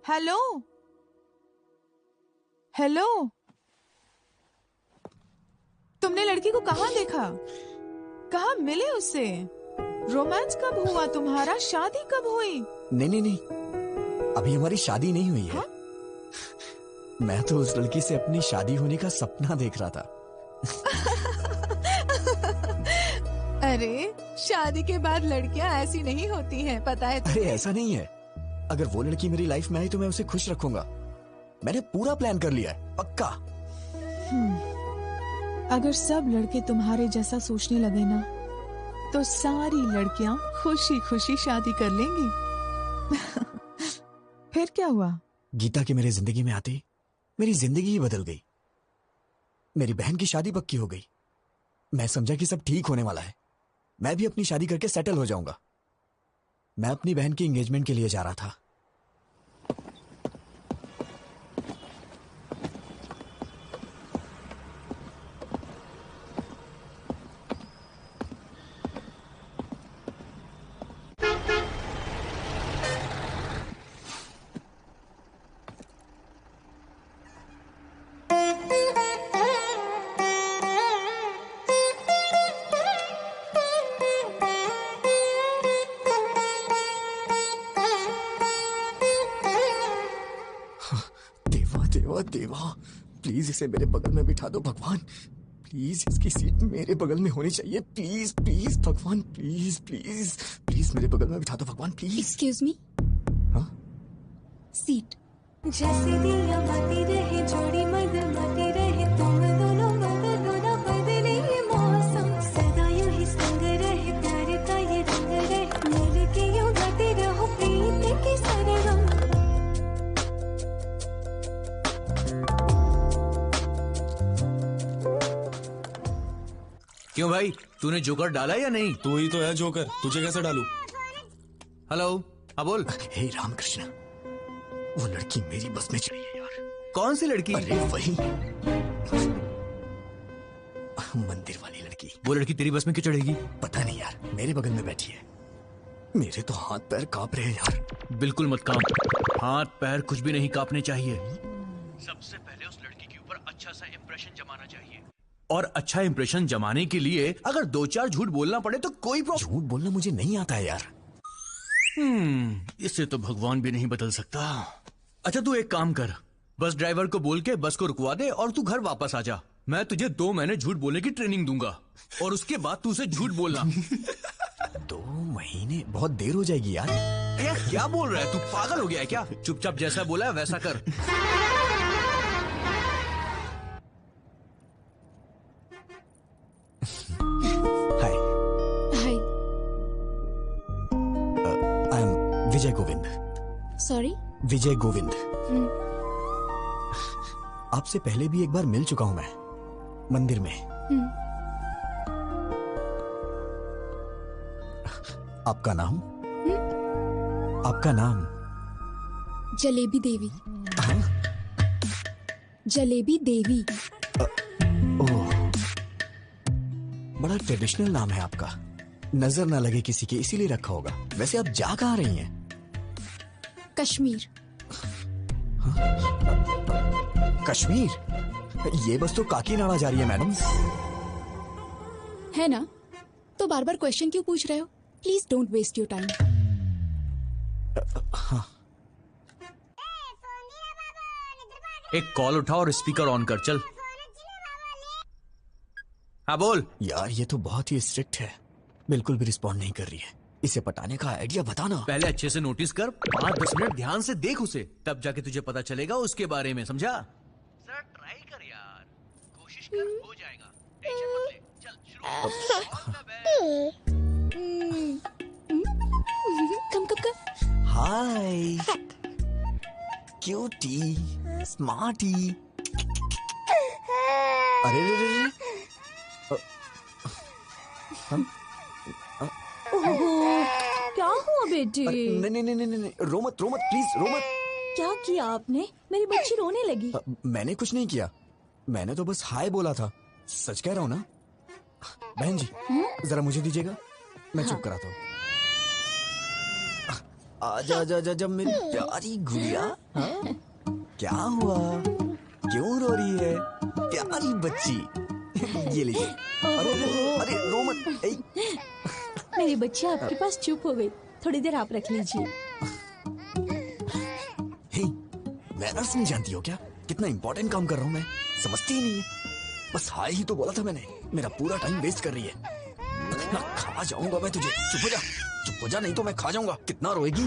Hello hello, तुमने लड़की को कहाँ देखा? कहाँ मिले उससे? रोमांस कब हुआ तुम्हारा? शादी कब हुई? नहीं नहीं नहीं, अभी हमारी शादी नहीं हुई है। हाँ? मैं तो उस लड़की से अपनी शादी होने का सपना देख रहा था। अरे शादी के बाद लड़कियां ऐसी नहीं होती हैं, पता है अरे तुम्हें? ऐसा नहीं है, अगर वो लड़की मेरी लाइफ में आई तो मैं उसे खुश रखूंगा। मैंने पूरा प्लान कर लिया है, पक्का। अगर सब लड़के तुम्हारे जैसा सोचने लगे ना, तो सारी लड़कियां खुशी खुशी शादी कर लेंगी। फिर क्या हुआ? गीता के मेरे जिंदगी में आते ही मेरी जिंदगी ही बदल गई। मेरी बहन की शादी पक्की हो गई। मैं समझा कि सब ठीक होने वाला है, मैं भी अपनी शादी करके सेटल हो जाऊंगा। मैं अपनी बहन की एंगेजमेंट के लिए जा रहा था। देवा देवा, प्लीज इसे मेरे बगल में बिठा दो भगवान। प्लीज इसकी सीट मेरे बगल में होनी चाहिए। प्लीज प्लीज भगवान, प्लीज प्लीज प्लीज मेरे बगल में बिठा दो भगवान, प्लीज। Excuse me. हाँ? सीट। जैसे दिया बाती रहे जोड़ी मदमती रहे, तुम दोनों बदलो ना बदले ये मौसम, सदा यूं ही संग रहे, प्यार का ये रंग रहे, मिल के यूं गाते रहो प्रीत की सरगम। क्यों भाई, तूने जोकर डाला या नहीं? तू ही तो है जोकर, तुझे कैसे डालूं? हेलो, हाँ बोल। हे रामकृष्ण, वो लड़की मेरी बस में चढ़ी है यार। कौन सी लड़की? अरे वही मंदिर वाली लड़की। वो लड़की तेरी बस में क्यों चढ़ेगी? पता नहीं यार, मेरे बगल में बैठी है। मेरे तो हाथ पैर कांप रहे हैं यार। बिल्कुल मत कांप, हाथ पैर कुछ भी नहीं कांपने चाहिए। सबसे पहले उस लड़की के ऊपर अच्छा सा इंप्रेशन जमाना चाहिए, और अच्छा इंप्रेशन जमाने के लिए अगर दो चार झूठ बोलना पड़े तो कोई प्रॉब्लम। झूठ बोलना मुझे नहीं आता है यार। इससे तो भगवान भी नहीं बदल सकता। अच्छा तू एक काम कर, बस ड्राइवर को बोल के बस को रुकवा दे और तू घर वापस आ जा। मैं तुझे 2 महीने झूठ बोलने की ट्रेनिंग दूंगा, और उसके बाद तू उसे झूठ बोलना। 2 महीने बहुत देर हो जाएगी यार। यार क्या बोल रहा है तू, पागल हो गया है क्या? चुपचाप जैसा बोला है वैसा कर। Hi, hi. I am Vijay Govind. Sorry. Vijay Govind. आपसे पहले भी एक बार मिल चुका हूं मैं, मंदिर में। आपका नाम? आपका नाम? जलेबी देवी। हाँ? जलेबी देवी। ओह, बड़ा ट्रेडिशनल नाम है आपका। नजर ना लगे किसी के इसीलिए रखा होगा। वैसे आप जा कहाँ रही हैं? कश्मीर। कश्मीर? ये बस तो काकीनाडा जा रही है मैडम। है ना? तो बार बार क्वेश्चन क्यों पूछ रहे हो? Please don't waste your time. एक कॉल उठा और स्पीकर ऑन कर, चल। हाँ बोल। यार ये तो बहुत ही स्ट्रिक्ट है, बिल्कुल भी रिस्पॉन्ड नहीं कर रही है। इसे पटाने का आइडिया बताना। पहले अच्छे से नोटिस कर, 5-10 मिनट ध्यान से देख उसे, तब जाके तुझे पता चलेगा उसके बारे में, समझा? जरा ट्राई कर यार, कोशिश कर, हो जाएगा, टेंशन मत ले। चल शुरू। कम कम कम। हाय क्यूटी स्मार्टी। अरे रे रे रे। क्या हुआ बेटी? नहीं नहीं नहीं नहीं, रो मत प्लीज, रो मत। क्या किया आपने? मेरी बच्ची रोने लगी। मैंने कुछ नहीं किया, मैंने तो बस हाय बोला था। सच कह रहा हूँ ना। बहन जी जरा मुझे दीजिएगा, मैं चुप कराता हूँ। आजा आजा आजा आजा मेरी प्यारी गुड़िया। हाँ? क्या हुआ, क्यों रो रही है प्यारी बच्ची? ये लीजिए। अरे अरे अरे रो मत। ए, मेरी बच्ची आपके पास चुप हो गई, थोड़ी देर आप रख लीजिए। हे, मैनर्स नहीं जानती हो क्या? कितना इंपॉर्टेंट काम कर रहा हूँ मैं, समझती ही नहीं है। बस हाय ही तो बोला था मैंने, मेरा पूरा टाइम वेस्ट कर रही है। ना खा जाऊंगा मैं तुझे। चुप हो जा नहीं तो मैं खा जाऊंगा। कितना रोएगी?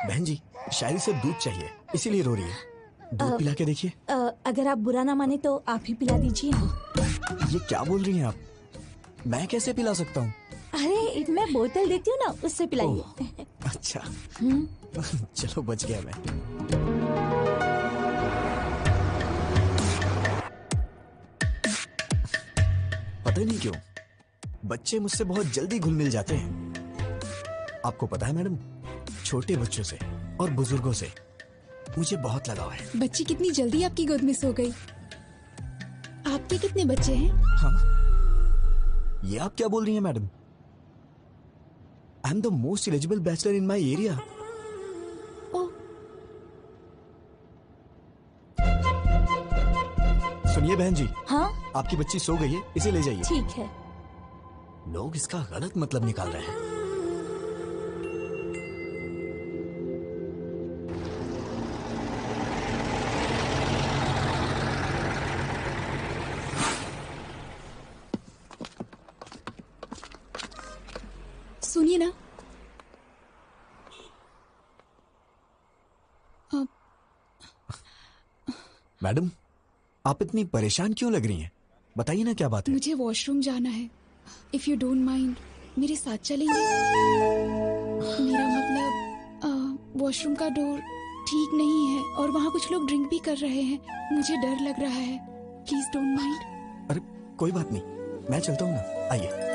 बहन जी, शायरी से दूध चाहिए इसीलिए रो रही है। दूध पिला के देखिए। अगर आप बुरा ना माने तो आप ही पिला दीजिए। ये क्या बोल रही हैं आप? मैं कैसे पिला सकता हूँ? अरे मैं बोतल देती हूँ ना, उससे पिलाइए। अच्छा चलो बच गया मैं। पता नहीं क्यों बच्चे मुझसे बहुत जल्दी घुल मिल जाते हैं। आपको पता है मैडम, छोटे बच्चों से और बुजुर्गों से मुझे बहुत लगाव है। बच्ची कितनी जल्दी आपकी गोद में सो गई। आपके कितने बच्चे हैं? हाँ, ये आप क्या बोल रही हैं madam? I am the most eligible bachelor in my area. सुनिए बहन जी। हाँ आपकी बच्ची सो गई है, इसे ले जाइए। ठीक है। लोग इसका गलत मतलब निकाल रहे हैं। सुनिए ना, मैडम आप इतनी परेशान क्यों लग रही हैं? बताइए ना क्या बात है। मुझे वॉशरूम जाना है। इफ यू डोंट माइंड मेरे साथ चलेंगे? मेरा मतलब वॉशरूम का डोर ठीक नहीं है और वहाँ कुछ लोग ड्रिंक भी कर रहे हैं। मुझे डर लग रहा है। Please don't mind. अरे कोई बात नहीं, मैं चलता हूँ ना, आइए।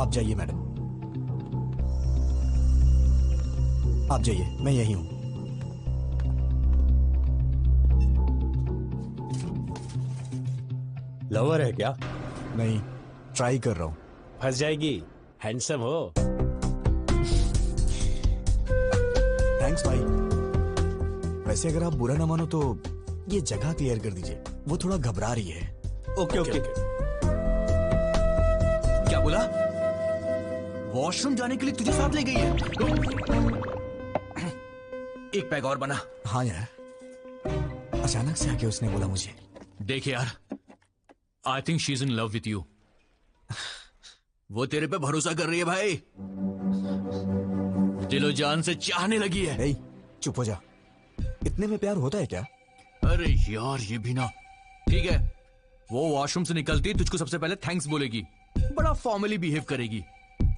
आप जाइए मैडम, आप जाइए, मैं यही हूं। लवर है क्या? नहीं, ट्राई कर रहा हूं। फंस जाएगी, हैंडसम हो। थैंक्स भाई। वैसे अगर आप बुरा ना मानो तो ये जगह क्लियर कर दीजिए, वो थोड़ा घबरा रही है। Okay okay. क्या बोला? वॉशरूम जाने के लिए तुझे साथ ले गई है? एक पैग और बना। हाँ यार, अचानक से आके उसने बोला मुझे। देख यार, I think she is in love with you. वो तेरे पे भरोसा कर रही है भाई, दिलो जान से चाहने लगी है। नहीं, चुप हो जा। इतने में प्यार होता है क्या? अरे यार ये भी ना। ठीक है, वो वॉशरूम से निकलती तुझको सबसे पहले थैंक्स बोलेगी, बड़ा फॉर्मली बिहेव करेगी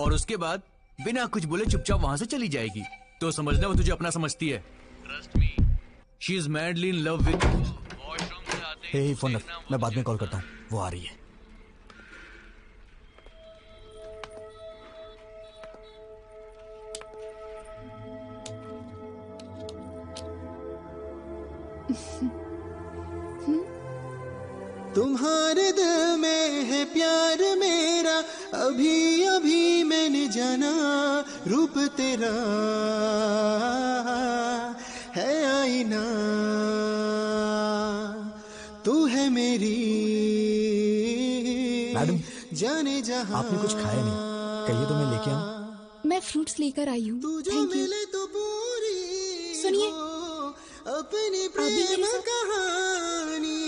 और उसके बाद बिना कुछ बोले चुपचाप वहां से चली जाएगी। तो समझना वो तुझे अपना समझती है। Trust me, she is madly in love with you. Washroom से आते ही फोन रख, मैं बाद में कॉल करता हूँ, वो आ रही है। तुम्हारे दिल में है प्यार मेरा, अभी अभी मैंने जाना। रूप तेरा है आईना, तू है मेरी मैडम, जाने जहां। आपने कुछ खाया नहीं, कहिए तो मैं लेके आऊं। मैं फ्रूट्स लेकर आई हूँ। तू जो थैंक यू। मिले तो पूरी सुनिए, हो अपनी आप भी प्रेम मेरे साथ? कहानी।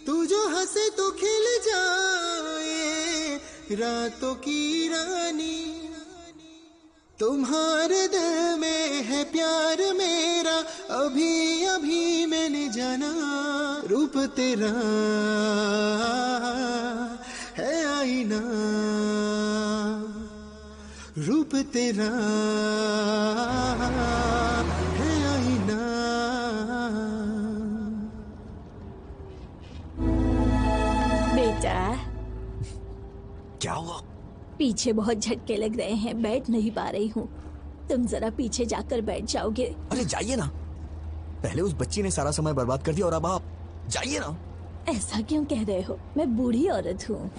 तू जो हंसे तो खिल जाए रातों की रानी। तुम्हारे दिल में है प्यार मेरा, अभी अभी मैंने जाना। रूप तेरा है आईना, रूप तेरा है आईना। बेटा, क्या हुआ? पीछे बहुत झटके लग रहे हैं, बैठ नहीं पा रही हूँ। तुम जरा पीछे जाकर बैठ जाओगे? अरे जाइए ना, पहले उस बच्ची ने सारा समय बर्बाद कर दिया और अब आप जाइए ना। ऐसा क्यों कह रहे हो? मैं बूढ़ी औरत हूँ।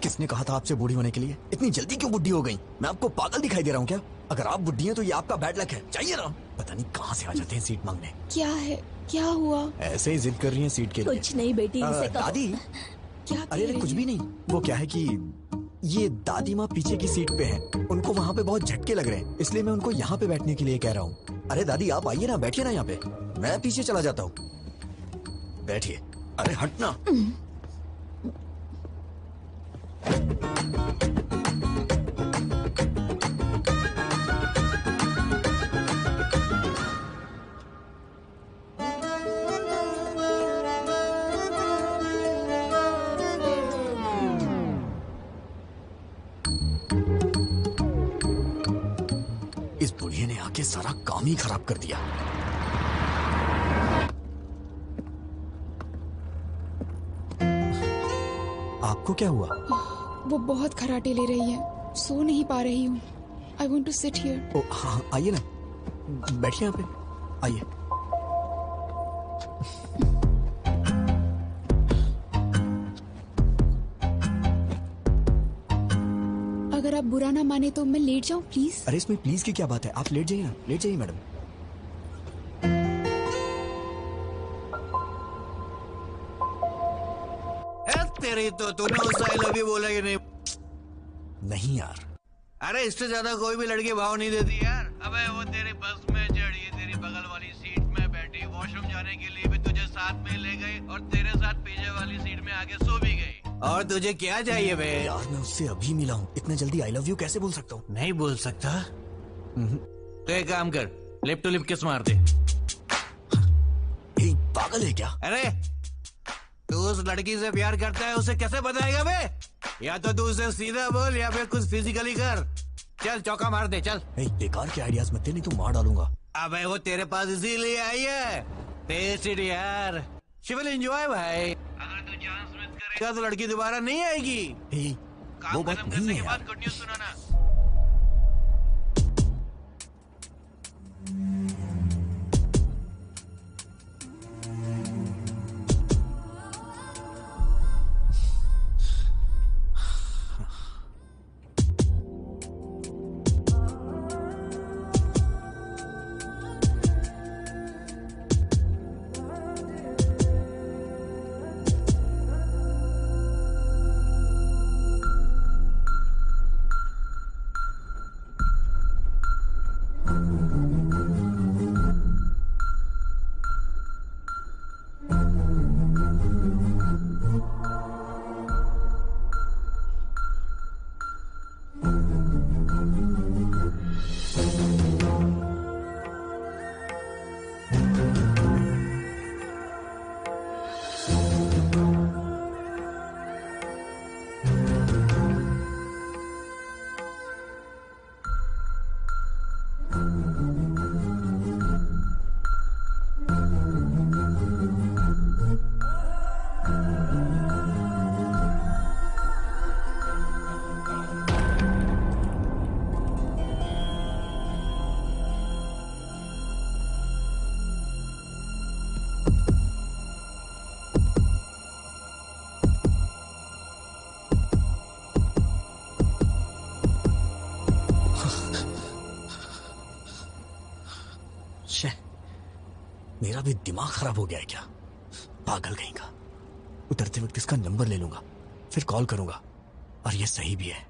किसने कहा था आपसे बूढ़ी होने के लिए? इतनी जल्दी क्यों बुढ़ी हो गई? मैं आपको पागल दिखाई दे रहा हूँ क्या? अगर आप बुढ़ी हैं तो ये आपका बैड लक है। जाइए ना। पता नहीं कहाँ से आ जाते हैं सीट मांगने। क्या है, क्या हुआ? ऐसे ही जिद कर रही हैं सीट के लिए। कुछ नहीं बेटी, इसे कहो। दादी, क्या अरे अरे कुछ भी नहीं। वो क्या है कि ये दादी माँ पीछे की सीट पे हैं। उनको वहाँ पे बहुत झटके लग रहे हैं, इसलिए मैं उनको यहाँ पे बैठने के लिए कह रहा हूँ। अरे दादी आप आइए ना, बैठिए ना यहाँ पे, मैं पीछे चला जाता हूँ। बैठिए। अरे हटना। इस बुढ़िया ने आके सारा काम ही खराब कर दिया। आपको क्या हुआ? वो बहुत खराटे ले रही है, सो नहीं पा रही हूँ। I want to sit here. ओ हाँ, आइए ना, बैठिए यहाँ पे, आइए। अगर आप बुरा ना माने तो मैं लेट जाऊँ प्लीज? अरे इसमें प्लीज की क्या बात है? आप लेट जाइए ना, लेट जाइए मैडम। तेरी तो तूने उससे आई लव यू बोला कि नहीं? नहीं यार। अरे इससे ज्यादा कोई भी लड़की भाव नहीं देती यार। अबे वो तेरी बस में चढ़ी, तेरी बगल वाली सीट में बैठी, वॉशरूम जाने के लिए भी तुझे साथ में ले गई और तेरे साथ पीछे वाली सीट में आके सो भी गई। और तुझे क्या चाहिए बे? यार मैं उससे अभी मिला हूँ, इतने जल्दी आई लव यू कैसे बोल सकता हूँ? नहीं बोल सकता? तो एक काम कर, लिप टू लिप किस मार दे। पागल है क्या? अरे तू उस लड़की से प्यार करता है, उसे कैसे बताएगा बे? या तो तू उसे सीधा बोल या फिर कुछ फिजिकली कर। चल चौका मार दे, चल। बेकार के आइडियाज मत दे, नहीं तो मार डालूंगा। अबे वो तेरे पास इसीलिए आई है। टेस्टेड यार, शी विल एंजॉय भाई। अगर तू चांस मिस करेगा तो लड़की दोबारा नहीं आएगी। वो बात नहीं है यार। गुड न्यूज़ सुनाना। मेरा भी दिमाग खराब हो गया है क्या? पागल कहीं का। उतरते वक्त इसका नंबर ले लूंगा, फिर कॉल करूंगा। और ये सही भी है।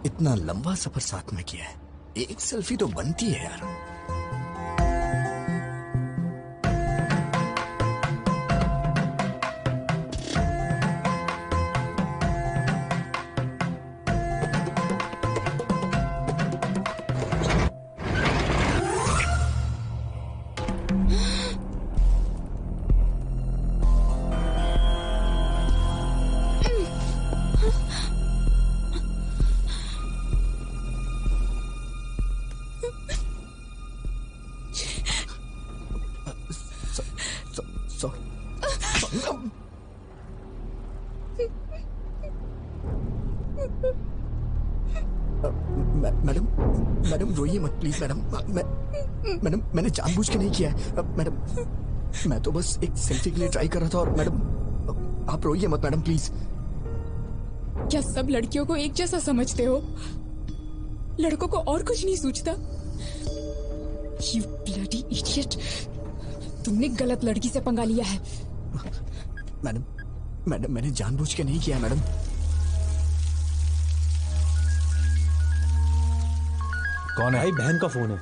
इतना लंबा सफर साथ में किया है, एक सेल्फी तो बनती है यार। मैडम मैडम रोइए मत प्लीज मैडम। मैडम मैंने जानबूझ के नहीं किया है मैडम। मैं तो बस एक सेल्फी के लिए ट्राई कर रहा था। और मैडम आप रोइए मत मैडम प्लीज। क्या सब लड़कियों को एक जैसा समझते हो? लड़कों को और कुछ नहीं सूझता? You bloody idiot! तुमने गलत लड़की से पंगा लिया है। मैडम मैंने जानबूझ के नहीं किया मैडम। कौन है? भाई बहन का फोन है।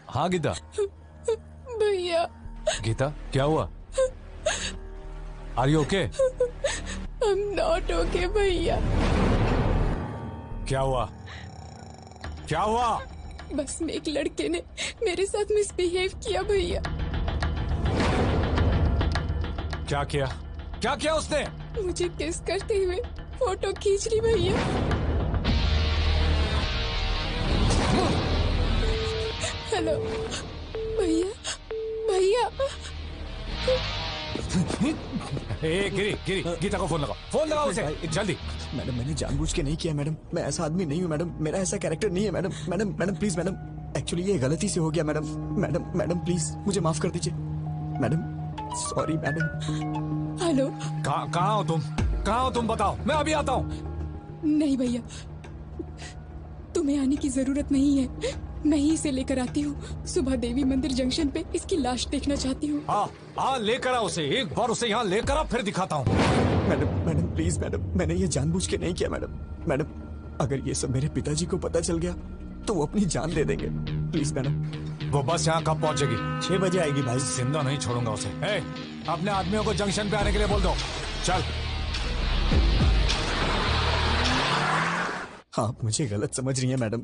हाँ गीता। भैया। गीता क्या हुआ? Are you okay? I'm not okay भैया। क्या हुआ? क्या हुआ? बस में एक लड़के ने मेरे साथ मिसबिहेव किया भैया। क्या किया? क्या किया उसने? मुझे किस करते हुए फोटो खींच ली भैया। हेलो भैया। भैया गिरी गीता को फोन लगाओ। फोन लगाओ उसे जल्दी। मैडम मैंने जानबूझ के नहीं किया मैडम। मैं ऐसा आदमी नहीं हूँ मैडम। मेरा ऐसा कैरेक्टर नहीं है madam. Madam please madam. Actually ये गलती से हो गया मैडम। मैडम प्लीज मुझे माफ कर दीजिए मैडम। Sorry madam. हेलो। कहाँ हो तुम? कहाँ हो तुम? बताओ मैं अभी आता हूँ। नहीं भैया, तुम्हें आने की जरूरत नहीं है। मैं ही इसे लेकर आती हूँ। सुबह देवी मंदिर जंक्शन पे इसकी लाश देखना चाहती हूँ। हाँ लेकर आ उसे। एक बार उसे यहाँ लेकर आ, फिर दिखाता हूँ। Madam please madam. मैंने ये जानबूझ के नहीं किया मैडम। अगर ये सब मेरे पिताजी को पता चल गया तो वो अपनी जान दे देंगे। Please madam. वो बस यहाँ कब पहुँचेगी? 6 बजे आएगी भाई। जिंदा नहीं छोड़ूंगा उसे। अपने आदमियों को जंक्शन पे आने के लिए बोल दो। चल। आप मुझे गलत समझ रही हैं मैडम।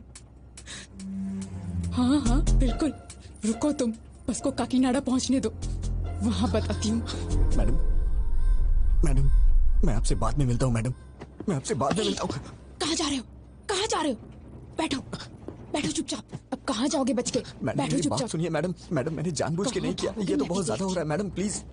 हाँ बिल्कुल। रुको तुम, बस को काकीनाडा पहुँचने दो, वहाँ बताती हूँ। मैडम मैं आपसे बाद में मिलता हूँ मैडम। मैं आपसे बाद में मिलता हूँ। कहाँ जा रहे हो? कहाँ जा रहे हो? बैठो चुपचाप। अब कहाँ जाओगे बच के? मैडम बैठो मेरी चुपचाप। बात सुनिए मैडम। मैंने जानबूझ के नहीं किया। ये तो बहुत ज्यादा हो रहा है मैडम प्लीज।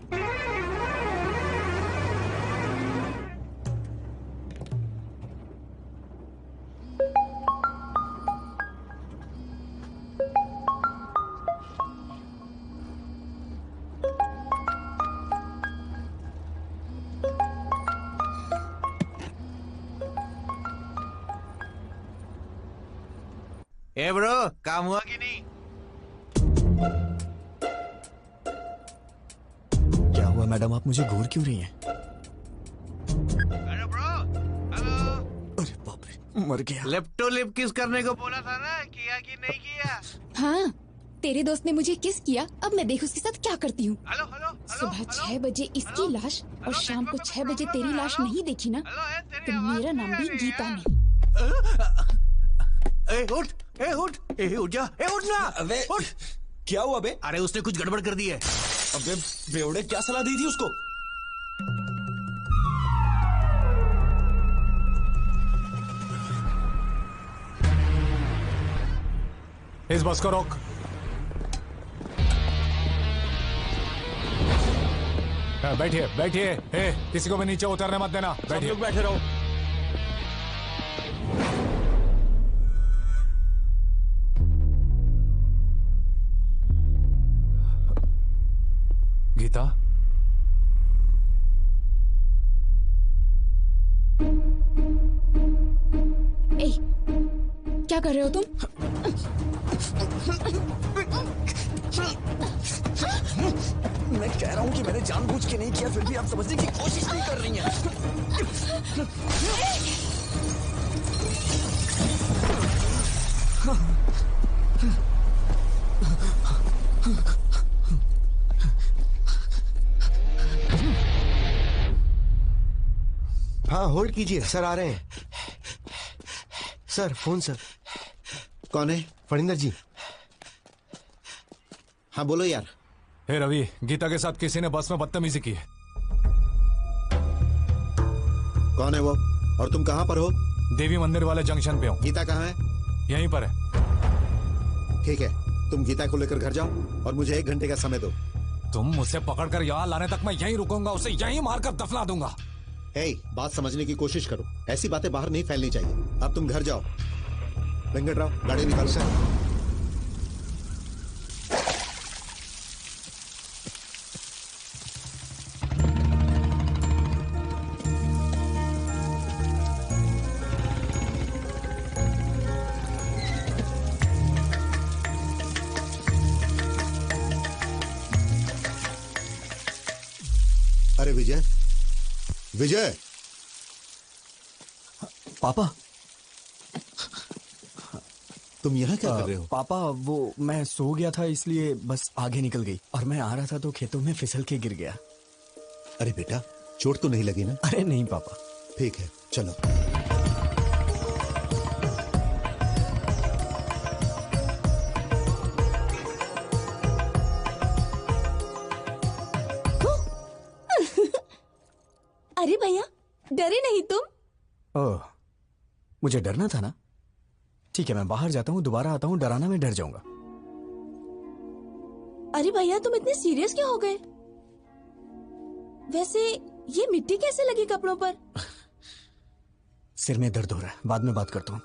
ए ब्रो, काम हुआ कि नहीं? क्या हुआ मैडम? आप मुझे घूर क्यों रही हैं? अरे ब्रो, हेलो। अरे बाप रे, मर गया। लिप टू लिप किस करने को बोला था ना, किया कि नहीं किया? हाँ, तेरे दोस्त ने मुझे किस किया। अब मैं देख उसके साथ क्या करती हूँ। Hello hello. सुबह 6 बजे इसकी लाश और शाम को 6 बजे तेरी लाश नहीं देखी ना, तो मेरा नाम भी गीता नहीं। उठ जा, उठ ना। अबे उठ। क्या हुआ बे? अरे उसने कुछ गड़बड़ कर दी है। अबे बेवड़े, क्या सलाह दी थी उसको? इस बस को रोक। बैठिए। किसी को भी नीचे उतरने मत देना। बैठिए। लोग बैठे रहो। गीता, क्या कर रहे हो तुम? मैं कह रहा हूँ कि मैंने जानबूझ के नहीं किया, फिर भी आप समझने की कोशिश नहीं कर रही हैं। हाँ होल्ड कीजिए, सर आ रहे हैं। Sir phone sir. कौन है? फणिंदर जी। हाँ बोलो यार। हे रवि, गीता के साथ किसी ने बस में बदतमीजी की है। कौन है वो और तुम कहाँ पर हो? देवी मंदिर वाले जंक्शन पे हूँ। गीता कहाँ है? यहीं पर है। ठीक है, तुम गीता को लेकर घर जाओ और मुझे 1 घंटे का समय दो। तुम मुझसे पकड़कर यहाँ लाने तक मैं यहीं रुकूंगा, उसे यहीं मारकर दफना दूंगा। हे, बात समझने की कोशिश करो, ऐसी बातें बाहर नहीं फैलनी चाहिए। अब तुम घर जाओ। वेंकटराव, गाड़ी निकालो। सर अरे विजय, विजय। पापा, तुम यहाँ क्या कर रहे हो? पापा वो मैं सो गया था इसलिए बस आगे निकल गई, और मैं आ रहा था तो खेतों में फिसल के गिर गया। अरे बेटा, चोट तो नहीं लगी ना? अरे नहीं पापा। ठीक है, चलो। अरे भैया, डरे नहीं तुम? ओह, मुझे डरना था ना। ठीक है, मैं बाहर जाता हूँ, दोबारा आता हूँ, डराना मैं डर जाऊंगा। अरे भैया, तुम इतने सीरियस क्यों हो गए? वैसे ये मिट्टी कैसे लगी कपड़ों पर? सिर में दर्द हो रहा है, बाद में बात करता हूँ।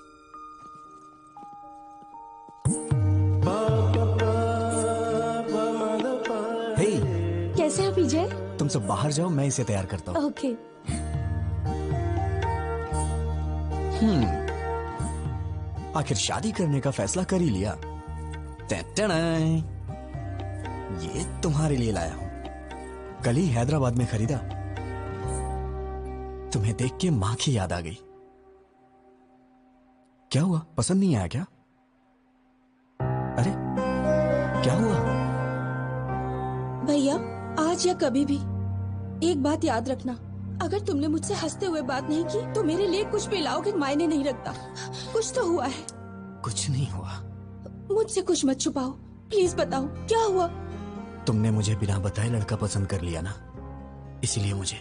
हे, कैसे हो विजय? तुम सब बाहर जाओ, मैं इसे तैयार करता हूँ। ओके। आखिर शादी करने का फैसला कर ही लिया। ये तुम्हारे लिए लाया हूं, कल ही हैदराबाद में खरीदा। तुम्हें देख के मां की याद आ गई। क्या हुआ, पसंद नहीं आया क्या? अरे क्या हुआ? भैया, आज या कभी भी एक बात याद रखना, अगर तुमने मुझसे हंसते हुए बात नहीं की तो मेरे लिए कुछ भी लाओगे मायने नहीं रखता। कुछ तो हुआ है। कुछ नहीं हुआ। मुझसे कुछ मत छुपाओ, प्लीज बताओ क्या हुआ। तुमने मुझे बिना बताए लड़का पसंद कर लिया ना, इसीलिए मुझे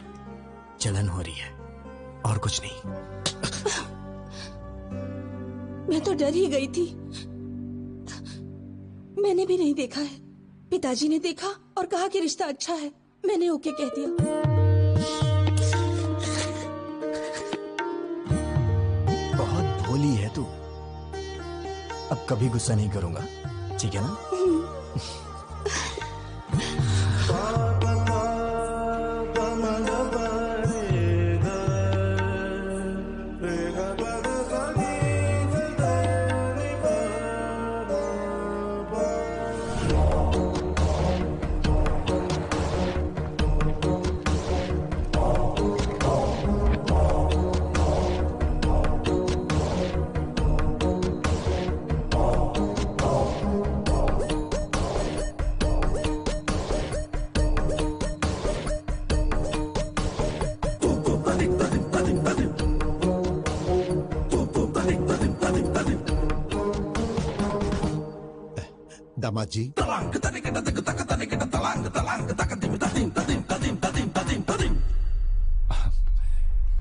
जलन हो रही है, और कुछ नहीं। मैं तो डर ही गई थी। मैंने भी नहीं देखा है, पिताजी ने देखा और कहा कि रिश्ता अच्छा है, मैंने ओके कह दिया। बहुत भोली है तू। अब कभी गुस्सा नहीं करूंगा, ठीक है ना? दामाद जी,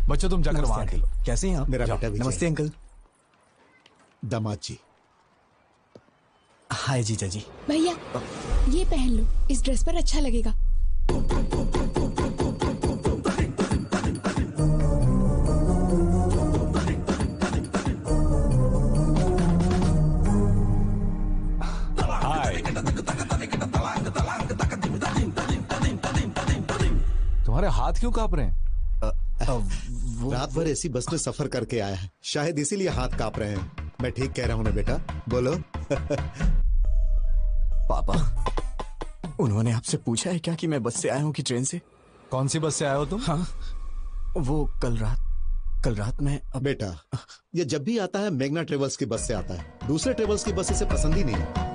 बच्चों तुम जाकर वहां खेलो। कैसे हैं आप? मेरा बेटा विजय। नमस्ते अंकल। दामाद जी। हाय जीजा जी। भैया, ये पहन लो, इस ड्रेस पर अच्छा लगेगा। तुम्हारे हाथ क्यों कांप रहे हैं? रात भर ऐसी बस में सफर करके आया है, शायद इसीलिए हाथ कांप रहे हैं। मैं ठीक कह रहा हूँ ना बेटा? बोलो। पापा, उन्होंने आपसे पूछा है क्या कि मैं बस से आया हूँ कि ट्रेन से? कौन सी बस से आए हो तुम? हाँ, वो कल रात में। बेटा, ये जब भी आता है मेघना ट्रेवल्स की बस से आता है, दूसरे ट्रेवल्स की बस इसे पसंद ही नहीं है।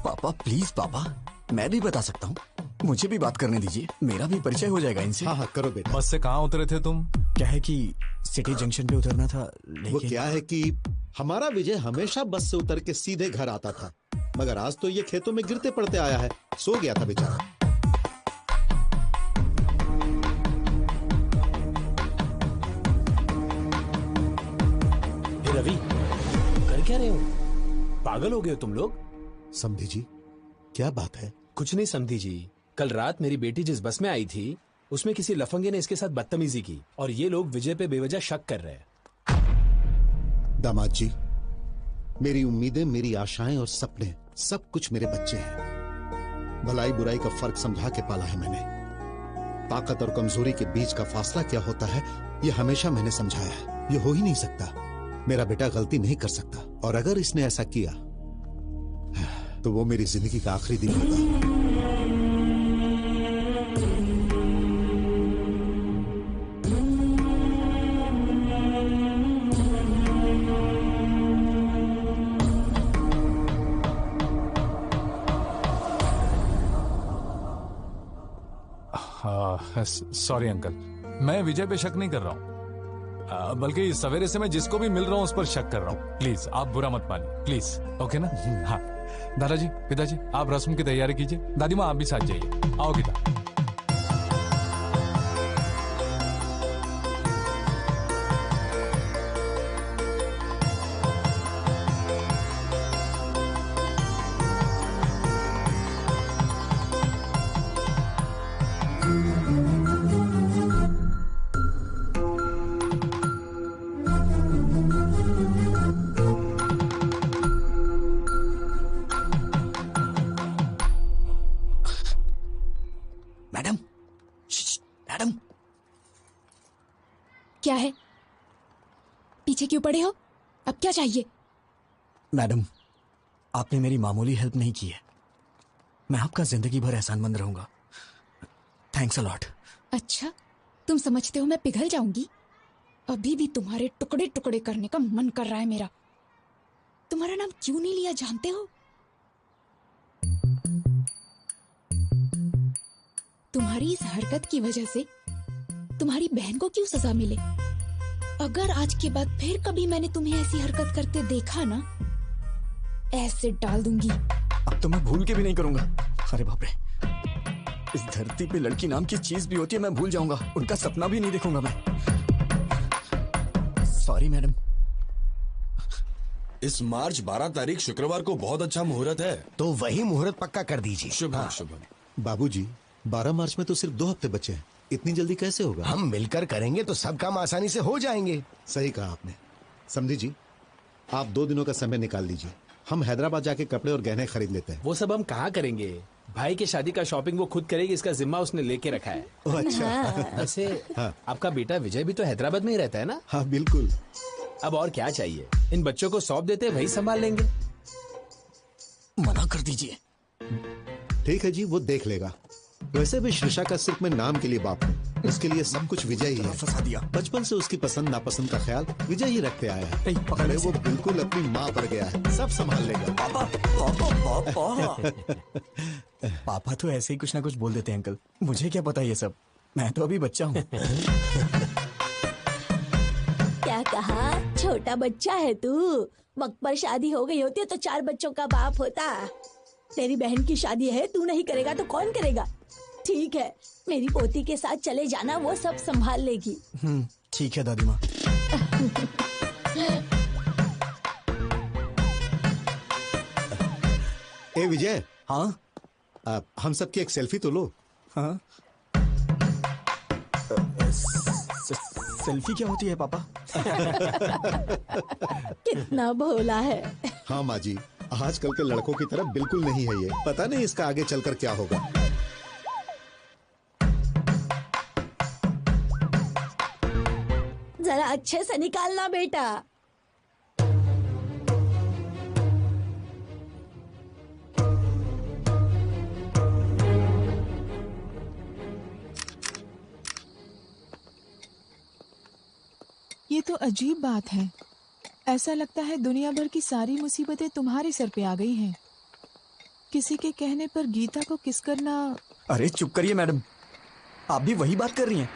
पापा प्लीज पापा, मैं भी बता सकता हूँ, मुझे भी बात करने दीजिए, मेरा भी परिचय हो जाएगा इनसे। हाँ हाँ करो बेटा। बस से कहाँ उतरे थे तुम? क्या है कि सिटी जंक्शन पे उतरना था, लेकिन वो क्या है कि हमारा विजय हमेशा बस से उतर के सीधे घर आता था, मगर आज तो ये खेतों में गिरते पड़ते आया है, सो गया था बेचारा। रवि, कर क्या रहे हो? पागल हो गए हो तुम लोग? समधी जी, क्या बात है? कुछ नहीं समधी जी, कल रात मेरी बेटी जिस बस में आई थी उसमें किसी लफंगे ने इसके साथ बदतमीजी की और ये लोग विजय पे बेवजह शक कर रहे हैं। दामाद जी, मेरी उम्मीदें, मेरी आशाएं और सपने सब कुछ मेरे बच्चे हैं। भलाई बुराई का फर्क समझा के पाला है मैंने। ताकत और कमजोरी के बीच का फासला क्या होता है ये हमेशा मैंने समझाया है। ये हो ही नहीं सकता। मेरा बेटा गलती नहीं कर सकता, और अगर इसने ऐसा किया तो वो मेरी जिंदगी का आखिरी दिन होगा। सॉरी अंकल, मैं विजय पे शक नहीं कर रहा हूँ, बल्कि सवेरे से मैं जिसको भी मिल रहा हूँ उस पर शक कर रहा हूँ। प्लीज आप बुरा मत मानिए, प्लीज। ओके ना? हाँ दादाजी, पिताजी, आप रस्म की तैयारी कीजिए। दादी माँ आप भी साथ जाइए। आओ गीता। क्या है? पीछे क्यों पड़े हो? अब क्या चाहिए? मैडम, आपने मेरी मामूली हेल्प नहीं की है। मैं आपका जिंदगी भर एहसानमंद रहूंगा। Thanks a lot. अच्छा, तुम समझते हो मैं पिघल जाऊंगी? अभी भी तुम्हारे टुकड़े टुकड़े करने का मन कर रहा है मेरा। तुम्हारा नाम क्यों नहीं लिया जानते हो? तुम्हारी इस हरकत की वजह से तुम्हारी बहन को क्यों सजा मिले? अगर आज के बाद फिर कभी मैंने तुम्हें ऐसी हरकत करते देखा ना, ऐसे डाल दूंगी। अब तो मैं भूल के भी नहीं करूंगा। अरे बाप रे, इस धरती पे लड़की नाम की चीज भी होती है, मैं भूल जाऊंगा। उनका सपना भी नहीं देखूंगा मैं। Sorry madam. इस मार्च 12 तारीख शुक्रवार को बहुत अच्छा मुहूर्त है, तो वही मुहूर्त पक्का कर दीजिए। शुभ शुभ। बाबूजी, 12 मार्च में तो सिर्फ 2 हफ्ते बचे हैं। इतनी जल्दी कैसे होगा? हम मिलकर करेंगे तो सब काम आसानी से हो जाएंगे। सही कहा आपने। समझी जी, आप 2 दिनों का समय निकाल लीजिए। हम हैदराबाद जाके कपड़े और गहने खरीद लेते हैं। वो सब हम कहाँ करेंगे? भाई की शादी का शॉपिंग वो खुद करेगी, इसका जिम्मा उसने लेके रखा है। अच्छा। वैसे हाँ। आपका बेटा विजय भी तो हैदराबाद में ही रहता है ना? हाँ बिल्कुल। अब और क्या चाहिए? इन बच्चों को सौंप देते, वही संभाल लेंगे। मना कर दीजिए। ठीक है जी, वो देख लेगा। वैसे भी श्रिशा का सिर्फ मैं नाम के लिए बाप हूँ, उसके लिए सब कुछ विजय ही है। फंसा दिया। बचपन से उसकी पसंद नापसंद का ख्याल विजय ही रखते आया है। अरे वो बिल्कुल अपनी माँ पर गया है, सब संभाल लेगा। पापा पापा पापा पापा तो ऐसे ही कुछ ना कुछ बोल देते हैं अंकल। मुझे क्या पता ये सब, मैं तो अभी बच्चा हूँ। क्या कहा? छोटा बच्चा है तू? वक्त पर शादी हो गई होती तो 4 बच्चों का बाप होता। तेरी बहन की शादी है, तू नहीं करेगा तो कौन करेगा? ठीक है, मेरी पोती के साथ चले जाना, वो सब संभाल लेगी। ठीक है दादी माँ। ए विजय। हाँ? हम सबकी एक सेल्फी तो लो। हाँ? सेल्फी क्या होती है पापा? कितना भोला है। हाँ माँ जी, आजकल के लड़कों की तरह बिल्कुल नहीं है ये। पता नहीं इसका आगे चलकर क्या होगा। जरा अच्छे से निकालना बेटा। ये तो अजीब बात है। ऐसा लगता है दुनिया भर की सारी मुसीबतें तुम्हारे सर पे आ गई हैं। किसी के कहने पर गीता को किस करना। अरे चुप करिए मैडम, आप भी वही बात कर रही हैं।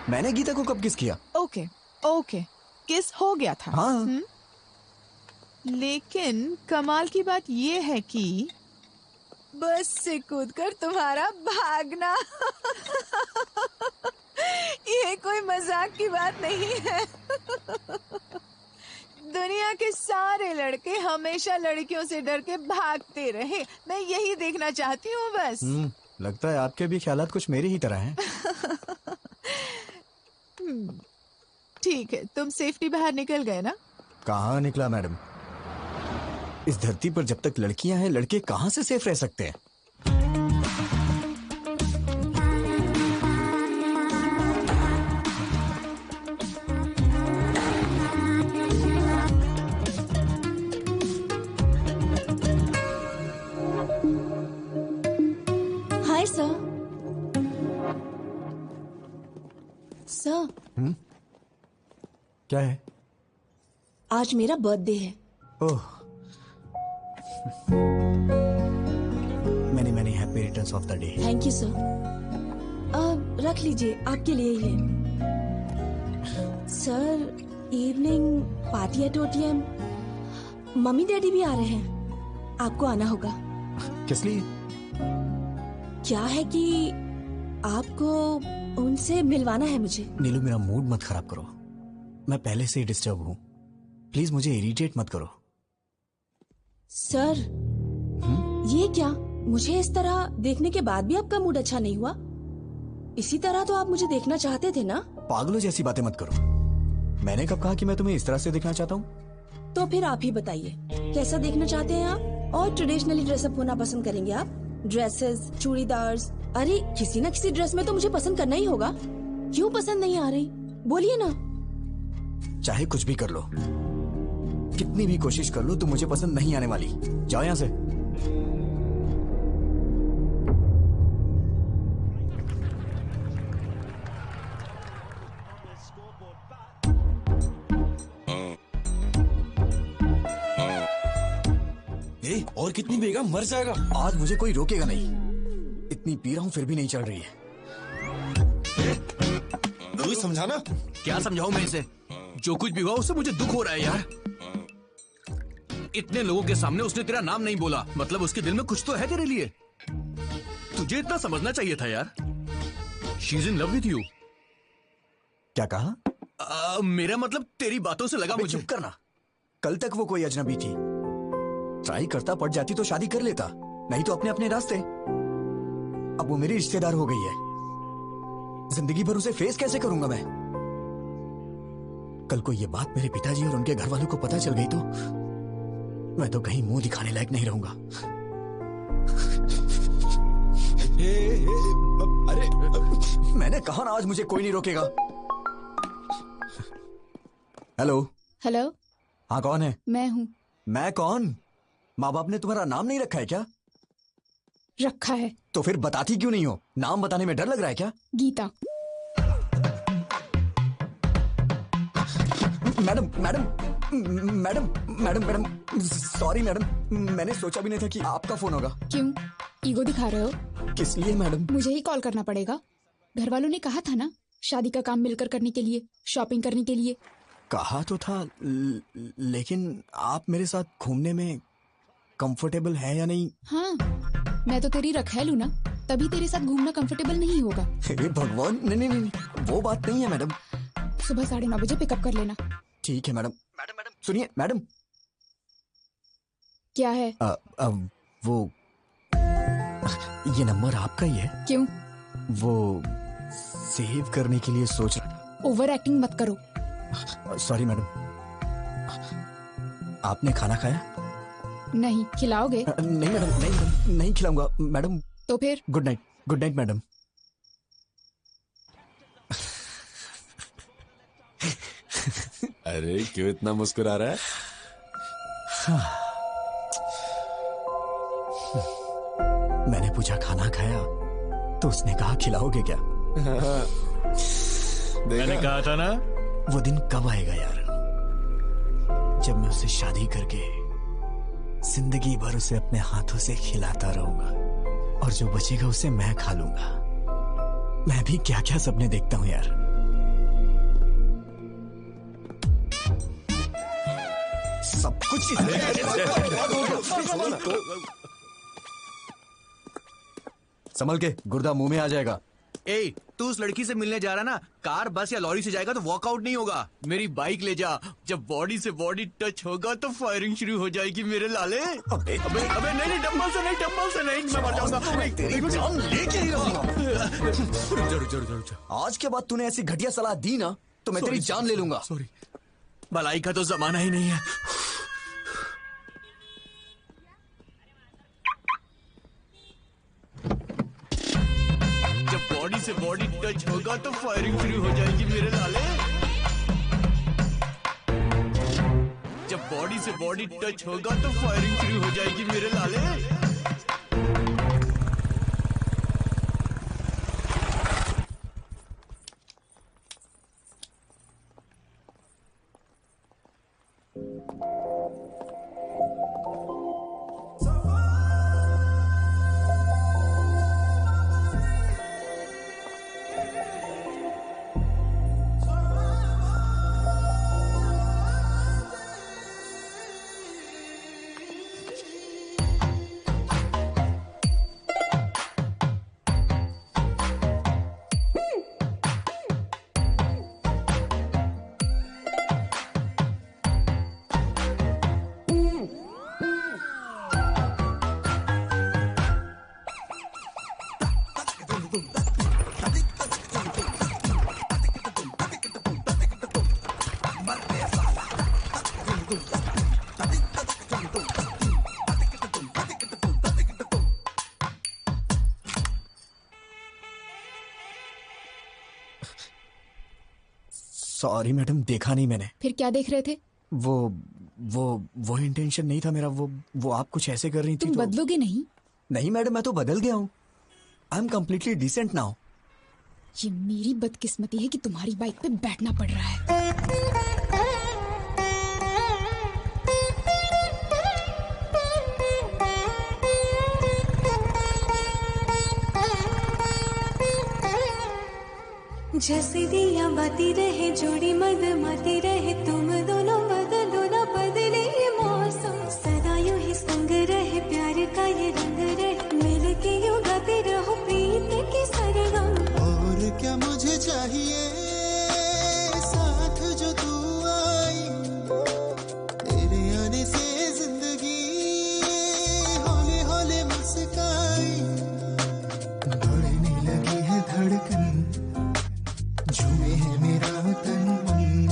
मैंने गीता को कब किस किया? ओके ओके, किस हो गया था। हाँ। लेकिन कमाल की बात ये है कि बस से कूदकर तुम्हारा भागना ये कोई मजाक की बात नहीं है। दुनिया के सारे लड़के हमेशा लड़कियों से डर के भागते रहे। मैं यही देखना चाहती हूँ बस। लगता है आपके भी ख्यालात कुछ मेरी ही तरह हैं। ठीक है, तुम सेफ्टी बाहर निकल गए ना? कहाँ निकला मैडम? इस धरती पर जब तक लड़कियां हैं, लड़के कहाँ से सेफ रह सकते हैं? Hi sir. सर, क्या है? आज मेरा बर्थडे है। Oh, many many happy returns of the day. Thank you sir. रख लीजिए, आपके लिए ही है। Sir, evening party at OTM। Mummy daddy भी आ रहे हैं, आपको आना होगा। किस लिए? क्या है कि आपको उनसे मिलवाना है मुझे। नीलू, मेरा मूड मत खराब करो। मैं पहले से ही डिस्टर्ब हूँ। प्लीज मुझे इरिटेट मत करो। सर, ये क्या? मुझे इस तरह देखने के बाद भी आपका मूड अच्छा नहीं हुआ? इसी तरह तो आप मुझे देखना चाहते थे ना? पागलों जैसी बातें मत करो। मैंने कब कहा कि मैं तुम्हें इस तरह से देखना चाहता हूँ? तो फिर आप ही बताइए, कैसा देखना चाहते हैं आप? और ट्रेडिशनली ड्रेसअप होना पसंद करेंगे आप? ड्रेसेस, चूड़ीदार्स, अरे किसी ना किसी ड्रेस में तो मुझे पसंद करना ही होगा। क्यों पसंद नहीं आ रही? बोलिए ना। चाहे कुछ भी कर लो, कितनी भी कोशिश कर लो, तुम मुझे पसंद नहीं आने वाली। जाओ यहाँ से। और कितनी पिएगा? मर जाएगा। आज मुझे कोई रोकेगा नहीं। इतनी पी रहा हूँ फिर भी नहीं चल रही है। कोई समझाना। क्या समझाऊं मैं इसे? जो कुछ भी हुआ उससे मुझे दुख हो रहा है यार। इतने लोगों के सामने उसने तेरा नाम नहीं बोला, मतलब उसके दिल में कुछ तो है तेरे लिए। तुझे इतना समझना चाहिए था यार। She is in love with you. क्या कहा? मेरा मतलब तेरी बातों से लगा मुझे। चुप करना। कल तक वो कोई अजनबी थी। ट्राई करता, पड़ जाती तो शादी कर लेता, नहीं तो अपने अपने रास्ते। अब वो मेरी रिश्तेदार हो गई है। जिंदगी भर उसे फेस कैसे करूंगा मैं? कल को ये बात मेरे पिताजी और उनके घर वालों को पता चल गई तो मैं तो कहीं मुंह दिखाने लायक नहीं रहूंगा। अरे मैंने कहा ना, आज मुझे कोई नहीं रोकेगा। हेलो। हेलो। हाँ, कौन है? मैं हूँ। मैं कौन? माँ बाप ने तुम्हारा नाम नहीं रखा है क्या? रखा है। तो फिर बताती क्यों नहीं हो? नाम बताने में डर लग रहा है क्या? Gita. Madam madam madam madam madam sorry madam, मैंने सोचा भी नहीं था कि आपका फोन होगा। क्यों ईगो दिखा रहे हो? किस लिए मैडम? मुझे ही कॉल करना पड़ेगा। घर वालों ने कहा था ना, शादी का काम मिलकर करने के लिए, शॉपिंग करने के लिए। कहा तो था, लेकिन आप मेरे साथ घूमने में कंफर्टेबल है या नहीं? हाँ, मैं तो तेरी रखैलू ना, तभी तेरे साथ घूमना कंफर्टेबल नहीं होगा। हे भगवान, नहीं नहीं नहीं, वो बात नहीं है मैडम। सुबह 9:30 बजे पिकअप कर लेना। ठीक है मैडम। मैडम मैडम सुनिए मैडम। क्या है? वो ये नंबर आपका ही है? क्यों? वो सेव करने के लिए सोच रहा। ओवर एक्टिंग मत करो। Sorry madam. आपने खाना खाया? नहीं। खिलाओगे? नहीं मैडम, नहीं मैडम, नहीं खिलाऊंगा मैडम। तो फिर? Good night. Good night madam. अरे क्यों इतना मुस्कुरा रहा है? मैंने पूछा खाना खाया तो उसने कहा खिलाओगे क्या? मैंने कहा था ना। वो दिन कब आएगा यार, जब मैं उसे शादी करके जिंदगी भर उसे अपने हाथों से खिलाता रहूंगा और जो बचेगा उसे मैं खा लूंगा। मैं भी क्या क्या सपने देखता हूं यार। सब कुछ संभल के, गुर्दा मुंह में आ जाएगा। ए, तू उस लड़की से मिलने जा रहा ना, कार, बस या लॉरी से जाएगा तो वॉकआउट नहीं होगा। मेरी बाइक ले जा, जब बॉडी से बॉडी टच होगा तो फायरिंग शुरू हो जाएगी मेरे लाले। अबे अबे अबे नहीं, डंबल से नहीं, मैं मर जाऊंगा। तेरी जान लेके ही रहूंगा। रुक जा। आज के बाद तूने ऐसी घटिया सलाह दी ना तो मैं तेरी जान ले लूंगा। सॉरी, भलाई का तो जमाना ही नहीं है। जब बॉडी से बॉडी टच होगा तो फायरिंग शुरू हो जाएगी मेरे लाले। जब बॉडी से बॉडी टच होगा तो फायरिंग शुरू हो जाएगी मेरे लाले। सॉरी मैडम, देखा नहीं मैंने। फिर क्या देख रहे थे? वो इंटेंशन नहीं था मेरा। वो आप कुछ ऐसे कर रही थी। तुम बदलोगे नहीं? नहीं मैडम, मैं तो बदल गया हूँ। I am completely decent now. ये मेरी बदकिस्मती है कि तुम्हारी बाइक पे बैठना पड़ रहा है। जैसे दिया बाती रहे जोड़ी मद माती रहे, तुम दोनों बदलो ना बदले ये मौसम, सदा यूं ही संग रहे प्यार का ये रंग रहे, मिल के यूं गाते रहो प्रीत की सरगम। और क्या मुझे चाहिए, साथ जो तू आई, तेरे आने से जिंदगी हौले हौले मुस्काई, बढ़ने लगी है धड़कन, झूमे है मेरा तन मन,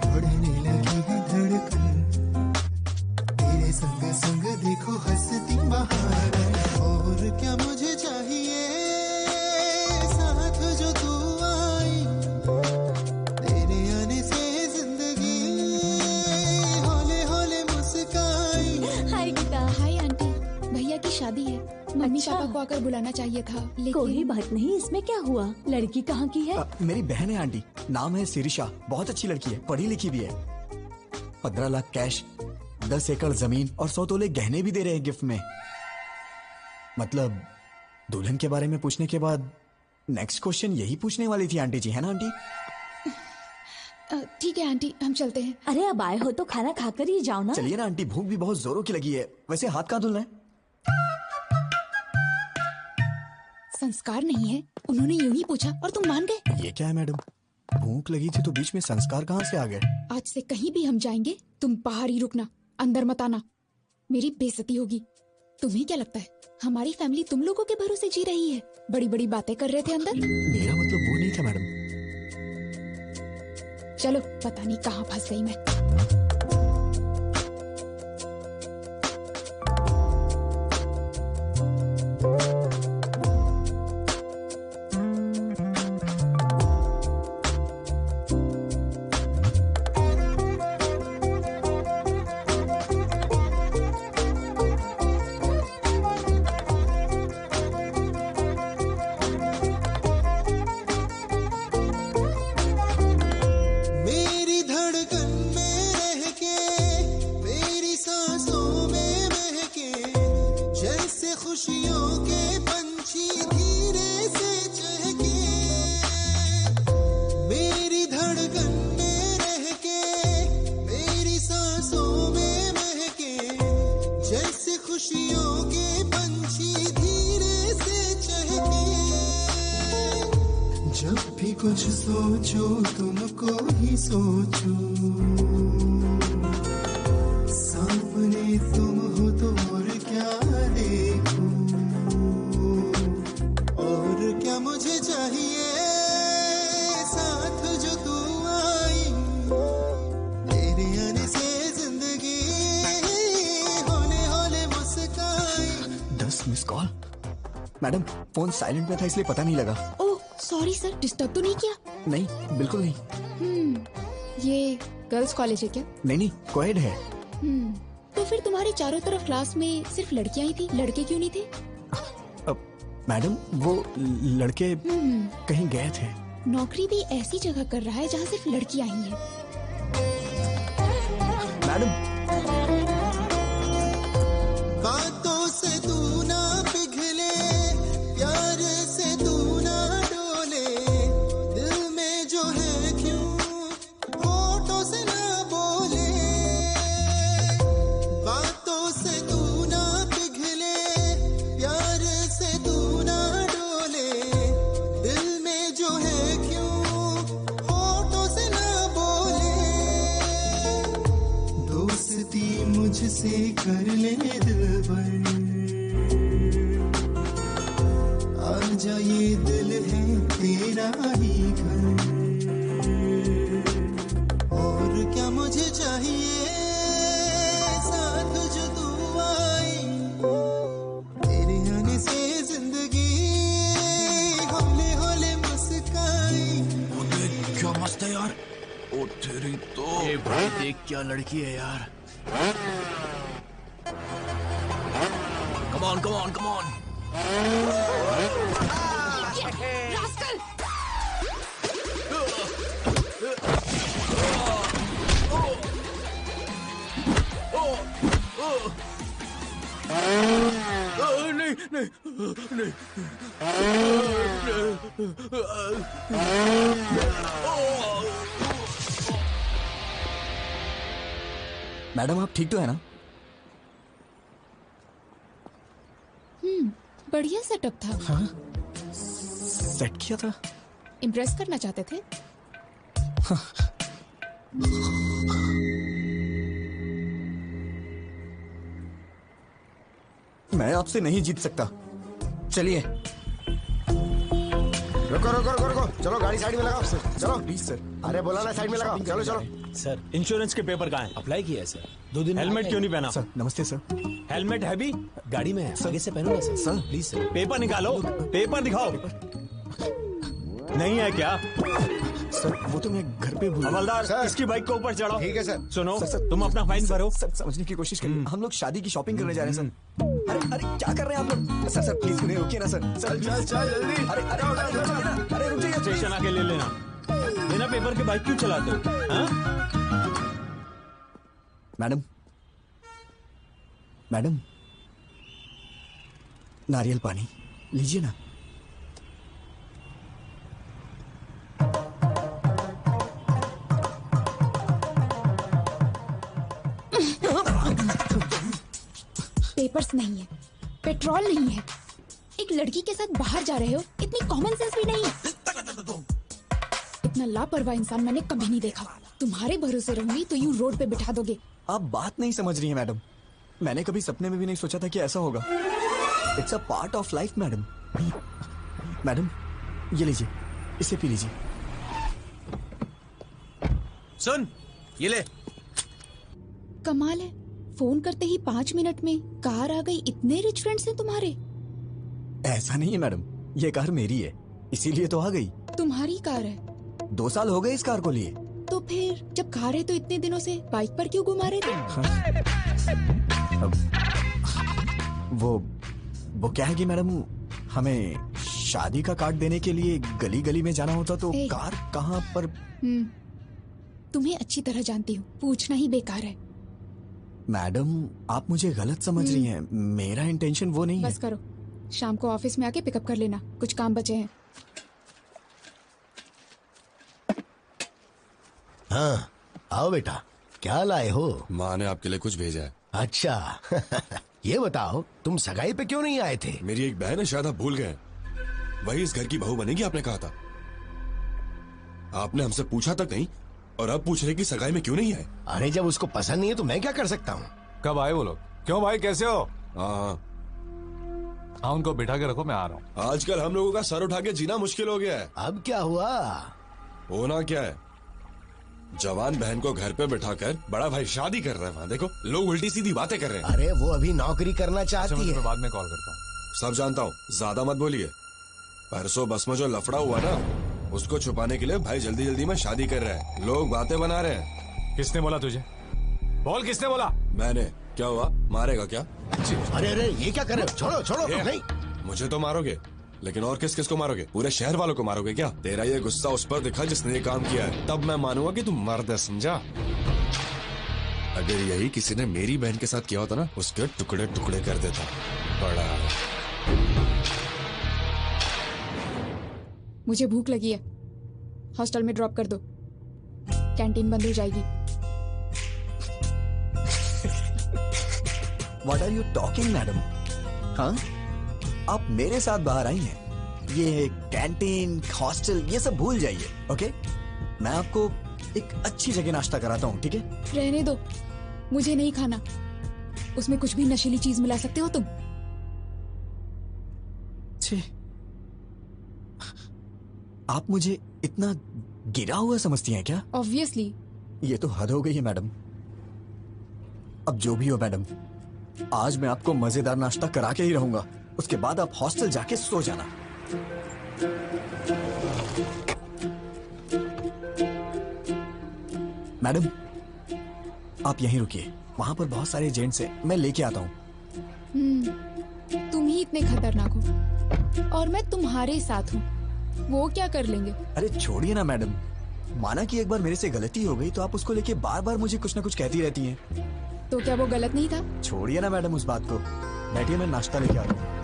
बढ़ने लगी है धड़कन, तेरे संग संग देखो हंसती बहारें। और क्या मुझे चाहिए, साथ जो तू आई, तेरे आने से जिंदगी हौले हौले मुस्काई। हाय गीता। हाय आंटी, भैया की शादी है, मम्मी अच्छा। पापा को आकर बुलाना चाहिए था, लेकिन कोई बात नहीं, इसमें क्या हुआ? लड़की कहाँ की है? मेरी बहन है आंटी, नाम है सिरिशा, बहुत अच्छी लड़की है, पढ़ी लिखी भी है। 15 लाख कैश, 10 एकड़ जमीन और 100 तोले गहने भी दे रहे हैं गिफ्ट में। मतलब दुल्हन के बारे में पूछने के बाद नेक्स्ट क्वेश्चन यही पूछने वाली थी आंटी जी, है ना आंटी? ठीक है आंटी, हम चलते हैं। अरे अब आए हो तो खाना खाकर ही जाओ ना। चलिए ना आंटी, भूख भी बहुत जोरों की लगी है। वैसे हाथ कहाँ धुलना है? संस्कार नहीं है, उन्होंने यूं ही पूछा और तुम मान गए। ये क्या है मैडम, भूख लगी थी तो बीच में संस्कार कहाँ से आ गए? आज से कहीं भी हम जाएंगे तुम बाहर ही रुकना, अंदर मत आना, मेरी बेइज्जती होगी। तुम्हें क्या लगता है हमारी फैमिली तुम लोगों के भरोसे जी रही है? बड़ी बड़ी बातें कर रहे थे अंदर। मेरा मतलब वो नहीं था मैडम। चलो, पता नहीं कहाँ फंस गई मैं। मेरी धड़कन में रह के, मेरी सांसों में महके, जैसे खुशियों के पंछी धीरे से चहके। मेरी धड़कन में रह के, मेरी सांसों में महके, जैसे खुशियों के पंछी धीरे से चहके। कुछ सोचो तुमको ही सोचो, सामने तुम हो तो और क्या देखो, और क्या मुझे चाहिए साथ जो तू आई, तेरे आने से जिंदगी होने होले मुस्काई। 10 miss call. Madam phone silent में था इसलिए पता नहीं लगा। ओह सॉरी सर, डिस्टर्ब तो नहीं किया? नहीं बिल्कुल नहीं। ये गर्ल्स कॉलेज है क्या? नहीं कोएड है। तो फिर तुम्हारे चारों तरफ क्लास में सिर्फ लड़कियां ही थी, लड़के क्यों नहीं थे? मैडम वो लड़के कहीं गए थे। नौकरी भी ऐसी जगह कर रहा है जहाँ सिर्फ लड़कियां ही हैं। मैडम बातों से तू ना पिघले, प्यार से तू ना डोले, दिल में जो है क्यों होठों से ना बोले, बातों से तू ना पिघले, प्यार से तू ना डोले, दिल में जो है क्यों होठों से ना बोले, दोस्ती मुझसे कर ले दिलबर, आजा ये दिल है तेरा ही घर, और क्या मुझे चाहिए साथ जो तू आई, तेरे आने से जिंदगी होले होले मुस्काई। क्या मस्त है यार। ओ तेरी तो ये भाई देख क्या लड़की है यार। Come on come on. Rascal! नहीं मैडम आप ठीक तो है ना? बढ़िया सेटअप था। हाँ सेट किया था। इम्प्रेस करना चाहते थे? मैं आपसे नहीं जीत सकता। चलिए। रुको रुको रुको रुको, चलो गाड़ी साइड में लगाओ। चलो प्लीज सर। अरे बोला ना साइड में लगाओ। चलो चलो। सर इंश्योरेंस के पेपर कहाँ हैं? अप्लाई किया है सर। 2 दिन हेलमेट क्यों नहीं पहना? सर नमस्ते सर। हेलमेट है भी गाड़ी में है, आगे से पहनो ना sir. Sir please sir. Paper निकालो, पेपर दिखाओ। नहीं है क्या? सर वो तो मैं घर पे भूल। हवलदार इसकी बाइक को ऊपर चढ़ाओ। ठीक है सर। सुनो सर, तुम अपना फाइन भरो। सर समझने की कोशिश करिए। हम लोग शादी की शॉपिंग करने जा रहे हैं सर। अरे क्या कर रहे हैं आप लोग? सर प्लीज उन्हें रोकिए ना सर। चल जल्दी। अरे रुक जाइए। स्टेशन आके ले लेना। बिना पेपर के बाइक क्यों चलाते हो? मैडम नारियल पानी लीजिए ना। पेपर्स नहीं है, पेट्रोल नहीं है, एक लड़की के साथ बाहर जा रहे हो, इतनी कॉमन सेंस भी नहीं है। इतना लापरवाह इंसान मैंने कभी नहीं देखा। तुम्हारे भरोसे रहूंगी तो यूं रोड पे बिठा दोगे। आप बात नहीं समझ रही हैं मैडम। मैंने कभी सपने में भी नहीं सोचा था कि ऐसा होगा। It's a part of life madam. Madam ये लीजिए, इसे पी लीजिए। सुन ये ले। कमाल है, फोन करते ही 5 मिनट में कार आ गई। इतने रिच फ्रेंड्स हैं तुम्हारे? ऐसा नहीं है मैडम, ये कार मेरी है इसीलिए तो आ गई। तुम्हारी कार है? 2 साल हो गए इस कार को लिए। तो फिर जब कार है तो इतने दिनों से बाइक पर क्यों घुमा रहे थे? वो क्या है कि मैडम हमें शादी का कार्ड देने के लिए गली गली में जाना होता तो कार कहाँ पर। तुम्हें अच्छी तरह जानती हूँ, पूछना ही बेकार है। मैडम आप मुझे गलत समझ रही हैं। मेरा इंटेंशन वो नहीं है। बस करो, शाम को ऑफिस में आके पिकअप कर लेना, कुछ काम बचे हैं। हाँ आओ बेटा, क्या लाए हो? माँ ने आपके लिए कुछ भेजा है। अच्छा ये बताओ तुम सगाई पे क्यों नहीं आए थे? मेरी एक बहन है, शायद आप भूल गए। वही इस घर की बहू बनेगी आपने कहा था। आपने हमसे पूछा तक नहीं और अब पूछ रहे कि सगाई में क्यों नहीं आए? अरे जब उसको पसंद नहीं है तो मैं क्या कर सकता हूँ? कब आए वो लोग? क्यों भाई, कैसे हो? हाँ, उनको बिठा के रखो, मैं आ रहा हूँ। आजकल हम लोगों का सर उठा के जीना मुश्किल हो गया है। अब क्या हुआ? होना क्या है, जवान बहन को घर पे बिठाकर बड़ा भाई शादी कर रहा है। वहाँ देखो लोग उल्टी सीधी बातें कर रहे हैं। अरे वो अभी नौकरी करना अच्छा, चाहती मैं है। तुम्हें बाद में कॉल करता हूँ। सब जानता हूँ, ज्यादा मत बोलिए। परसों बस में जो लफड़ा हुआ ना, उसको छुपाने के लिए भाई जल्दी जल्दी में शादी कर रहे हैं। लोग बातें बना रहे हैं। किसने बोला तुझे? बोल, किसने बोला? मैंने। क्या हुआ, मारेगा क्या? अरे अरे ये क्या कर रहे हो? छोड़ो छोड़ो। नहीं, मुझे तो मारोगे, लेकिन और किस किस को मारोगे? पूरे शहर वालों को मारोगे क्या? तेरा ये गुस्सा उस पर दिखा जिसने ये काम किया है, तब मैं मानूंगा कि तुम मर्द है, समझा? अगर यही किसी ने मेरी बहन के साथ किया होता ना, उसके टुकड़े टुकड़े कर देता। बड़ा मुझे भूख लगी है, हॉस्टल में ड्रॉप कर दो, कैंटीन बंद हो जाएगी। What are you talking, madam? हाँ, आप मेरे साथ बाहर आई हैं। ये कैंटीन, हॉस्टल, ये सब भूल जाइए, ओके? मैं आपको एक अच्छी जगह नाश्ता कराता हूँ, ठीक है? रहने दो, मुझे नहीं खाना। उसमें कुछ भी नशीली चीज मिला सकते हो तुम। छी, आप मुझे इतना गिरा हुआ समझती हैं क्या? ऑब्वियसली। ये तो हद हो गई है मैडम। अब जो भी हो मैडम, आज मैं आपको मजेदार नाश्ता करा के ही रहूंगा। उसके बाद आप हॉस्टल जाके सो जाना। मैडम, आप यहीं रुकिए, वहां पर बहुत सारे जेंट्स हैं, मैं लेके आता हूँ। तुम ही इतने खतरनाक हो और मैं तुम्हारे साथ हूँ, वो क्या कर लेंगे? अरे छोड़िए ना मैडम, माना कि एक बार मेरे से गलती हो गई तो आप उसको लेके बार बार मुझे कुछ ना कुछ कहती रहती हैं। तो क्या वो गलत नहीं था? छोड़िए ना मैडम उस बात को, बैठिए, मैं नाश्ता लेके आ रहा हूँ।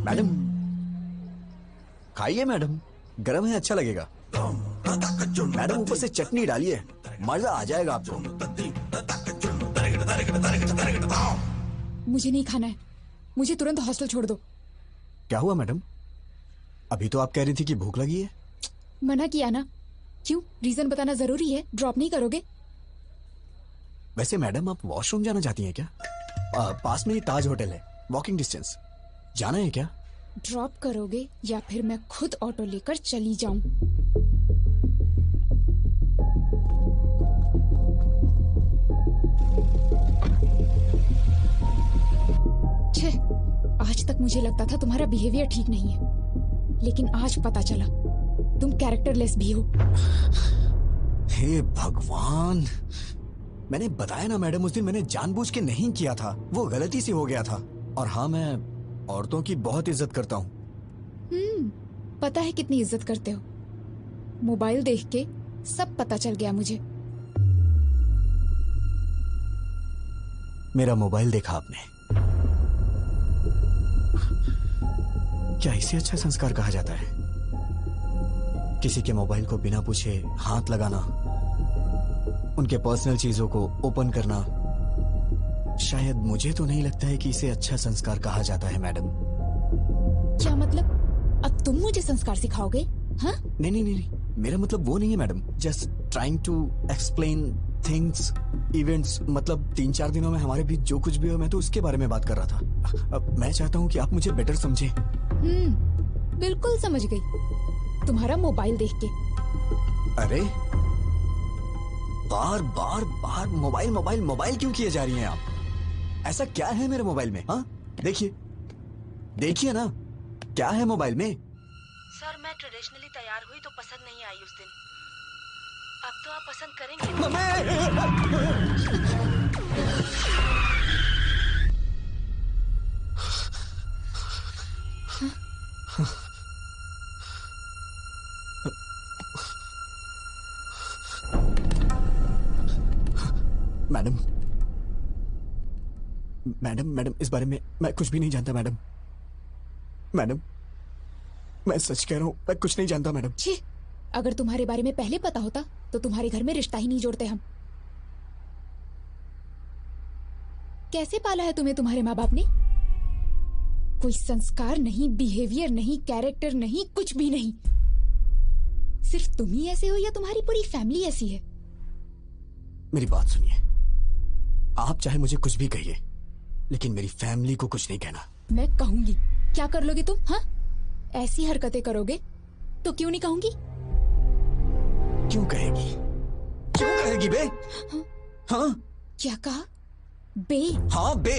मैडम खाइए मैडम, गरम है, अच्छा लगेगा। मैडम ऊपर से चटनी डालिए, मजा आ जाएगा आपको। मुझे नहीं खाना है, मुझे तुरंत हॉस्टल छोड़ दो। क्या हुआ मैडम? अभी तो आप कह रही थी कि भूख लगी है। मना किया ना। क्यों, रीजन बताना जरूरी है? ड्रॉप नहीं करोगे? वैसे मैडम आप वॉशरूम जाना चाहती हैं क्या? पास में ही ताज होटल है, वॉकिंग डिस्टेंस। जाना है क्या? ड्रॉप करोगे या फिर मैं खुद ऑटो लेकर चली जाऊं? छे, आज तक मुझे लगता था तुम्हारा बिहेवियर ठीक नहीं है, लेकिन आज पता चला तुम कैरेक्टरलेस भी हो। हे भगवान, मैंने बताया ना मैडम, उस दिन मैंने जानबूझ के नहीं किया था, वो गलती से हो गया था। और हाँ, मैं औरतों की बहुत इज्जत करता हूँ। पता है कितनी इज्जत करते हो। मोबाइल देख के सब पता चल गया मुझे। मेरा मोबाइल देखा आपने? क्या इसे अच्छा संस्कार कहा जाता है? किसी के मोबाइल को बिना पूछे हाथ लगाना, उनके पर्सनल चीजों को ओपन करना, शायद मुझे तो नहीं लगता है कि इसे अच्छा संस्कार कहा जाता है मैडम। क्या मतलब? अब तुम मुझे संस्कार सिखाओगे? हाँ? नहीं नहीं नहीं, मेरा मतलब वो नहीं है madam. Just trying to explain things, events. मतलब 3-4 दिनों में हमारे बीच जो कुछ भी हो, मैं तो उसके बारे में बात कर रहा था। अब मैं चाहता हूँ कि आप मुझे बेटर समझें। बिल्कुल समझ गई, तुम्हारा मोबाइल देख के। अरे बार बार बार मोबाइल मोबाइल मोबाइल क्यों किए जा रही हैं आप? ऐसा क्या है मेरे मोबाइल में? हाँ देखिए, देखिए ना, क्या है मोबाइल में? सर, मैं ट्रेडिशनली तैयार हुई तो पसंद नहीं आई उस दिन। अब तो आप पसंद करेंगे। मैडम मैडम मैडम इस बारे में मैं कुछ भी नहीं जानता मैडम। मैडम मैं सच कह रहा हूं, मैं कुछ नहीं जानता मैडम। छी, अगर तुम्हारे बारे में पहले पता होता तो तुम्हारे घर में रिश्ता ही नहीं जोड़ते हम। कैसे पाला है तुम्हें तुम्हारे माँ बाप ने? कोई संस्कार नहीं, बिहेवियर नहीं, कैरेक्टर नहीं, कुछ भी नहीं। सिर्फ तुम ही ऐसे हो या तुम्हारी पूरी फैमिली ऐसी है? मेरी बात सुनिए, आप चाहे मुझे कुछ भी कहिए, लेकिन मेरी फैमिली को कुछ नहीं कहना। मैं कहूंगी। क्या कर लोगे तुम? हाँ, ऐसी हरकतें करोगे तो क्यों नहीं कहूंगी? क्यों कहेगी? क्यों कहेगी बे? हाँ? क्या कहा? बे? हाँ बे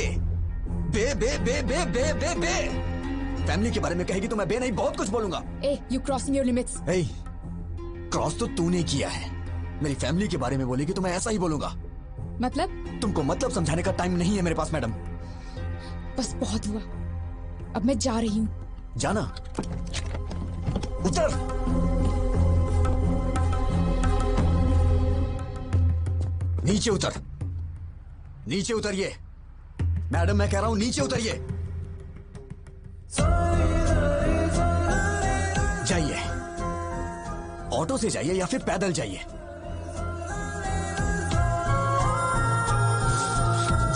बे बे बे बे बे बे बे। फैमिली के बारे में कहेगी तो मैं बे नहीं बहुत कुछ बोलूंगा। ए, यू क्रॉसिंग योर लिमिट्स। ए, क्रॉस तो तूने किया है। मेरी फैमिली के बारे में बोलेगी तो मैं ऐसा ही बोलूंगा। मतलब? तुमको मतलब समझाने का टाइम नहीं है मेरे पास मैडम। बस बहुत हुआ, अब मैं जा रही हूँ। जाना? उतर। नीचे उतर, नीचे उतरिए। मैडम मैं कह रहा हूं नीचे उतरिए। जाइए, ऑटो से जाइए या फिर पैदल जाइए।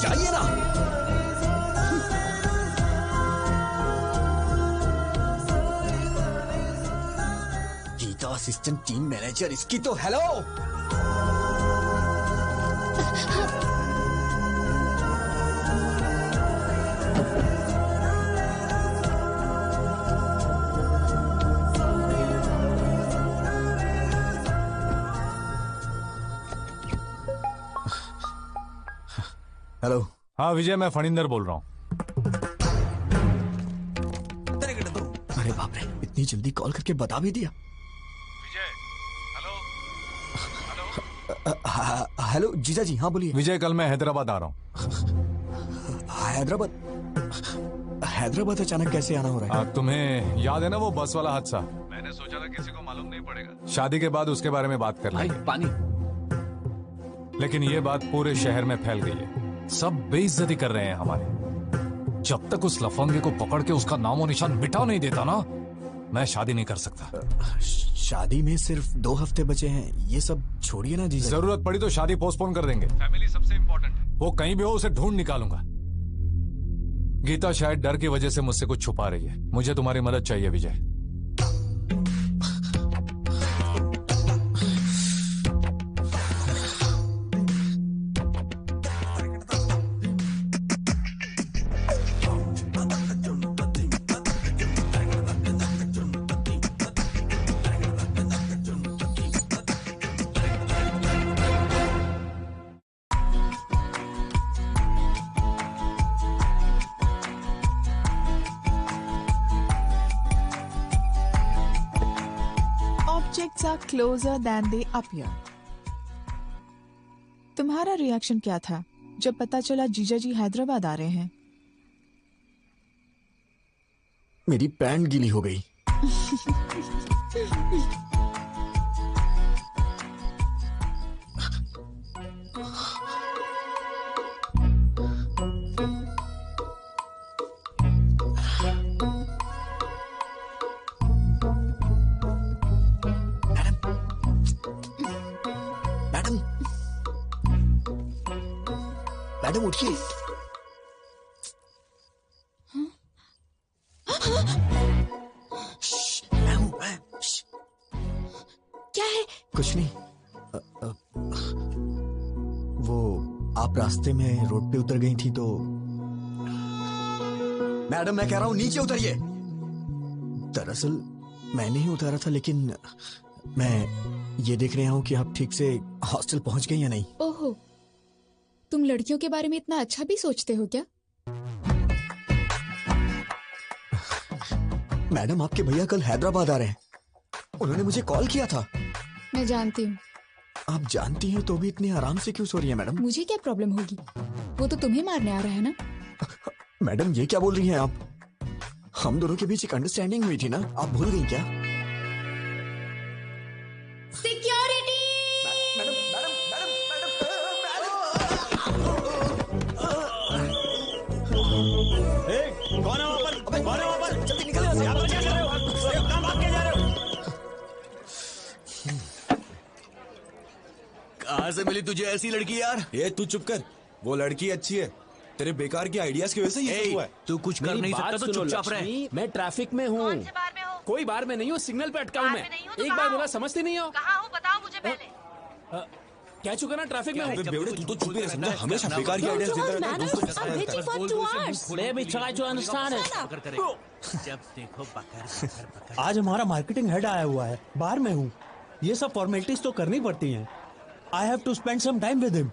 जाइए ना। गीता असिस्टेंट टीम मैनेजर, इसकी तो हेलो। हेलो। हाँ विजय, मैं फणिंदर बोल रहा हूँ। अरे बाप रे, इतनी जल्दी कॉल करके बता भी दिया। विजय, हेलो जीजा जी। हाँ बोलिए। विजय, कल मैं हैदराबाद आ रहा हूँ। हैदराबाद? हैदराबाद अचानक कैसे आना हो रहा है? तुम्हें याद है ना वो बस वाला हादसा? मैंने सोचा था किसी को मालूम नहीं पड़ेगा, शादी के बाद उसके बारे में बात कर लेंगे। पानी। लेकिन ये बात पूरे शहर में फैल गई है, सब बेइज्जती कर रहे हैं हमारे। जब तक उस लफंगे को पकड़ के उसका नामो निशान मिटा नहीं देता ना, मैं शादी नहीं कर सकता। शादी में सिर्फ 2 हफ्ते बचे हैं, ये सब छोड़िए ना जी। जरूरत पड़ी तो शादी पोस्टपोन कर देंगे। फैमिली सबसे इम्पोर्टेंट है। वो कहीं भी हो उसे ढूंढ निकालूंगा। गीता शायद डर की वजह से मुझसे कुछ छुपा रही है। मुझे तुम्हारी मदद चाहिए विजय। Objects are closer than they appear. तुम्हारा रिएक्शन क्या था जब पता चला जीजा जी हैदराबाद आ रहे हैं? मेरी पैंट गीली हो गई। मैडम उठिए। क्या है? कुछ नहीं। वो आप रास्ते में रोड पे उतर गई थी तो। मैडम मैं कह रहा हूं नीचे उतरिए। दरअसल मैंने ही उतारा था, लेकिन मैं ये देख रहा हूं कि आप ठीक से हॉस्टल पहुंच गई या नहीं। ओहो, तुम लड़कियों के बारे में इतना अच्छा भी सोचते हो क्या? मैडम आपके भैया कल हैदराबाद आ रहे हैं, उन्होंने मुझे कॉल किया था। मैं जानती हूँ, आप जानती हैं तो भी इतने आराम से क्यों सो रही है मैडम? मुझे क्या प्रॉब्लम होगी? वो तो तुम्हें मारने आ रहा है ना। मैडम ये क्या बोल रही हैं आप? हम दोनों के बीच एक अंडरस्टैंडिंग हुई थी ना, आप भूल गई क्या? सिक्योरिटी! कौन है वहाँ पर? कौन है वहाँ पर? जल्दी निकल यहाँ से। आप क्या कर रहे हो? कहाँ भाग के जा रहे हो? कहाँ से मिली तुझे ऐसी लड़की यार? ये तू चुप कर, वो लड़की अच्छी है, तेरे बेकार के आइडियाज की वजह से ये सब हुआ है। तू कुछ कर मेरी नहीं बात सकता तो सुनो चुपचाप रहे। लक्ष्मी, मैं ट्रैफिक में हूँ। कोई बार में नहीं हूँ, सिग्नल पे अटका हूँ मैं। एक बार बोला समझते नहीं हो? कहाँ हो बताओ मुझे पहले। क्या चुका ना ट्रैफिक में हूँ। बेवड़े तू तो चुप ही रह सकता, हमेशा बेकार की आइडियाज देता रहता है, दोस्तों के साथ रहता है। Baby, try to understand it. जब देखो बकर। आज हमारा मार्केटिंग हेड आया हुआ है, बाहर में हूँ। ये सब फॉर्मेलिटीज तो करनी पड़ती हैं। I have to spend some time with him.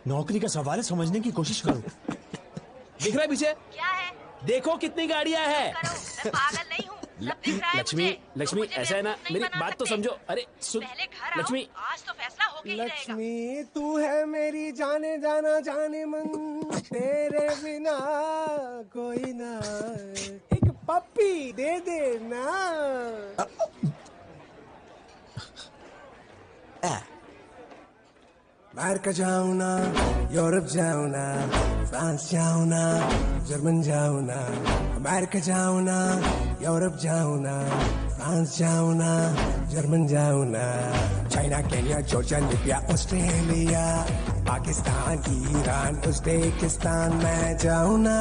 नौकरी का सवाल है, समझने की कोशिश करो। दिख रहा है पीछे? क्या है? देखो कितनी गाड़ियाँ हैं। मैं पागल नहीं हूँ। सब दिख रहा है लक्ष्मी, मुझे। लक्ष्मी मुझे ऐसा है ना, बेवकूफ नहीं मेरी बना बात तो सकते। समझो। अरे सुन पहले घर आओ, लक्ष्मी, आज तो फैसला होके ही रहेगा। लक्ष्मी तू है मेरी जाने जाना जाने मन, तेरे बिना कोई ना, एक पप्पी दे दे ना। अमेरिका जाऊँ ना, यूरोप जाऊँ ना, फ्रांस जाऊँ ना, जर्मन जाऊँ ना, अमेरिका जाऊँ ना, यूरोप जाऊँ ना, फ्रांस जाऊँ ना, जर्मन जाऊँ ना, China, Kenya, Georgia, Libya, Australia, Pakistan, Iran, Uzbekistan में जाऊँ ना।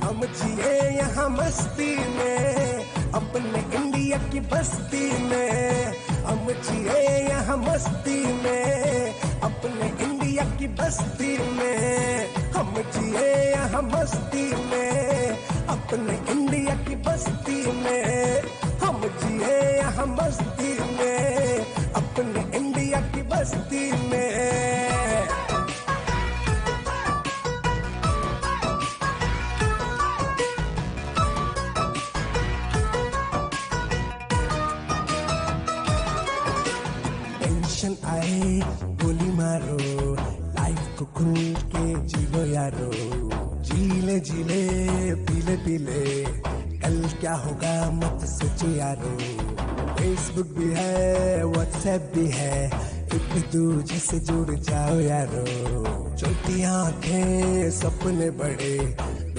हम जिए यहाँ मस्ती में, अपने इंडिया की बस्ती में। हम जिए यहाँ मस्ती में, अपने इंडिया की बस्ती में। हम जिए यहाँ मस्ती में, अपने इंडिया की बस्ती में। हम जिए यहाँ मस्ती में, अपने इंडिया की बस्ती में। टेंशन आए गोली मारो, लाइफ को खुल के जीलो यारो। जीले जीले पीले पीले, कल क्या होगा मत सोचो यारो। फेसबुक भी है, व्हाट्सएप भी है, एक दूजे से जुड़ जाओ यारो। छोटी आंखें सपने बड़े,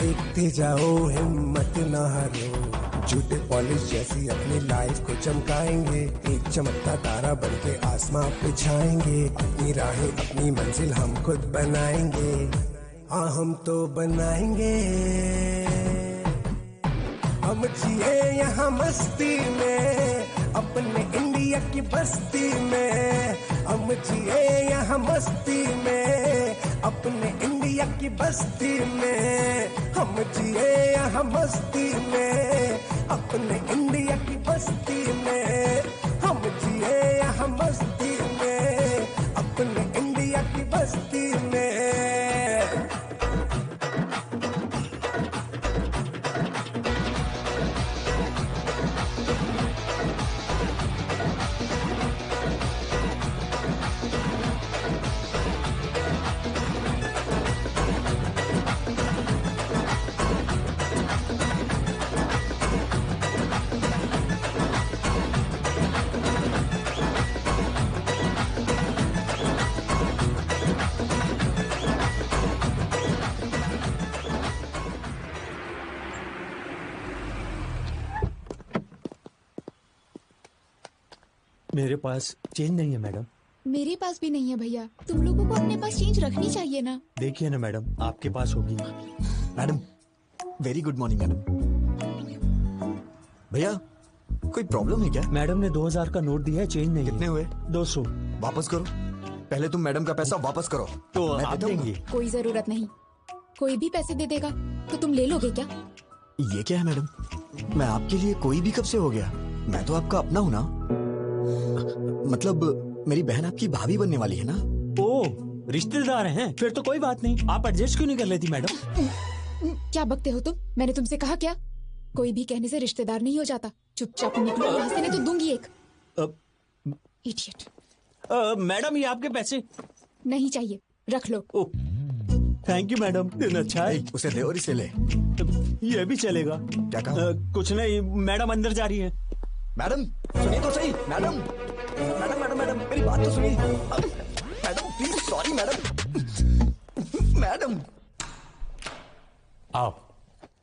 देखते जाओ हिम्मत न हारो। झूठे पॉलिश जैसी अपनी लाइफ को चमकाएंगे, एक चमकता तारा बनके आसमां पे छाएंगे। अपनी राहें अपनी मंजिल हम खुद बनाएंगे, हाँ हम तो बनाएंगे। हम जिए यहाँ मस्ती में, अपने इंडिया की बस्ती में। हम जिए यहाँ मस्ती में, अपने इंडिया की बस्ती में। हम जिए यहाँ मस्ती में, अपने इंडिया की बस्ती में। हम जिए यहाँ मस्ती में, अपने इंडिया की बस्ती में। मेरे पास चेंज नहीं है मैडम। मेरे पास भी नहीं है भैया। तुम लोगों को अपने पास चेंज रखनी चाहिए ना। देखिए ना मैडम, आपके पास होगी। Madam very good morning madam. भैया कोई प्रॉब्लम है क्या? मैडम ने 2000 का नोट दिया है, चेंज नहीं। कितने हुए? 200। वापस करो, पहले तुम मैडम का पैसा वापस करो। तो मैं आप देता हूँ। देंगे? कोई जरूरत नहीं, कोई भी पैसे दे देगा तो तुम ले लोगे क्या? ये क्या है मैडम, मैं आपके लिए कोई भी कब से हो गया? मैं तो आपका अपना हूँ ना। मतलब मेरी बहन आपकी भाभी बनने वाली है ना। ओ रिश्तेदार हैं, फिर तो कोई बात नहीं। आप एडजस्ट क्यों नहीं कर लेती मैडम? क्या बकते हो तुम? मैंने तुमसे कहा क्या? कोई भी कहने से रिश्तेदार नहीं हो जाता। चुपचाप निकलो यहाँ से, नहीं तो दूंगी एक। इडियट। मैडम ये आपके पैसे। नहीं चाहिए, रख लो। थैंक यू मैडम, दिन अच्छा है। उसे दे और इसे ले। ये भी चलेगा। क्या कहा? कुछ नहीं, मैडम अंदर जा रही है। मैडम सुनिए तो सही। मैडम मैडम मैडम मैडम मेरी बात तो सुनिए। Madam please, sorry madam. Madam आप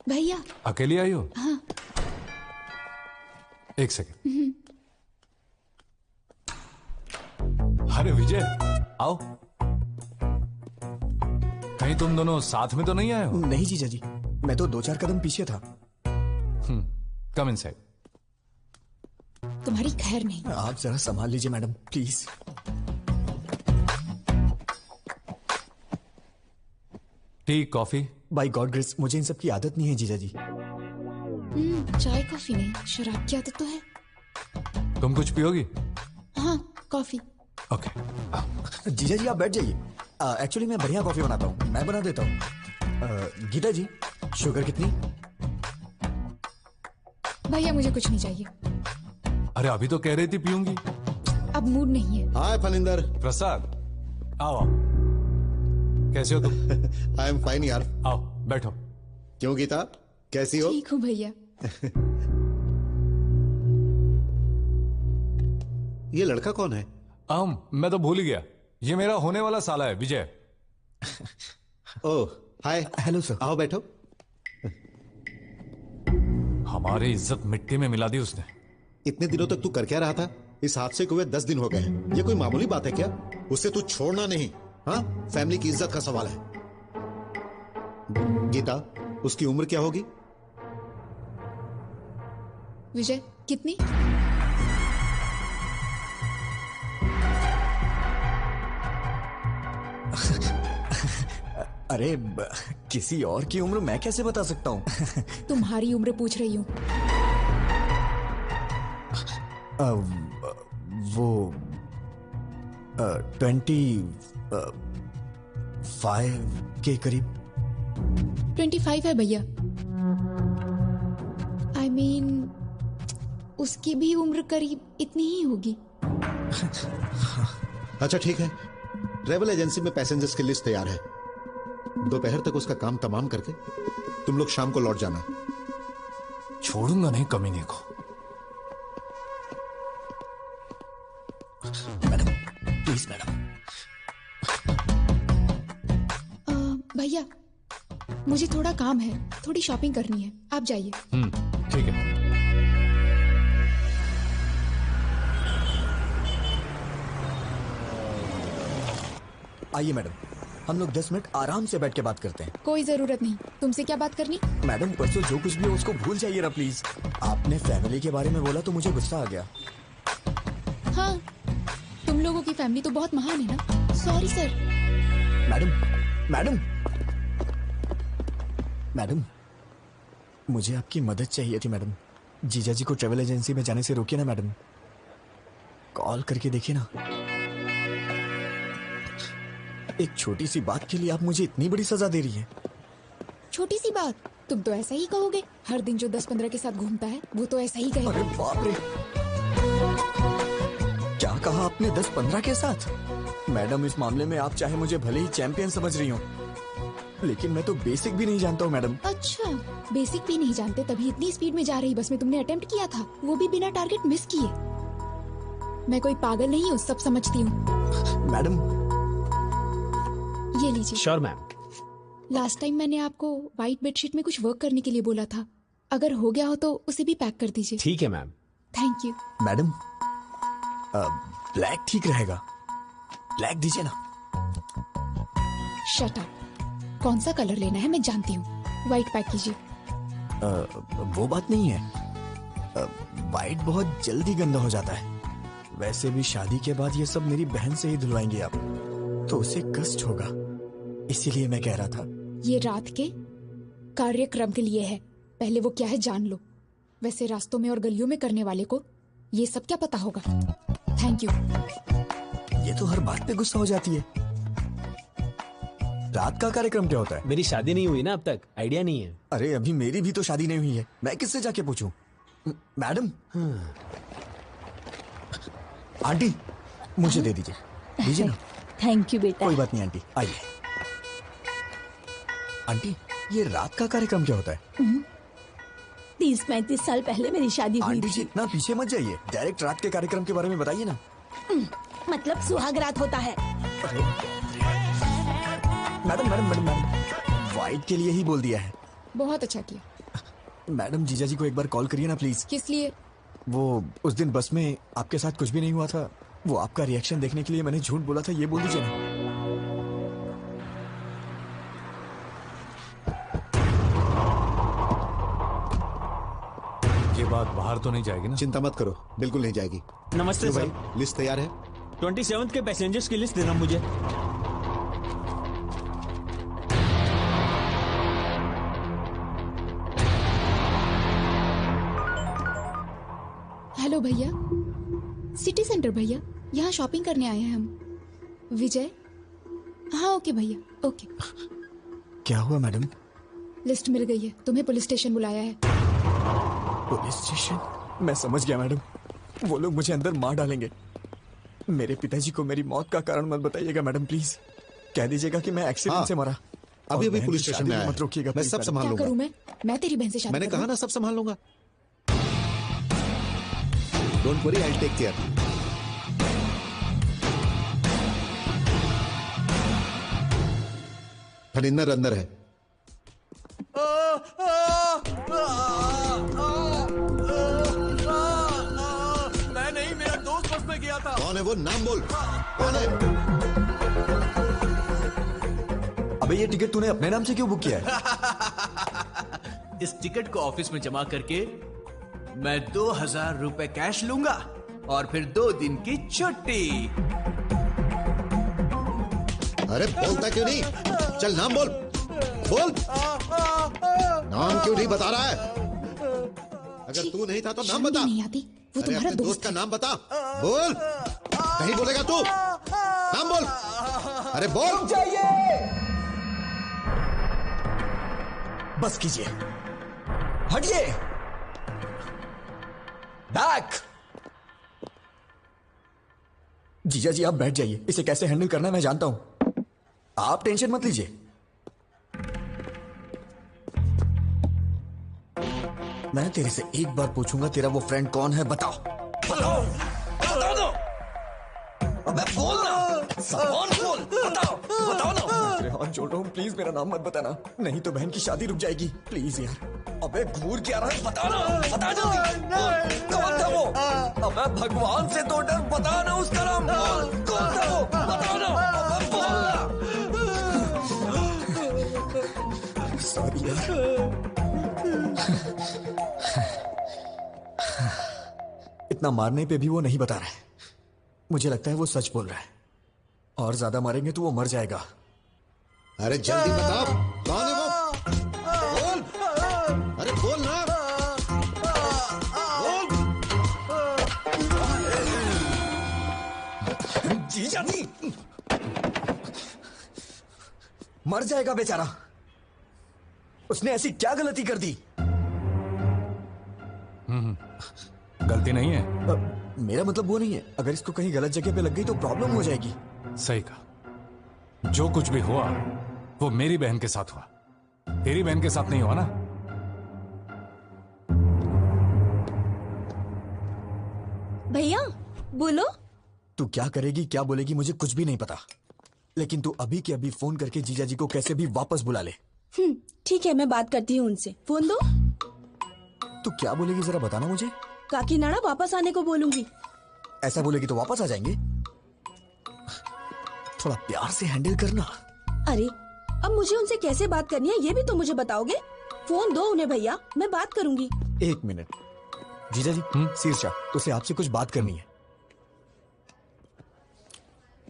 भैया अकेली आई हो? हाँ। एक सेकंड। अरे विजय आओ। कहीं तुम दोनों साथ में तो नहीं आए हो? नहीं जीजा जी, मैं तो 2-4 कदम पीछे था। Come inside. तुम्हारी खैर नहीं। आप जरा संभाल लीजिए madam please. Tea coffee? By God grace मुझे इन सब की आदत नहीं है जीजा जी। चाय कॉफी नहीं, शराब की आदत तो है। तुम कुछ पियोगी? हाँ, कॉफी। ओके जीजा जी आप बैठ जाइए। एक्चुअली मैं बढ़िया कॉफी बनाता हूँ, मैं बना देता हूँ। गीता जी शुगर कितनी? भैया मुझे कुछ नहीं चाहिए। अरे अभी तो कह रही थी पीऊंगी। अब मूड नहीं है। हाय फलिंदर। प्रसाद आओ। कैसे हो तुम? आई एम फाइन यार। आओ बैठो। क्यों गीता, कैसी हो? ठीक हूँ भैया। ये लड़का कौन है? मैं तो भूल ही गया, ये मेरा होने वाला साला है विजय। ओह हाय। Hello sir. आओ बैठो। हमारी इज्जत मिट्टी में मिला दी उसने। इतने दिनों तक तू कर क्या रहा था? इस हादसे को हुए 10 दिन हो गए हैं। ये कोई मामूली बात है क्या? उससे तू छोड़ना नहीं। हाँ, फैमिली की इज्जत का सवाल है। गीता उसकी उम्र क्या होगी? विजय कितनी? अरे किसी और की उम्र मैं कैसे बता सकता हूँ? तुम्हारी उम्र पूछ रही हूँ। वो 25 के करीब। 25 है भैया। I mean, उसकी भी उम्र करीब इतनी ही होगी। अच्छा ठीक है, ट्रेवल एजेंसी में पैसेंजर्स की लिस्ट तैयार है। दोपहर तक उसका काम तमाम करके तुम लोग शाम को लौट जाना। छोड़ूंगा नहीं कमीने को। Madam please madam. भैया मुझे थोड़ा काम है, थोड़ी शॉपिंग करनी है, आप जाइए। ठीक है। आइए मैडम, हम लोग 10 मिनट आराम से बैठ के बात करते हैं। कोई जरूरत नहीं। तुमसे क्या बात करनी? मैडम परसों जो कुछ भी हो उसको भूल जाइए ना प्लीज। आपने फैमिली के बारे में बोला तो मुझे गुस्सा आ गया। हाँ, तुम लोगों की फैमिली तो बहुत महान है ना। Sorry sir. मैडम मैडम मुझे आपकी मदद चाहिए थी मैडम। जीजा जी को ट्रेवल एजेंसी में जाने से रोकिए ना मैडम। कॉल करके देखिए ना। एक छोटी सी बात के लिए आप मुझे इतनी बड़ी सजा दे रही है। छोटी सी बात? तुम तो ऐसा ही कहोगे। हर दिन जो 10-15 के साथ घूमता है वो तो ऐसा ही कहेगा। अरे बाप रे, क्या कहा आपने? 10-15 के साथ? मैडम इस मामले में आप चाहे मुझे भले ही चैंपियन समझ रही हो, लेकिन मैं तो बेसिक भी नहीं जानता हूँ मैडम। अच्छा, बेसिक भी नहीं जानते तभी इतनी स्पीड में जा रही बस में तुमने अटेम्प्ट किया था, वो भी बिना टारगेट मिस किए। मैं कोई पागल नहीं हूँ, सब समझती हूँ। मैडम ये लीजिए। Sure ma'am. लास्ट टाइम मैंने आपको व्हाइट बेडशीट में कुछ वर्क करने के लिए बोला था, अगर हो गया हो तो उसे भी पैक कर दीजिए। ठीक है ma'am. Thank you. Madam black ठीक रहेगा, ब्लैक दीजिए ना। Shut up. कौन सा कलर लेना है मैं जानती हूँ, व्हाइट पैक कीजिए। वो बात नहीं है, व्हाइट बहुत जल्दी गंदा हो जाता है। वैसे भी शादी के बाद ये सब मेरी बहन से ही धुलवाएंगे आप, तो उसे कष्ट होगा, इसीलिए मैं कह रहा था। ये रात के कार्यक्रम के लिए है, पहले वो क्या है जान लो। वैसे रास्तों में और गलियों में करने वाले को ये सब क्या पता होगा। Thank you. ये तो हर बात पे गुस्सा हो जाती है। रात का कार्यक्रम क्या होता है? मेरी शादी नहीं हुई ना अब तक, आइडिया नहीं है। अरे अभी मेरी भी तो शादी नहीं हुई है, मैं किससे जाके पूछूं? मैडम आंटी मुझे दे दीजिए ना। थैंक यू बेटा। कोई बात नहीं आंटी, आइए। आंटी ये रात का कार्यक्रम क्या होता है? 30-35 साल पहले मेरी शादी हुई आंटी जी थी। इतना पीछे मत जाइए, डायरेक्ट रात के कार्यक्रम के बारे में बताइए ना। मतलब सुहाग रात होता है। Madam madam madam madam white के लिए ही बोल दिया है। बहुत अच्छा किया। मैडम जीजा जी को एक बार कॉल करिए ना प्लीज। किस लिए? वो उस दिन बस में आपके साथ कुछ भी नहीं हुआ था, वो आपका रिएक्शन देखने के लिए मैंने झूठ बोला था, ये बोल दीजिए ना। ये बात बाहर तो नहीं जाएगी ना? चिंता मत करो, बिल्कुल नहीं जाएगी। नमस्ते क्यों सर। भाई, लिस्ट तैयार है? 27 के पैसेंजर्स की लिस्ट देना मुझे। हेलो भैया, सिटी सेंटर भैया, यहाँ शॉपिंग करने आए हैं हम। विजय? हाँ ओके भैया, ओके। क्या हुआ मैडम? लिस्ट मिल गई है, तुम्हें पुलिस स्टेशन बुलाया है। Police station? मैं समझ गया मैडम, वो लोग मुझे अंदर मार डालेंगे। मेरे पिताजी को मेरी मौत का कारण मत बताइएगा मैडम प्लीज। कह दीजिएगा कि मैं एक्सीडेंट से मरा। अभी और अभी बहन पुलिस की स्टेशन शादी में में आया मत रोकिएगा मैं please, सब मैडम। संभाल क्या लूंगा। करूँ मैं तेरी बहन से शादी मैंने करूँ? कहा ना सब संभाल लूंगा। Don't worry, I take care. Farinder अंदर है। मैं नहीं, मेरा दोस्त बस में गया था। कौन है वो? नाम बोल। कौन है? अबे ये टिकट तूने अपने नाम से क्यों बुक किया है? इस टिकट को ऑफिस में जमा करके मैं 2000 रुपए कैश लूंगा और फिर 2 दिन की छुट्टी। अरे बोलता क्यों नहीं? चल नाम बोल। बोल। नाम क्यों नहीं बता रहा है? अगर तू नहीं था तो नाम बता। नहीं आती, वो अरे तुम्हारा अपने दोस्त का नाम बता। बोल। नहीं बोलेगा तू? नाम बोल। अरे बोल। बस कीजिए, हटिए। बैक। जीजा जी आप बैठ जाइए, इसे कैसे हैंडल करना है मैं जानता हूं, आप टेंशन मत लीजिए। मैं तेरे से एक बार पूछूंगा, तेरा वो फ्रेंड कौन है? बताओ बताओ बताओ ना। अबे बोल ना, सवाल बोल। बताओ बताओ ना। तेरे हाथ जोड़ रहा हूं, प्लीज मेरा नाम मत बताना, नहीं तो बहन की शादी रुक जाएगी। प्लीज यार। अबे घूर क्या रहा है? बता ना, बता जल्दी। कौन था वो? अबे भगवान से तो डर, बता ना उसका नाम। कौन था वो? बता ना। अबे बोल ना। सॉरी यार। इतना मारने पे भी वो नहीं बता रहा है। मुझे लगता है वो सच बोल रहा है, और ज्यादा मारेंगे तो वो मर जाएगा। अरे जल्दी बताओ कौन है वो? बोल। अरे बोल ना। बोल। जीजा नहीं, मर जाएगा बेचारा। उसने ऐसी क्या गलती कर दी? गलती नहीं है। मेरा मतलब वो नहीं है, अगर इसको कहीं गलत जगह पे लग गई तो प्रॉब्लम हो जाएगी। सही कहा, जो कुछ भी हुआ वो मेरी बहन के साथ हुआ, तेरी बहन के साथ नहीं हुआ ना। भैया बोलो। तू क्या करेगी क्या बोलेगी मुझे कुछ भी नहीं पता, लेकिन तू अभी के अभी फोन करके जीजा जी को कैसे भी वापस बुला ले। ठीक है, मैं बात करती हूँ उनसे। फोन दो। तू क्या बोलेगी जरा बताना मुझे। काकीनाडा वापस आने को बोलूंगी। ऐसा बोलेगी तो वापस आ जाएंगे। थोड़ा प्यार से हैंडल करना। अरे अब मुझे उनसे कैसे बात करनी है ये भी तो मुझे बताओगे। फोन दो उन्हें भैया, मैं बात करूंगी। 1 मिनट। जीजा जी, शीर्षा उसे आपसे कुछ बात करनी है।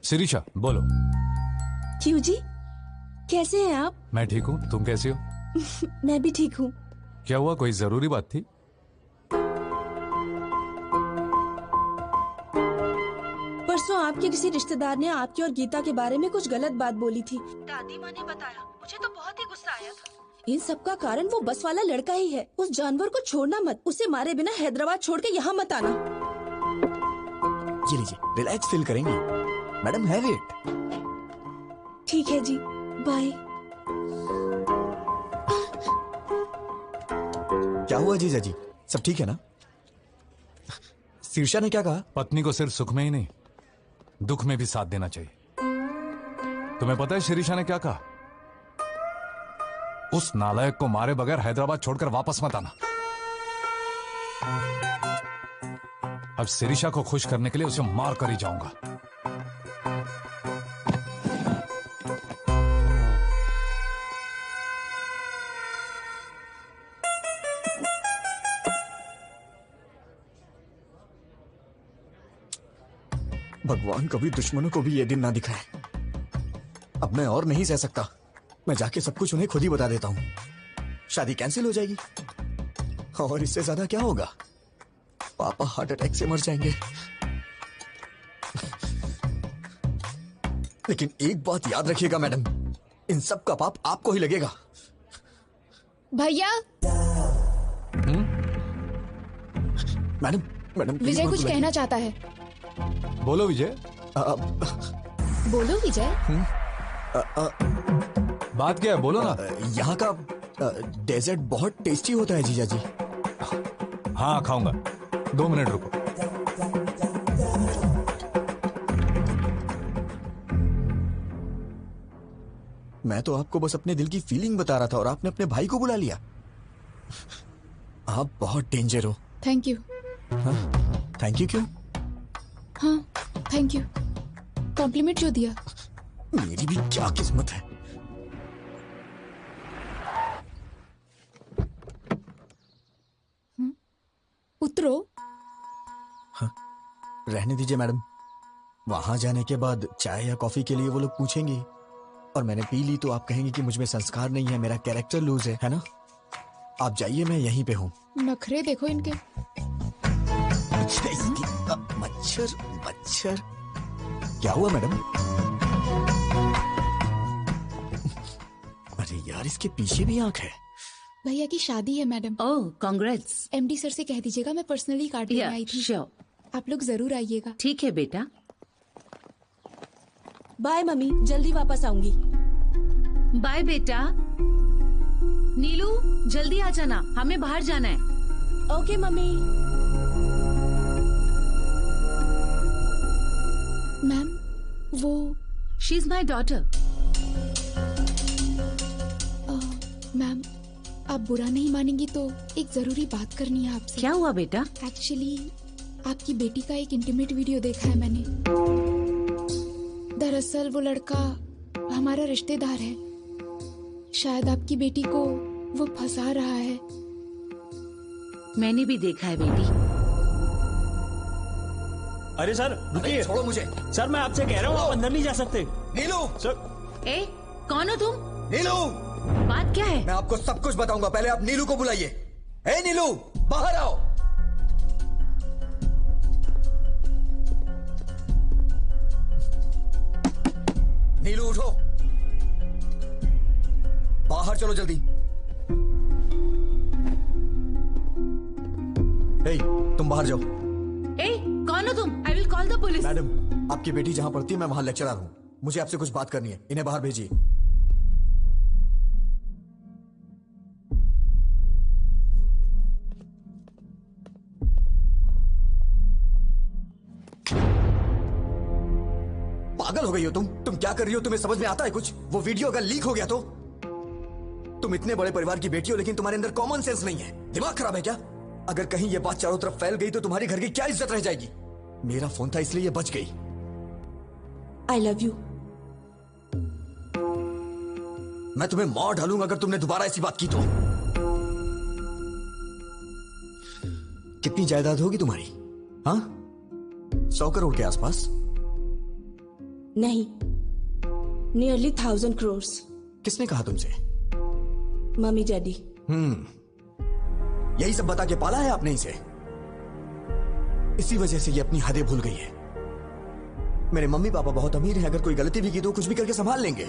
शिरीषा बोलो। क्यों जी, कैसे हैं आप? मैं ठीक हूँ, तुम कैसी हो? मैं भी ठीक हूँ। क्या हुआ, कोई जरूरी बात थी? परसों आपके किसी रिश्तेदार ने आपकी और गीता के बारे में कुछ गलत बात बोली थी। दादी माँ ने बताया, मुझे तो बहुत ही गुस्सा आया था। इन सब का कारण वो बस वाला लड़का ही है। उस जानवर को छोड़ना मत, उसे मारे बिना हैदराबाद छोड़ के यहाँ मत आना। ये लीजिए, रिलैक्स फील करेंगी। Madam have it. ठीक है जी, बाय। क्या हुआ जीजा जी, सब ठीक है ना? शीर्षा ने क्या कहा? पत्नी को सिर्फ सुख में ही नहीं दुख में भी साथ देना चाहिए। तुम्हें पता है शिरीषा ने क्या कहा? उस नालायक को मारे बगैर हैदराबाद छोड़कर वापस मत आना। अब शिरीषा को खुश करने के लिए उसे मार कर ही जाऊंगा। भगवान कभी दुश्मनों को भी ये दिन ना दिखाए। अब मैं और नहीं सह सकता। मैं जाके सब कुछ उन्हें खुद ही बता देता हूं। शादी कैंसिल हो जाएगी और इससे ज्यादा क्या होगा? पापा हार्ट अटैक से मर जाएंगे। लेकिन एक बात याद रखिएगा मैडम, इन सब का पाप आपको ही लगेगा। भैया। मैडम मैडम विजय कुछ कहना चाहता है। बोलो विजय। बोलो विजय। बात क्या है, बोलो ना। यहाँ का डेजर्ट बहुत टेस्टी होता है जीजा जी। हाँ खाऊंगा, 2 मिनट रुको। मैं तो आपको बस अपने दिल की फीलिंग बता रहा था और आपने अपने भाई को बुला लिया। आप बहुत डेंजर हो। Thank you. थैंक यू क्यों? हाँ थैंक यू, कॉम्प्लीमेंट जो दिया। मेरी भी क्या किस्मत है। उतरो। हाँ, रहने दीजिए मैडम। वहां जाने के बाद चाय या कॉफी के लिए वो लोग पूछेंगे और मैंने पी ली तो आप कहेंगे कि मुझ में संस्कार नहीं है, मेरा कैरेक्टर लूज है ना? आप जाइए, मैं यहीं पे हूँ। नखरे देखो इनके। मच्छर मच्छर। क्या हुआ मैडम? अरे यार, इसके पीछे भी आंख है। भैया की शादी है मैडम। ओह कांग्रेट्स। एमडी सर से कह दीजिएगा मैं पर्सनली कार्ड लेने आई थी। श्योर। आप लोग जरूर आइएगा। ठीक है बेटा। बाय मम्मी, जल्दी वापस आऊंगी। बाय बेटा। नीलू जल्दी आ जाना, हमें बाहर जाना है। Okay mummy. मैम वो she is my daughter. Ma'am आप बुरा नहीं मानेंगी तो एक जरूरी बात करनी है आपसे। क्या हुआ बेटा? एक्चुअली आपकी बेटी का एक इंटीमेट वीडियो देखा है मैंने। दरअसल वो लड़का हमारा रिश्तेदार है। शायद आपकी बेटी को वो फंसा रहा है। मैंने भी देखा है बेटी। अरे सर रुकिए। छोड़ो मुझे। सर मैं आपसे कह रहा हूँ, आप अंदर नहीं जा सकते। नीलू। सर। ए कौन हो तुम? नीलू। बात क्या है? मैं आपको सब कुछ बताऊंगा, पहले आप नीलू को बुलाइए। ए नीलू, बाहर आओ। नीलू उठो, बाहर चलो जल्दी। ए, तुम बाहर जाओ। ए कौन हो तुम? I will call the police. Madam, आपकी बेटी जहां पढ़ती है मैं वहां लेक्चरर हूं। मुझे आपसे कुछ बात करनी है, इन्हें बाहर भेजिए। पागल हो गई हो तुम क्या कर रही हो? तुम्हें समझ में आता है कुछ? वो वीडियो अगर लीक हो गया तो? तुम इतने बड़े परिवार की बेटी हो लेकिन तुम्हारे अंदर कॉमन सेंस नहीं है। दिमाग खराब है क्या? अगर कहीं ये बात चारों तरफ फैल गई तो तुम्हारे घर की क्या इज्जत रह जाएगी? मेरा फोन था इसलिए ये बच गई। I love you. मैं तुम्हें मार डालूंगा अगर तुमने दोबारा ऐसी बात की तो। कितनी जायदाद होगी तुम्हारी? हाँ, 100 करोड़ के आसपास? नहीं, नियरली 1000 crores। किसने कहा तुमसे? Mummy daddy. यही सब बता के पाला है आपने इसे। इसी वजह से ये अपनी हदें भूल गई है। मेरे मम्मी पापा बहुत अमीर हैं, अगर कोई गलती भी की तो कुछ भी करके संभाल लेंगे।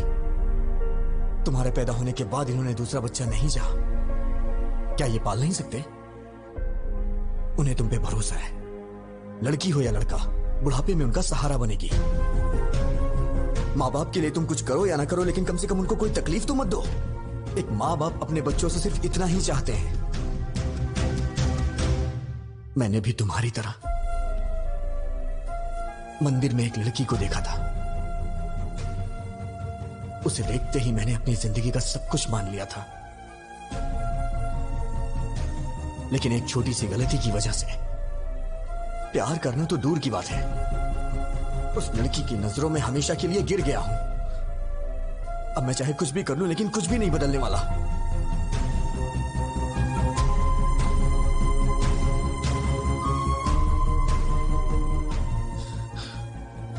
तुम्हारे पैदा होने के बाद इन्होंने दूसरा बच्चा नहीं चाहा। क्या ये पाल नहीं सकते? उन्हें तुम पे भरोसा है, लड़की हो या लड़का। बुढ़ापे में उनका सहारा बनेगी। माँ बाप के लिए तुम कुछ करो या ना करो, लेकिन कम से कम उनको कोई तकलीफ तो मत दो। एक माँ बाप अपने बच्चों से सिर्फ इतना ही चाहते हैं। मैंने भी तुम्हारी तरह मंदिर में एक लड़की को देखा था। उसे देखते ही मैंने अपनी जिंदगी का सब कुछ मान लिया था, लेकिन एक छोटी सी गलती की वजह से प्यार करना तो दूर की बात है, उस लड़की की नजरों में हमेशा के लिए गिर गया हूं। अब मैं चाहे कुछ भी कर लूं, लेकिन कुछ भी नहीं बदलने वाला।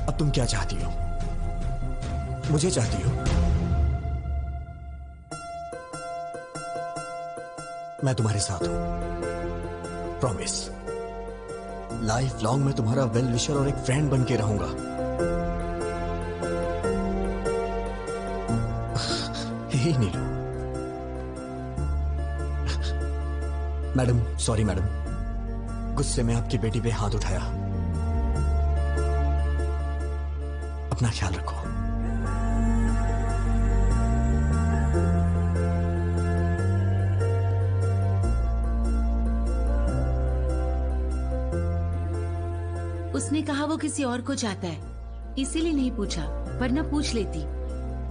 अब तुम क्या चाहती हो? मुझे चाहती हो? मैं तुम्हारे साथ हूं, प्रॉमिस। लाइफ लॉन्ग मैं तुम्हारा वेल विशर और एक फ्रेंड बन के रहूंगा। हे नीलू। मैडम, सॉरी मैडम, गुस्से में आपकी बेटी पे हाथ उठाया। अपना ख्याल रखो। उसने कहा वो किसी और को चाहता है, इसीलिए नहीं पूछा, वरना पूछ लेती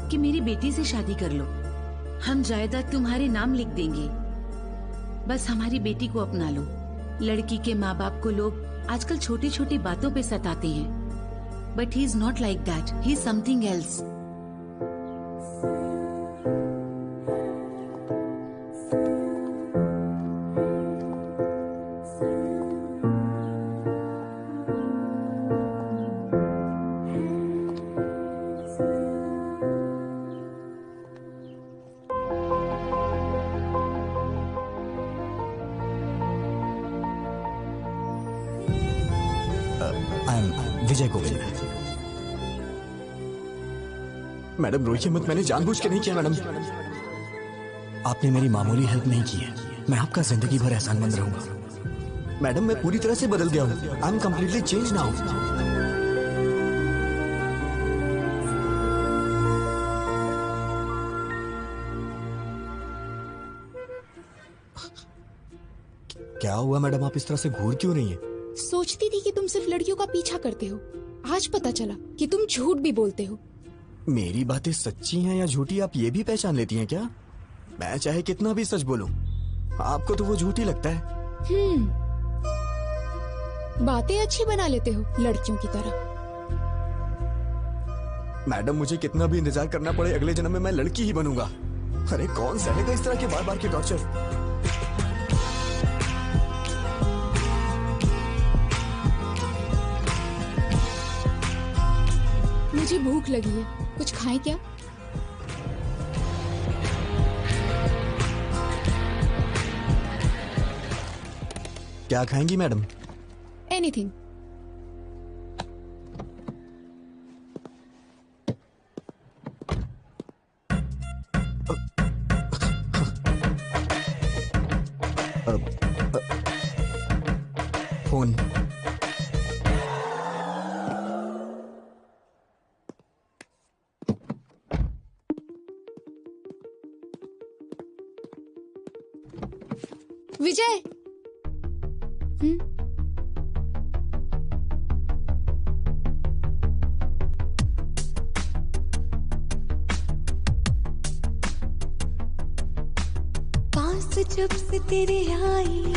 कि मेरी बेटी से शादी कर लो, हम जायदाद तुम्हारे नाम लिख देंगे, बस हमारी बेटी को अपना लो। लड़की के माँ बाप को लोग आजकल छोटी छोटी बातों पे सताते हैं, but he is not like that, he is something else. Vijay Govil. Madam रोइए मत, मैंने जानबूझ के नहीं किया मैडम। आपने मेरी मामूली हेल्प नहीं की है, मैं आपका जिंदगी भर एहसानमंद रहूंगा। मैडम मैं पूरी तरह से बदल गया हूं, I am completely change now. क्या हुआ मैडम, आप इस तरह से घूर क्यों रही हैं? सोचती थी कि तुम सिर्फ लड़कियों का पीछा करते हो, आज पता चला कि तुम झूठ भी बोलते हो। मेरी बातें सच्ची हैं या झूठी आप ये भी पहचान लेती हैं क्या? मैं चाहे कितना भी सच बोलूं, आपको तो वो झूठी लगता है। बातें अच्छी बना लेते हो लड़कियों की तरह। मैडम मुझे कितना भी इंतजार करना पड़े, अगले जन्म में मैं लड़की ही बनूंगा। अरे कौन सहेगा इस तरह के बार बार के टॉर्चर? मुझे भूख लगी है, कुछ खाएं क्या? क्या खाएंगी मैडम? एनीथिंग। फोन। विजय। पास जब से तेरे आई,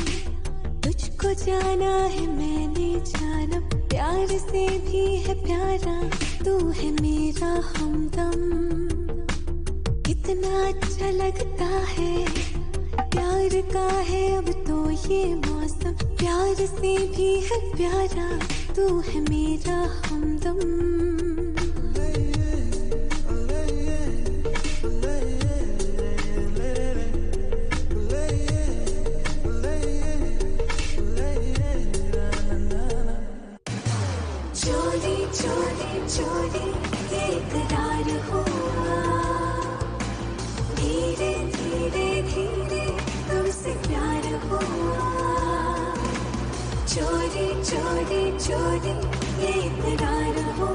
तुझको जाना है मैंने जाना, प्यार से भी है प्यारा, तू है मेरा हमदम। कितना अच्छा लगता है, प्यार का है अब तो ये मौसम, प्यार से भी है प्यारा, तू है मेरा हमदम। चोरी चोरी चोरी ये इकरार हुआ, धीरे धीरे धीरे तुमसे प्यार हुआ। चोरी चोरी चोरी ये इकरार हुआ,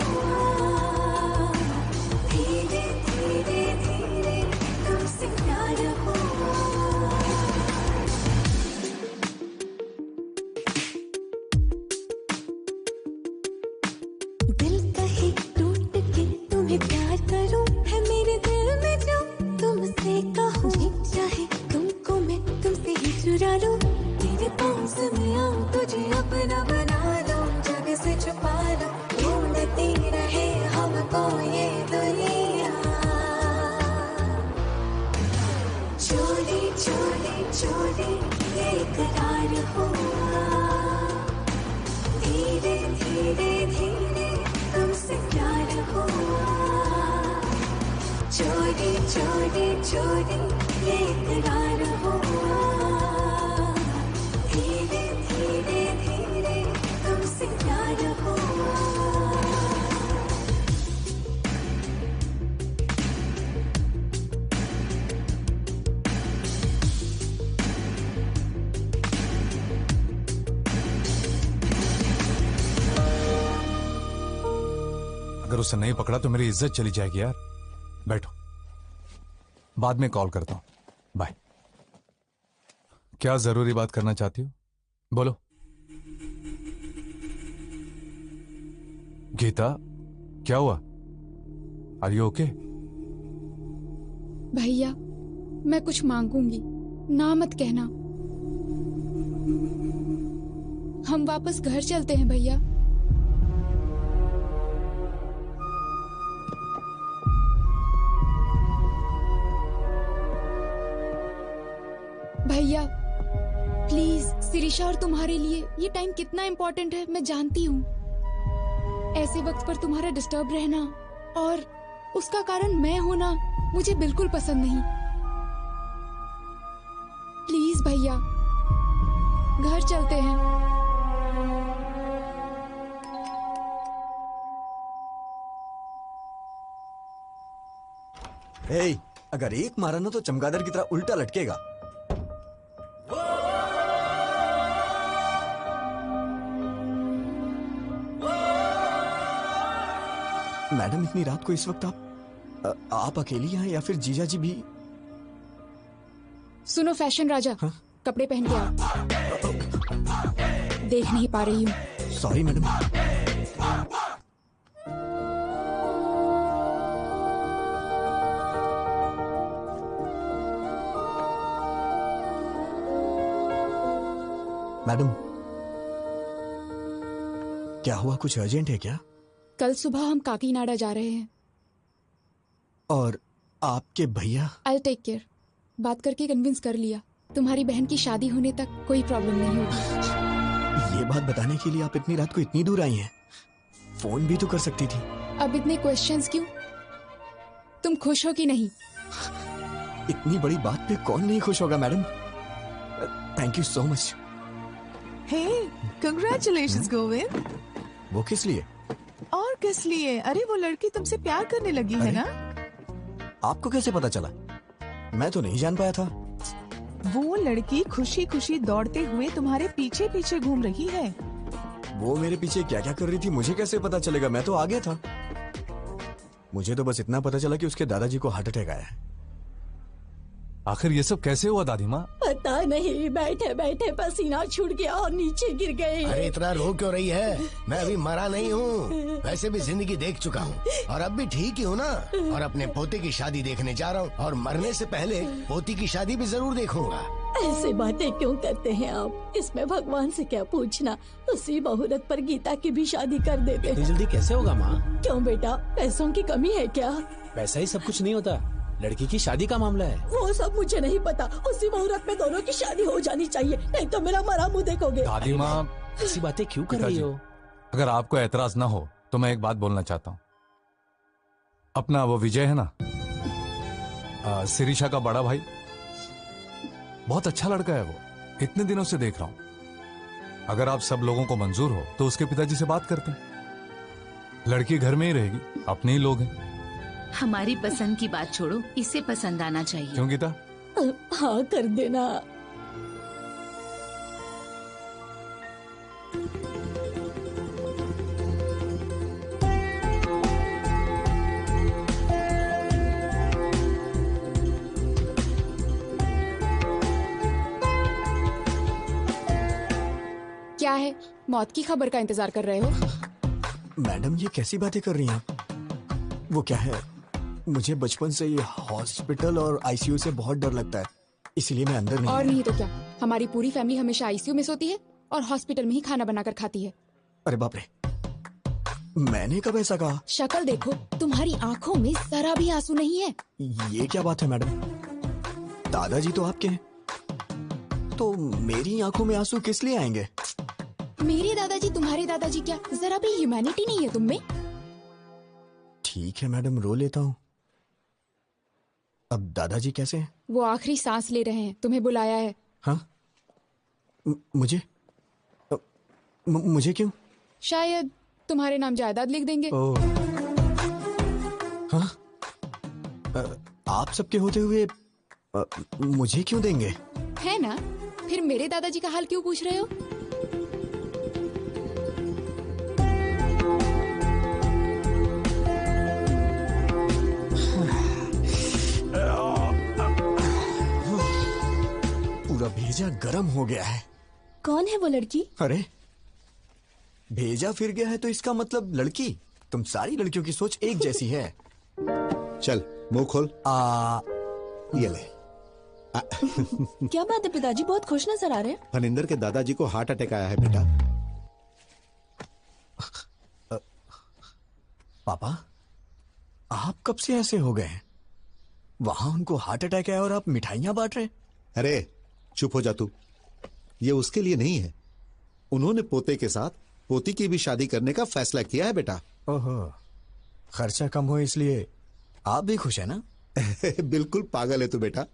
धीरे धीरे धीरे तुमसे प्यार हुआ। दिल कहे टूट के तुम्हें प्यार करूं, है मेरे दिल में जो तुमसे कहूं, चाहे तुमको मैं तुमसे ही चुरा लूं, तेरे पास में आऊं तुझे अपना बना लूं, जग से छुपा लूं, ढूंढती रहे हमको ये दुनिया। चोरी चोरी चोरी ये इकरार हुआ, धीरे धीरे धीरे तुमसे प्यार हुआ। चोरी चोरी चोरी ये इकरार हुआ, धीरे धीरे धीरे तुमसे प्यार हुआ। अगर उसे नहीं पकड़ा तो मेरी इज्जत चली जाएगी यार। बैठो, बाद में कॉल करता हूं। बाय। क्या जरूरी बात करना चाहती हो? बोलो। गीता, क्या हुआ? Are you okay? भैया, मैं कुछ मांगूंगी, ना मत कहना। हम वापस घर चलते हैं भैया। भैया प्लीज, सिरिशा और तुम्हारे लिए ये टाइम कितना इम्पोर्टेंट है मैं जानती हूँ। ऐसे वक्त पर तुम्हारा डिस्टर्ब रहना और उसका कारण मैं होना मुझे बिल्कुल पसंद नहीं। प्लीज भैया, घर चलते हैं। हे, अगर एक मारा ना तो चमगादड़ की तरह उल्टा लटकेगा। मैडम, इतनी रात को इस वक्त आप अकेली हैं या फिर जीजा जी भी? सुनो फैशन राजा, हाँ? कपड़े पहन के आओ। देख नहीं पा रही हूँ। Sorry madam. मैडम, क्या हुआ? कुछ अर्जेंट है क्या? कल सुबह हम काकीनाडा जा रहे हैं। और आपके भैया? I'll take care। बात करके कन्विंस कर लिया। तुम्हारी बहन की शादी होने तक कोई प्रॉब्लम नहीं होगी। ये बात बताने के लिए आप इतनी रात को इतनी दूर आई हैं? फोन भी तो कर सकती थी। अब इतने क्वेश्चंस क्यों? तुम खुश हो कि नहीं? इतनी बड़ी बात पे कौन नहीं खुश होगा madam. Thank you so much. Hey, congratulations Govind. वो किस लिए? और किस लिए? अरे वो लड़की तुमसे प्यार करने लगी है ना? आपको कैसे पता चला? मैं तो नहीं जान पाया था। वो लड़की खुशी खुशी दौड़ते हुए तुम्हारे पीछे पीछे घूम रही है। वो मेरे पीछे क्या क्या कर रही थी मुझे कैसे पता चलेगा? मैं तो आ गया था। मुझे तो बस इतना पता चला कि उसके दादाजी को हार्ट अटैक आया है। आखिर ये सब कैसे हुआ दादी माँ? पता नहीं, बैठे बैठे पसीना छूट गया और नीचे गिर गई। अरे इतना रो क्यों रही है? मैं अभी मरा नहीं हूँ, वैसे भी जिंदगी देख चुका हूँ और अब भी ठीक ही हूँ ना। और अपने पोते की शादी देखने जा रहा हूँ और मरने से पहले पोती की शादी भी जरूर देखूंगा। ऐसी बातें क्यों करते हैं आप? इसमें भगवान से क्या पूछना? उसी मुहूर्त पर गीता की भी शादी कर देते हैं। जल्दी कैसे होगा माँ? क्यों बेटा, पैसों की कमी है क्या? पैसा ही सब कुछ नहीं होता, लड़की की शादी का मामला है। वो सब मुझे नहीं पता। उसी मुहूर्त में दोनों की शादी हो जानी चाहिए, नहीं तो मेरा मरा मुंह देखोगे। दादी माँ, ऐसी बातें क्यों कर रही हो? अगर आपको एतराज ना हो तो मैं एक बात बोलना चाहता हूँ। अपना वो विजय है ना, सिरिशा का बड़ा भाई, बहुत अच्छा लड़का है वो। इतने दिनों से देख रहा हूँ। अगर आप सब लोगों को मंजूर हो तो उसके पिताजी से बात करते हैं। लड़की घर में ही रहेगी, अपने ही लोग हैं। हमारी पसंद की बात छोड़ो, इसे पसंद आना चाहिए। क्यों गीता? हाँ कर देना। क्या है, मौत की खबर का इंतजार कर रहे हो? मैडम ये कैसी बातें कर रही हैं आप? वो क्या है, मुझे बचपन से ये हॉस्पिटल और आईसीयू से बहुत डर लगता है, इसलिए मैं अंदर नहीं। और नहीं तो क्या, हमारी पूरी फैमिली हमेशा आईसीयू में सोती है और हॉस्पिटल में ही खाना बनाकर खाती है। अरे बाप रे, मैंने कब ऐसा कहा? शक्ल देखो, तुम्हारी आंखों में जरा भी आंसू नहीं है। ये क्या बात है मैडम? दादाजी तो आपके हैं, तो मेरी आंखों में आंसू किस लिए आएंगे? मेरे दादाजी तुम्हारे दादाजी क्या, जरा भी ह्यूमैनिटी नहीं है तुम में? ठीक है मैडम, रो लेता हूँ। अब दादाजी कैसे हैं? वो आखिरी सांस ले रहे हैं, तुम्हें बुलाया है। हाँ? मुझे मुझे क्यों? शायद तुम्हारे नाम जायदाद लिख देंगे। ओह। हाँ? आप सबके होते हुए मुझे क्यों देंगे? है ना, फिर मेरे दादाजी का हाल क्यों पूछ रहे हो? पूरा भेजा गरम हो गया है। कौन है वो लड़की? अरे भेजा फिर गया है तो इसका मतलब लड़की। तुम सारी लड़कियों की सोच एक जैसी है। चल मुंह खोल। ये ले। क्या बात है पिताजी, बहुत खुश नजर आ रहे हैं। फनिंदर के दादाजी को हार्ट अटैक आया है बेटा। पापा, आप कब से ऐसे हो गए? वहां उनको हार्ट अटैक है और आप मिठाइयां बांट रहे हैं। अरे चुप हो जा तू, ये उसके लिए नहीं है। उन्होंने पोते के साथ पोती की भी शादी करने का फैसला किया है बेटा। ओहो, खर्चा कम हो इसलिए आप भी खुश है ना? बिल्कुल पागल है तू बेटा।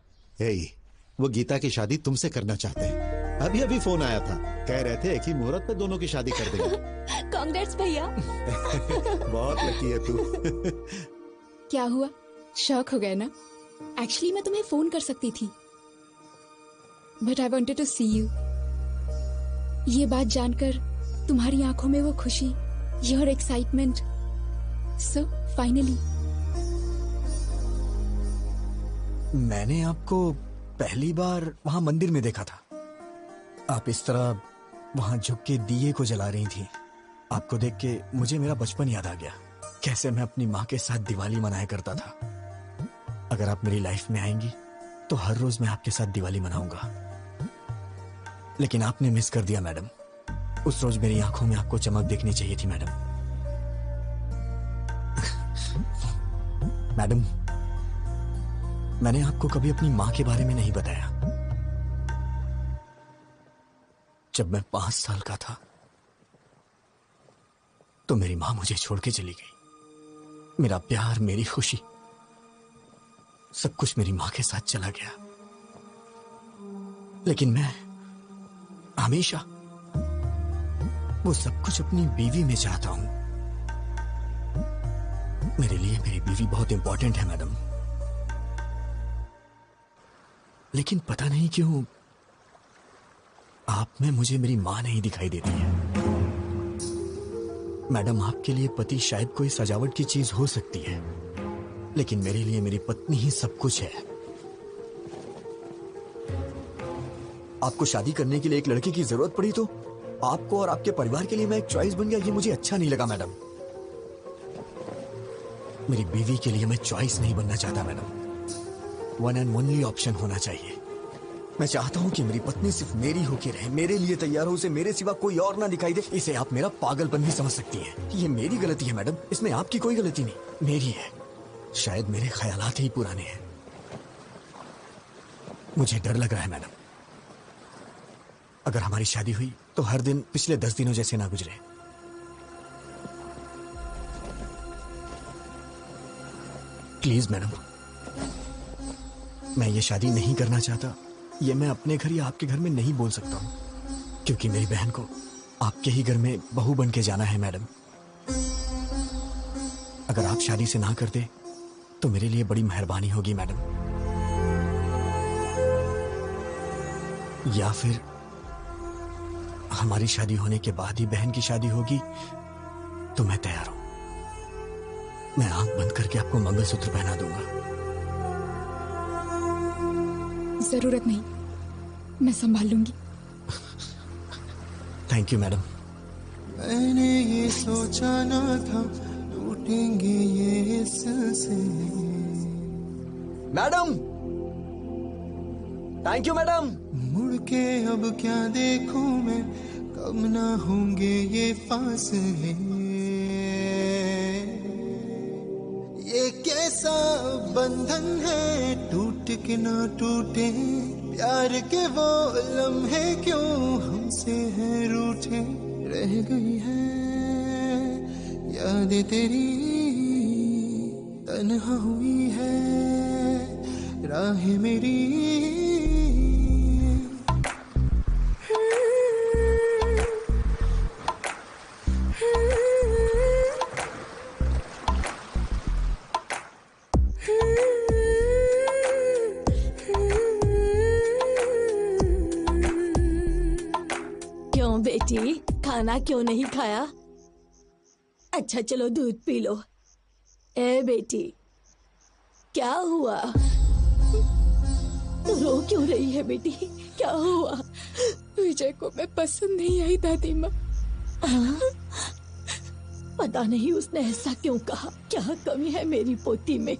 वो गीता की शादी तुमसे करना चाहते हैं। अभी अभी फोन आया था, कह रहे थे एक ही मुहूर्त पे दोनों की शादी कर देंगे। कांग्रेट्स भैया। बहुत लकी है तू। क्या हुआ, शौक हो गए ना? एक्चुअली मैं तुम्हें फोन कर सकती थी, but I wanted to see you. ये बात जानकर तुम्हारी आंखों में वो खुशी, योर एक्साइटमेंट, सो फाइनली। मैंने आपको पहली बार वहां मंदिर में देखा था। आप इस तरह वहां झुक के दिए को जला रही थी। आपको देख के मुझे मेरा बचपन याद आ गया, कैसे मैं अपनी माँ के साथ दिवाली मनाया करता था। अगर आप मेरी लाइफ में आएंगी तो हर रोज मैं आपके साथ दिवाली मनाऊंगा। लेकिन आपने मिस कर दिया मैडम। उस रोज मेरी आंखों में आपको चमक देखनी चाहिए थी मैडम। मैडम, मैंने आपको कभी अपनी मां के बारे में नहीं बताया। जब मैं 5 साल का था तो मेरी मां मुझे छोड़ के चली गई। मेरा प्यार, मेरी खुशी, सब कुछ मेरी मां के साथ चला गया। लेकिन मैं हमेशा वो सब कुछ अपनी बीवी में चाहता हूं। मेरे लिए मेरी बीवी बहुत इंपॉर्टेंट है मैडम। लेकिन पता नहीं क्यों आप में मुझे मेरी मां नहीं दिखाई देती है। मैडम, आपके लिए पति शायद कोई सजावट की चीज हो सकती है, लेकिन मेरे लिए मेरी पत्नी ही सब कुछ है। आपको शादी करने के लिए एक लड़के की जरूरत पड़ी तो आपको और आपके परिवार के लिए मैं एक चॉइस बन गया। ये मुझे अच्छा नहीं लगा मैडम। मेरी बीवी के लिए मैं चॉइस नहीं बनना चाहता madam. One and only option होना चाहिए। मैं चाहता हूं कि मेरी पत्नी सिर्फ मेरी होके रहे, मेरे लिए तैयार हो, उसे मेरे सिवा कोई और ना दिखाई दे। इसे आप मेरा पागलपन भी समझ सकती हैं। ये मेरी गलती है मैडम, इसमें आपकी कोई गलती नहीं, मेरी है। शायद मेरे ख्यालात ही पुराने हैं। मुझे डर लग रहा है मैडम, अगर हमारी शादी हुई तो हर दिन पिछले 10 दिनों जैसे ना गुजरे। प्लीज मैडम, मैं ये शादी नहीं करना चाहता। ये मैं अपने घर या आपके घर में नहीं बोल सकता हूं, क्योंकि मेरी बहन को आपके ही घर में बहू बन के जाना है मैडम। अगर आप शादी से ना करते तो मेरे लिए बड़ी मेहरबानी होगी मैडम। या फिर हमारी शादी होने के बाद ही बहन की शादी होगी तो मैं तैयार हूं। मैं आंख बंद करके आपको मंगलसूत्र पहना दूंगा। जरूरत नहीं, मैं संभाल लूंगी। Thank you madam. मैंने ये सोचा ना था टूटेंगे ये इससे। Madam thank you madam. मुड़ के अब क्या देखूं मैं, कब ना होंगे ये फासले। ये कैसा बंधन है टूट के ना टूटे, प्यार के वो लम्हे क्यों हमसे हैं रूठे। रह गई है यादें तेरी, तन्हा हुई है राह मेरी। क्यों बेटी, खाना क्यों नहीं खाया? अच्छा चलो दूध पी लो। ए बेटी, क्या हुआ? तू रो क्यों रही है बेटी, क्या हुआ? विजय को मैं पसंद नहीं आई दादी माँ। पता नहीं उसने ऐसा क्यों कहा, क्या कमी है मेरी पोती में?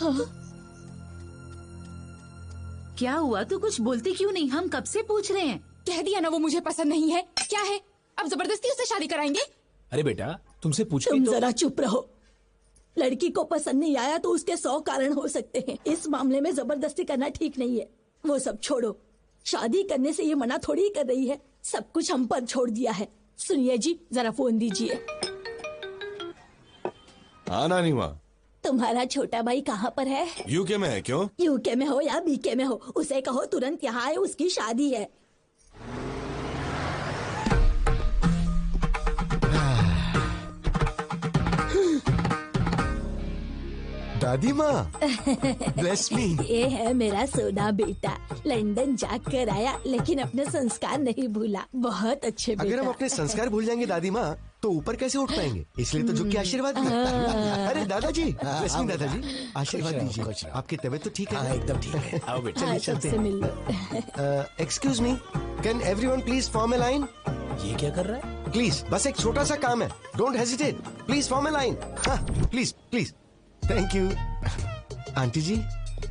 हाँ? क्या हुआ? तू कुछ बोलती क्यों नहीं? हम कब से पूछ रहे हैं। कह दिया ना वो मुझे पसंद नहीं है। क्या है, अब जबरदस्ती उससे शादी कराएंगे? अरे बेटा तुमसे पूछ तुम तो... जरा चुप रहो। लड़की को पसंद नहीं आया तो उसके 100 कारण हो सकते हैं। इस मामले में जबरदस्ती करना ठीक नहीं है। वो सब छोड़ो, शादी करने से ये मना थोड़ी कर रही है। सब कुछ हम पर छोड़ दिया है। सुनिए जी, जरा फोन दीजिए। हाँ नानी माँ। तुम्हारा छोटा भाई कहाँ पर है? यूके में है। क्यों? यूके में हो या बीके में हो, उसे कहो तुरंत यहाँ आए, उसकी शादी है। दादी माँ ब्लेस मी। ये है मेरा सोना बेटा, लंदन जाकर आया लेकिन अपने संस्कार नहीं भूला। बहुत अच्छे बेटा। अगर हम अपने संस्कार भूल जाएंगे दादी माँ तो ऊपर कैसे उठ पाएंगे, इसलिए तो झुक के आशीर्वाद दिया। अरे दादाजी, ब्लेस मी दादाजी, आशीर्वाद दीजिए। आपकी तबीयत तो ठीक है? एकदम ठीक है। आओ बेटा, चलिए चलते हैं। Excuse me, can everyone please form a line? ये क्या कर रहा है? प्लीज, बस एक छोटा सा काम है, don't hesitate, please form a line. Please please, thank you. Aunty ji,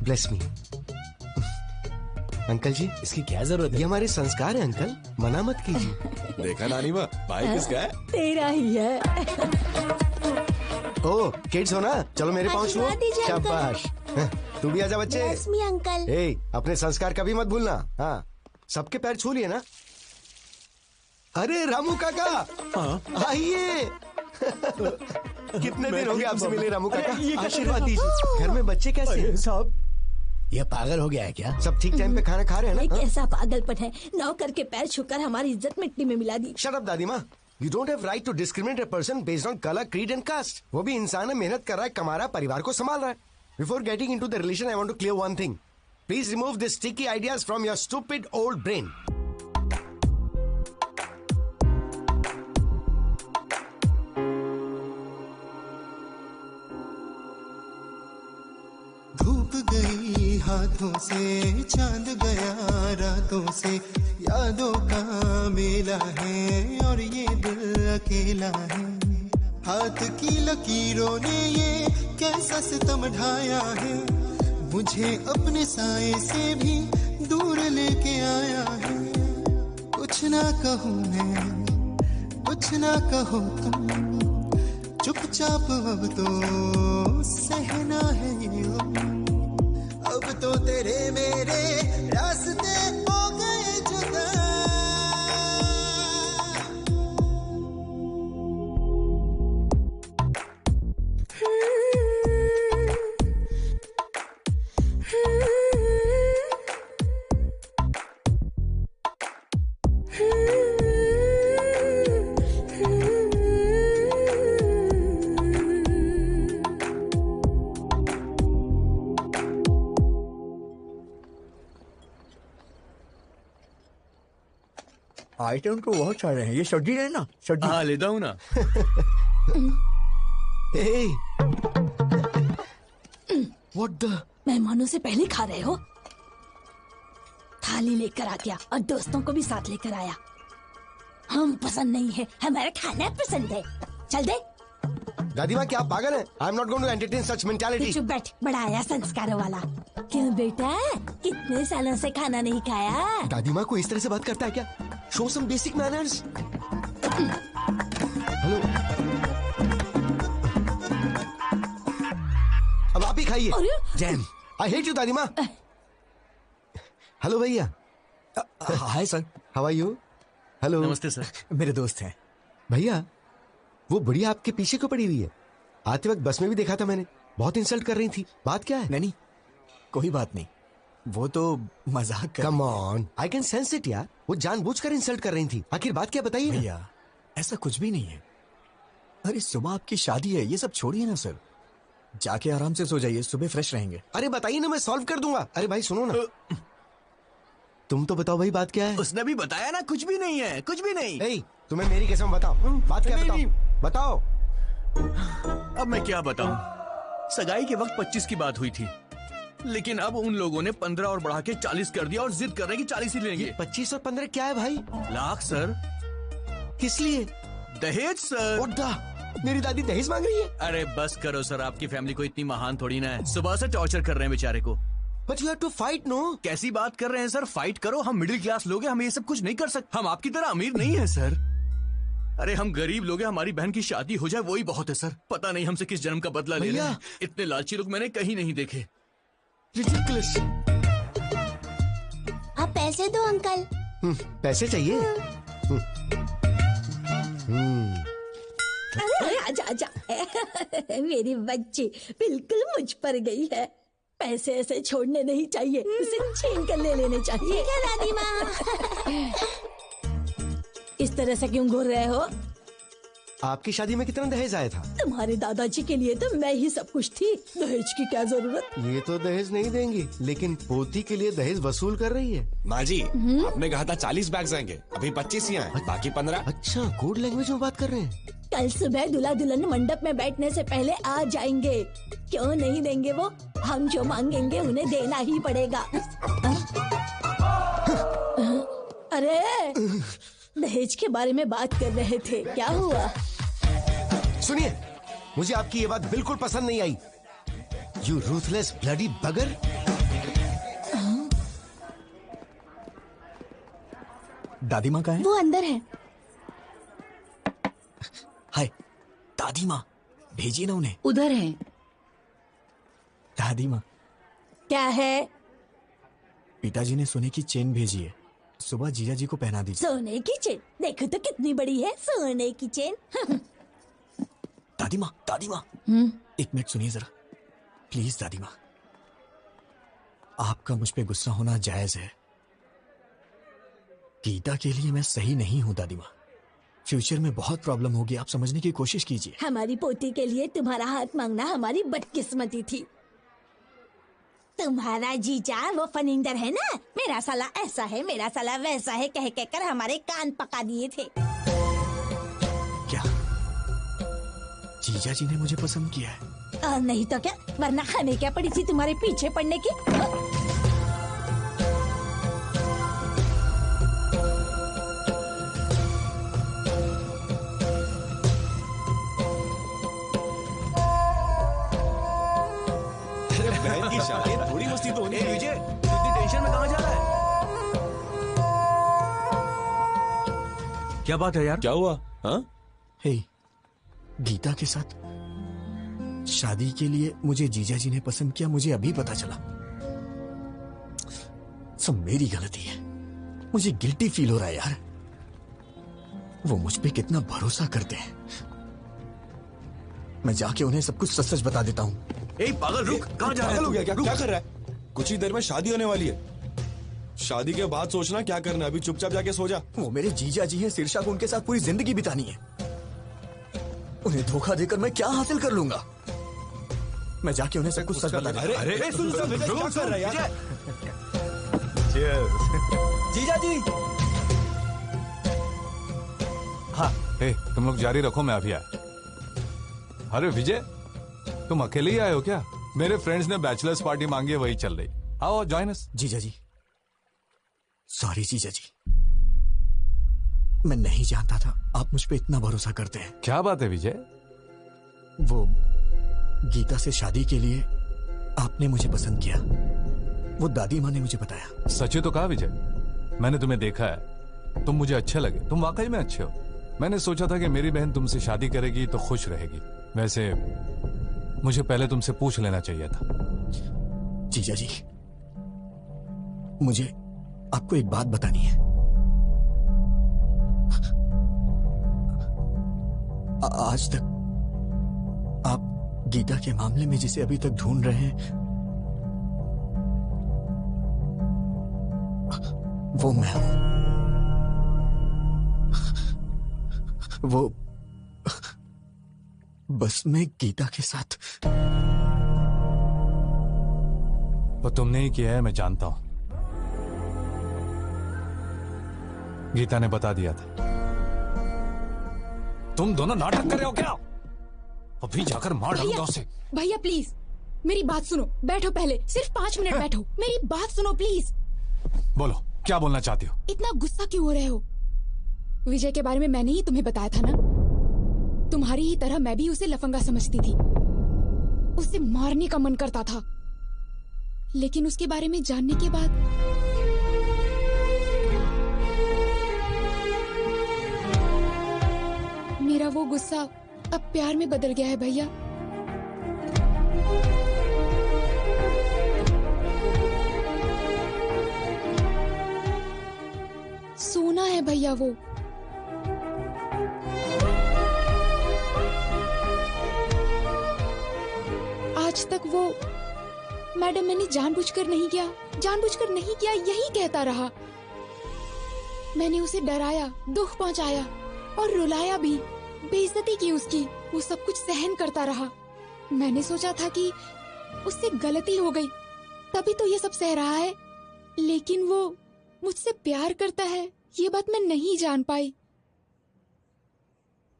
bless me. Uncle ji, इसकी क्या जरूरत है? ये हमारे संस्कार है अंकल, मना मत कीजिए। देखा नानी माँ, भाई किसका है? तेरा ही है। ओ किड्स हो ना, चलो मेरे पाँव छुओ। शाबाश, तू भी आजा बच्चे। Bless me, uncle. ए, अपने संस्कार कभी मत भूलना। हाँ, सबके पैर छू लिए ना? अरे रामू काका, आइए। कितने दिन हो गए आपसे मिले रामू काका, आशीर्वाद दीजिए। घर में बच्चे कैसे हैं? साहब, ये पागल हो गया है क्या? सब ठीक टाइम पे खाना खा रहे हैं ये ना? कैसा पागलपन है, नौकर के पैर छूकर हमारी इज्जत मिट्टी में मिला दी। शट अप दादी माँ, you don't have right to discriminate a person based on colour, creed and caste. वो भी इंसान है, मेहनत कर रहा है, कमा रहा है, परिवार को संभाल रहा है। Before getting into the relation, I want to clear one thing. Please remove this sticky ideas from your stupid old brain. धूप गई हाथों से, चांद गया रातों से, यादों का मेला है और ये दिल अकेला है। हाथ की लकीरों ने ये कैसा सितम ढाया है, मुझे अपने साए से भी दूर लेके आया है। कुछ ना कहूँ मैं, कुछ ना कहो तुम, चुपचाप अब तो सहना है ये गम। अब तो तेरे मेरे रास्ते हो गए जुदा। आइटम तो बहुत सारे हैं। ये सब्जी है ना? सब्जी। हाँ लेता हूँ ना। What the? मेहमानों से पहले खा रहे हो? थाली लेकर आ गया और दोस्तों को भी साथ लेकर आया। हम पसंद नहीं है, हमारा खाना पसंद है। चल दे। दादी माँ क्या आप पागल हैं? I am not going to entertain such mentality. चुप बैठ, बड़ा आया संस्कारों वाला। क्यों बेटा, कितने सालों से खाना नहीं खाया? दादी माँ को इस तरह से बात करता है क्या? Show some basic manners. Hello, अब आप ही खाइए। जैम। आई हेट यू दादी माँ। हेलो भैया। Hi sir. How are you? Hello. नमस्ते सर। मेरे दोस्त हैं। भैया वो बुढ़िया आपके पीछे क्यों पड़ी हुई है? आते वक्त बस में भी देखा था मैंने, बहुत इंसल्ट कर रही थी। बात क्या है? नहीं, कोई बात नहीं, वो तो मजाक कर। Come on, I can sense it यार। वो जानबूझकर इंसल्ट कर रही थी। आखिर बात क्या बताइए ना। भैया ऐसा कुछ भी नहीं है। अरे सुबह आपकी शादी है, ये सब छोड़िए ना सर। जाके आराम से सो जाइए, सुबह फ्रेश रहेंगे। अरे बताइए ना, मैं सॉल्व कर दूंगा। अरे भाई सुनो ना, तुम तो बताओ भाई, बात क्या है? उसने भी बताया ना, कुछ भी नहीं है, कुछ भी नहीं। ए, तुम्हें मेरी कसम बताओ, बात क्या है? बताओ। अब मैं क्या बताऊं? सगाई के वक्त 25 की बात हुई थी, लेकिन अब उन लोगों ने 15 और बढ़ा के 40 कर दिया और जिद कर रहे हैं कि 40 ही लेंगे। 25 और 15 क्या है भाई? लाख सर। किस लिए? दहेज सर। मेरी दादी दहेज मांग रही है? अरे बस करो सर, आपकी फैमिली को इतनी महान थोड़ी ना है। सुबह से टॉर्चर कर रहे हैं बेचारे को। But you have to fight, no? कैसी बात कर रहे हैं सर? फाइट करो, हम मिडिल क्लास लोग हैं, हम ये सब कुछ नहीं कर सकते। हम आपकी तरह अमीर नहीं है सर। अरे हम गरीब लोग हैं, हमारी बहन की शादी हो जाए वही बहुत है सर। पता नहीं हमसे किस जन्म का बदला ले रहे हैं। इतने लालची लोग मैंने कहीं नहीं देखे। Ridiculous. आप पैसे दो अंकल। पैसे चाहिए? अरे आजा आजा। मेरी बच्ची बिल्कुल मुझ पर गई है। पैसे ऐसे छोड़ने नहीं चाहिए, उसे छीन कर ले लेने चाहिए। ठीक है दादी माँ। इस तरह से क्यों घूर रहे हो? आपकी शादी में कितना दहेज आया था? तुम्हारे दादाजी के लिए तो मैं ही सब कुछ थी, दहेज की क्या जरूरत? ये तो दहेज नहीं देंगी, लेकिन पोती के लिए दहेज वसूल कर रही है। माँ जी, आपने कहा था 40 बैग्स आएंगे, अभी 25 ही आए, बाकी 15। अच्छा, कोड लैंग्वेज में बात कर रहे हैं। कल सुबह दूल्हा दुल्हन मंडप में बैठने से पहले आ जाएंगे। क्यों नहीं देंगे वो? हम जो मांगेंगे उन्हें देना ही पड़ेगा। अरे दहेज के बारे में बात कर रहे थे, क्या हुआ? सुनिए, मुझे आपकी ये बात बिल्कुल पसंद नहीं आई। यू रूथलेस ब्लडी बगर। दादी माँ कहाँ है? वो अंदर है। हाय दादी माँ, भेजिए ना उन्हें। उधर है। दादी माँ। क्या है? पिताजी ने सोने की चेन भेजी है, सुबह जीजा जी को पहना दीजिए। सोने की चेन? देखो तो कितनी बड़ी है सोने की चेन। दादी माँ, दादी माँ, एक मिनट सुनिए जरा प्लीज। दादी माँ, आपका मुझ पे गुस्सा होना जायज है। गीता के लिए मैं सही नहीं हूँ दादी माँ। फ्यूचर में बहुत प्रॉब्लम होगी, आप समझने की कोशिश कीजिए। हमारी पोती के लिए तुम्हारा हाथ मांगना हमारी बदकिस्मती थी। तुम्हारा जीजा वो फनिंदर है ना, मेरा साला ऐसा है, मेरा साला वैसा है कह कहकर हमारे कान पका दिए थे। क्या जीजा जी ने मुझे पसंद किया है? और नहीं तो क्या, वरना हमें क्या पड़ी थी तुम्हारे पीछे पड़ने की? बहन की शादी है, थोड़ी मस्ती तो होनी चाहिए। इतनी टेंशन में कहाँ जा रहा है? क्या बात है यार? क्या हुआ? हाँ? हे, गीता के साथ शादी के लिए मुझे जीजा जी ने पसंद किया, मुझे अभी पता चला। सब मेरी गलती है, मुझे गिल्टी फील हो रहा है यार। वो मुझ पे कितना भरोसा करते हैं। मैं जाके उन्हें सब कुछ सच सच बता देता हूँ। ए पागल रुक, कहाँ जा रहा है? हो गया क्या? क्या कर रहा है? कुछ ही देर में शादी होने वाली है, शादी के बाद सोचना क्या करना है। अभी चुपचाप जाके सो जा। वो मेरे जीजा जी हैं, सिरशा को उनके साथ पूरी जिंदगी बितानी है। उन्हें धोखा देकर मैं क्या हासिल कर लूंगा? मैं जाके उन्हें सब कुछ सच बता देता हूं। अरे सुन सुन, क्या कर रहा है यार? जीजा जी। हाँ, हे, तुम लोग जारी रखो, मैं अभी आया। अरे विजय, तुम अकेले ही आए हो क्या? मेरे फ्रेंड्स ने बैचलर्स पार्टी मांगी है, वही चल रही। आओ जॉइन अस। जीजा जी, सॉरी जीजा जी। मैं नहीं जानता था आप मुझ पे इतना भरोसा करते हैं। क्या बात है विजय? वो गीता से शादी के लिए आपने मुझे पसंद किया, वो दादी माँ ने मुझे बताया। सच ही तो कहा विजय, मैंने तुम्हें देखा है, तुम मुझे अच्छे लगे, तुम वाकई में अच्छे हो। मैंने सोचा था कि मेरी बहन तुमसे शादी करेगी तो खुश रहेगी। वैसे मुझे पहले तुमसे पूछ लेना चाहिए था। जीजा जी, मुझे आपको एक बात बतानी है। आज तक आप गीता के मामले में जिसे अभी तक ढूंढ रहे हैं वो मैं हूं। वो बस मैं गीता के साथ। वो तुमने ही किया है, मैं जानता हूं। गीता ने बता दिया था। तुम दोनों नाटक कर रहे हो क्या? अभी जाकर मार डालूंगा उसे। भैया प्लीज मेरी बात सुनो, बैठो पहले, सिर्फ 5 मिनट बैठो, मेरी बात सुनो प्लीज। बोलो, क्या बोलना चाहती हो? इतना गुस्सा क्यों हो रहे हो? विजय के बारे में मैंने ही तुम्हें बताया था ना। तुम्हारी ही तरह मैं भी उसे लफंगा समझती थी, उसे मारने का मन करता था, लेकिन उसके बारे में जानने के बाद मेरा वो गुस्सा अब प्यार में बदल गया है भैया। सोना है भैया वो। आज तक वो मैडम मैंने जानबूझकर नहीं किया, जानबूझकर नहीं किया यही कहता रहा। मैंने उसे डराया, दुख पहुंचाया और रुलाया भी, बेइज्जती की उसकी, वो सब कुछ सहन करता रहा। मैंने सोचा था कि उससे गलती हो गई तभी तो ये सब सह रहा है, लेकिन वो मुझसे प्यार करता है ये बात मैं नहीं जान पाई।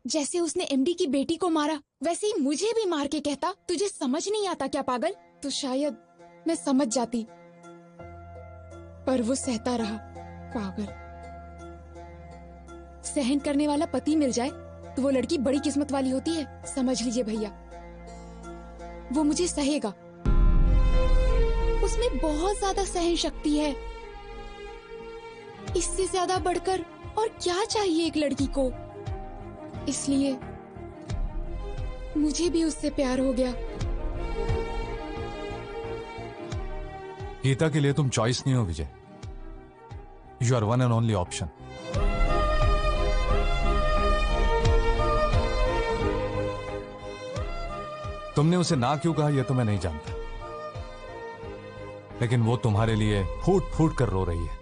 जैसे उसने एमडी की बेटी को मारा वैसे ही मुझे भी मार के कहता तुझे समझ नहीं आता क्या पागल? तो शायद मैं समझ जाती, पर वो सहता रहा। पागल। सहन करने वाला पति मिल जाए तो वो लड़की बड़ी किस्मत वाली होती है, समझ लीजिए भैया। वो मुझे सहेगा, उसमें बहुत ज्यादा सहन शक्ति है। इससे ज्यादा बढ़कर और क्या चाहिए एक लड़की को? इसलिए मुझे भी उससे प्यार हो गया। गीता के लिए तुम चॉइस नहीं हो Vijay, you are one and only option. तुमने उसे ना क्यों कहा यह तो मैं नहीं जानता, लेकिन वो तुम्हारे लिए फूट फूट कर रो रही है।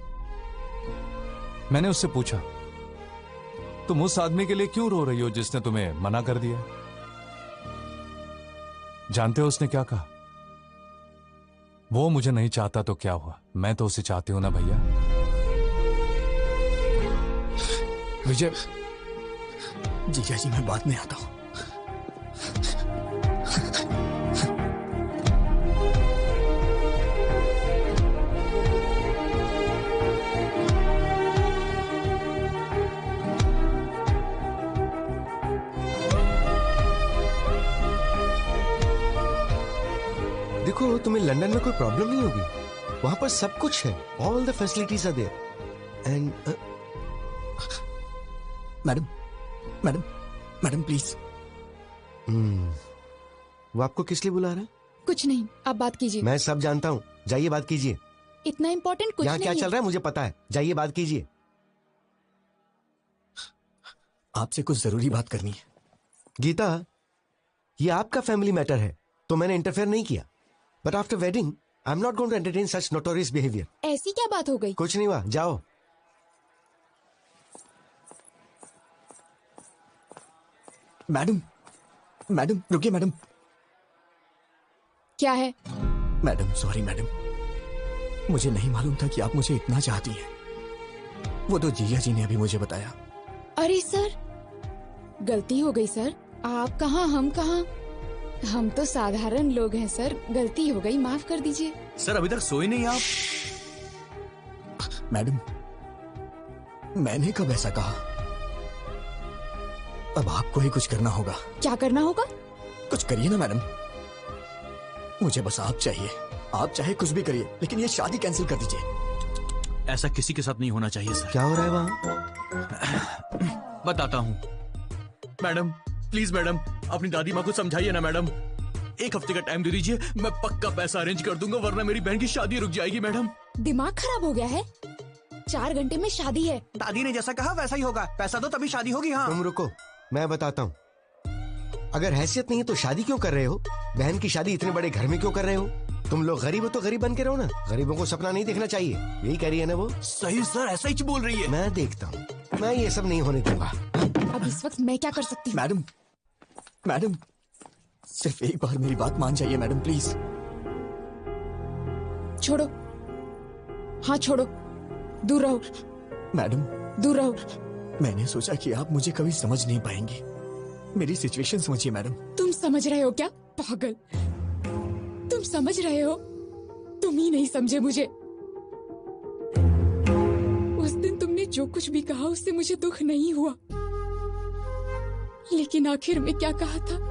मैंने उससे पूछा, तुम उस आदमी के लिए क्यों रो रही हो जिसने तुम्हें मना कर दिया? जानते हो उसने क्या कहा? वो मुझे नहीं चाहता तो क्या हुआ, मैं तो उसे चाहती हूं ना भैया। विजय, जीजा जी मैं बाद में आता हूं। देखो, तुम्हें लंदन में कोई प्रॉब्लम नहीं होगी, वहां पर सब कुछ है, all the facilities are there. And madam madam madam please. वो आपको किस लिए बुला रहा है? कुछ नहीं, आप बात कीजिए। मैं सब जानता हूँ, जाइए बात कीजिए। इतना इम्पोर्टेंट कुछ यहाँ नहीं क्या चल रहा है मुझे पता है, जाइए बात कीजिए। आपसे कुछ जरूरी बात करनी है। गीता, ये आपका फैमिली मैटर है तो मैंने इंटरफेयर नहीं किया, but after wedding I am not going to entertain such notorious behaviour. ऐसी क्या बात हो गई? कुछ नहीं हुआ, जाओ। मैडम मैडम रुकिए मैडम। क्या है? मैडम सॉरी मैडम, मुझे नहीं मालूम था कि आप मुझे इतना चाहती हैं। वो तो जीजा जी ने अभी मुझे बताया। अरे सर, गलती हो गई सर। आप कहाँ हम कहाँ, हम तो साधारण लोग हैं सर, गलती हो गई, माफ कर दीजिए। सर अभी तक सोए नहीं आप? मैडम मैंने कब ऐसा कहा? अब आपको ही कुछ करना होगा। क्या करना होगा? कुछ करिए ना मैडम, मुझे बस आप चाहिए। आप चाहे कुछ भी करिए, लेकिन ये शादी कैंसिल कर दीजिए। ऐसा किसी के साथ नहीं होना चाहिए सर। क्या हो रहा है वहाँ? बताता हूँ। मैडम प्लीज मैडम, अपनी दादी माँ को समझाइए ना मैडम। 1 हफ्ते का टाइम दे दीजिए, मैं पक्का पैसा अरेंज कर दूंगा, वरना मेरी बहन की शादी रुक जाएगी मैडम। दिमाग खराब हो गया है? 4 घंटे में शादी है। दादी ने जैसा कहा वैसा ही होगा। पैसा दो तभी शादी होगी। हाँ तुम रुको, मैं बताता हूँ। अगर हैसियत नहीं है तो शादी क्यों कर रहे हो? बहन की शादी इतने बड़े घर में क्यों कर रहे हो? तुम लोग गरीब हो तो गरीब बन के रहो ना। गरीबों को सपना नहीं देखना चाहिए, यही कह रही है ना वो? सही सर, ऐसा ही बोल रही है। मैं देखता हूँ, मैं ये सब नहीं होने दूंगा। अब इस वक्त मैं क्या कर सकती हूँ? मैडम, मैडम सिर्फ एक बार मेरी बात मान जाइए मैडम, प्लीज। छोड़ो, हाँ छोड़ो, दूर रहो। मैडम दूर रहो। मैंने सोचा कि आप मुझे कभी समझ नहीं पाएंगी। मेरी सिचुएशन समझिए मैडम। तुम समझ रहे हो क्या? पागल, तुम समझ रहे हो? तुम ही नहीं समझे मुझे। उस दिन तुमने जो कुछ भी कहा उससे मुझे दुख नहीं हुआ, लेकिन आखिर में क्या कहा था?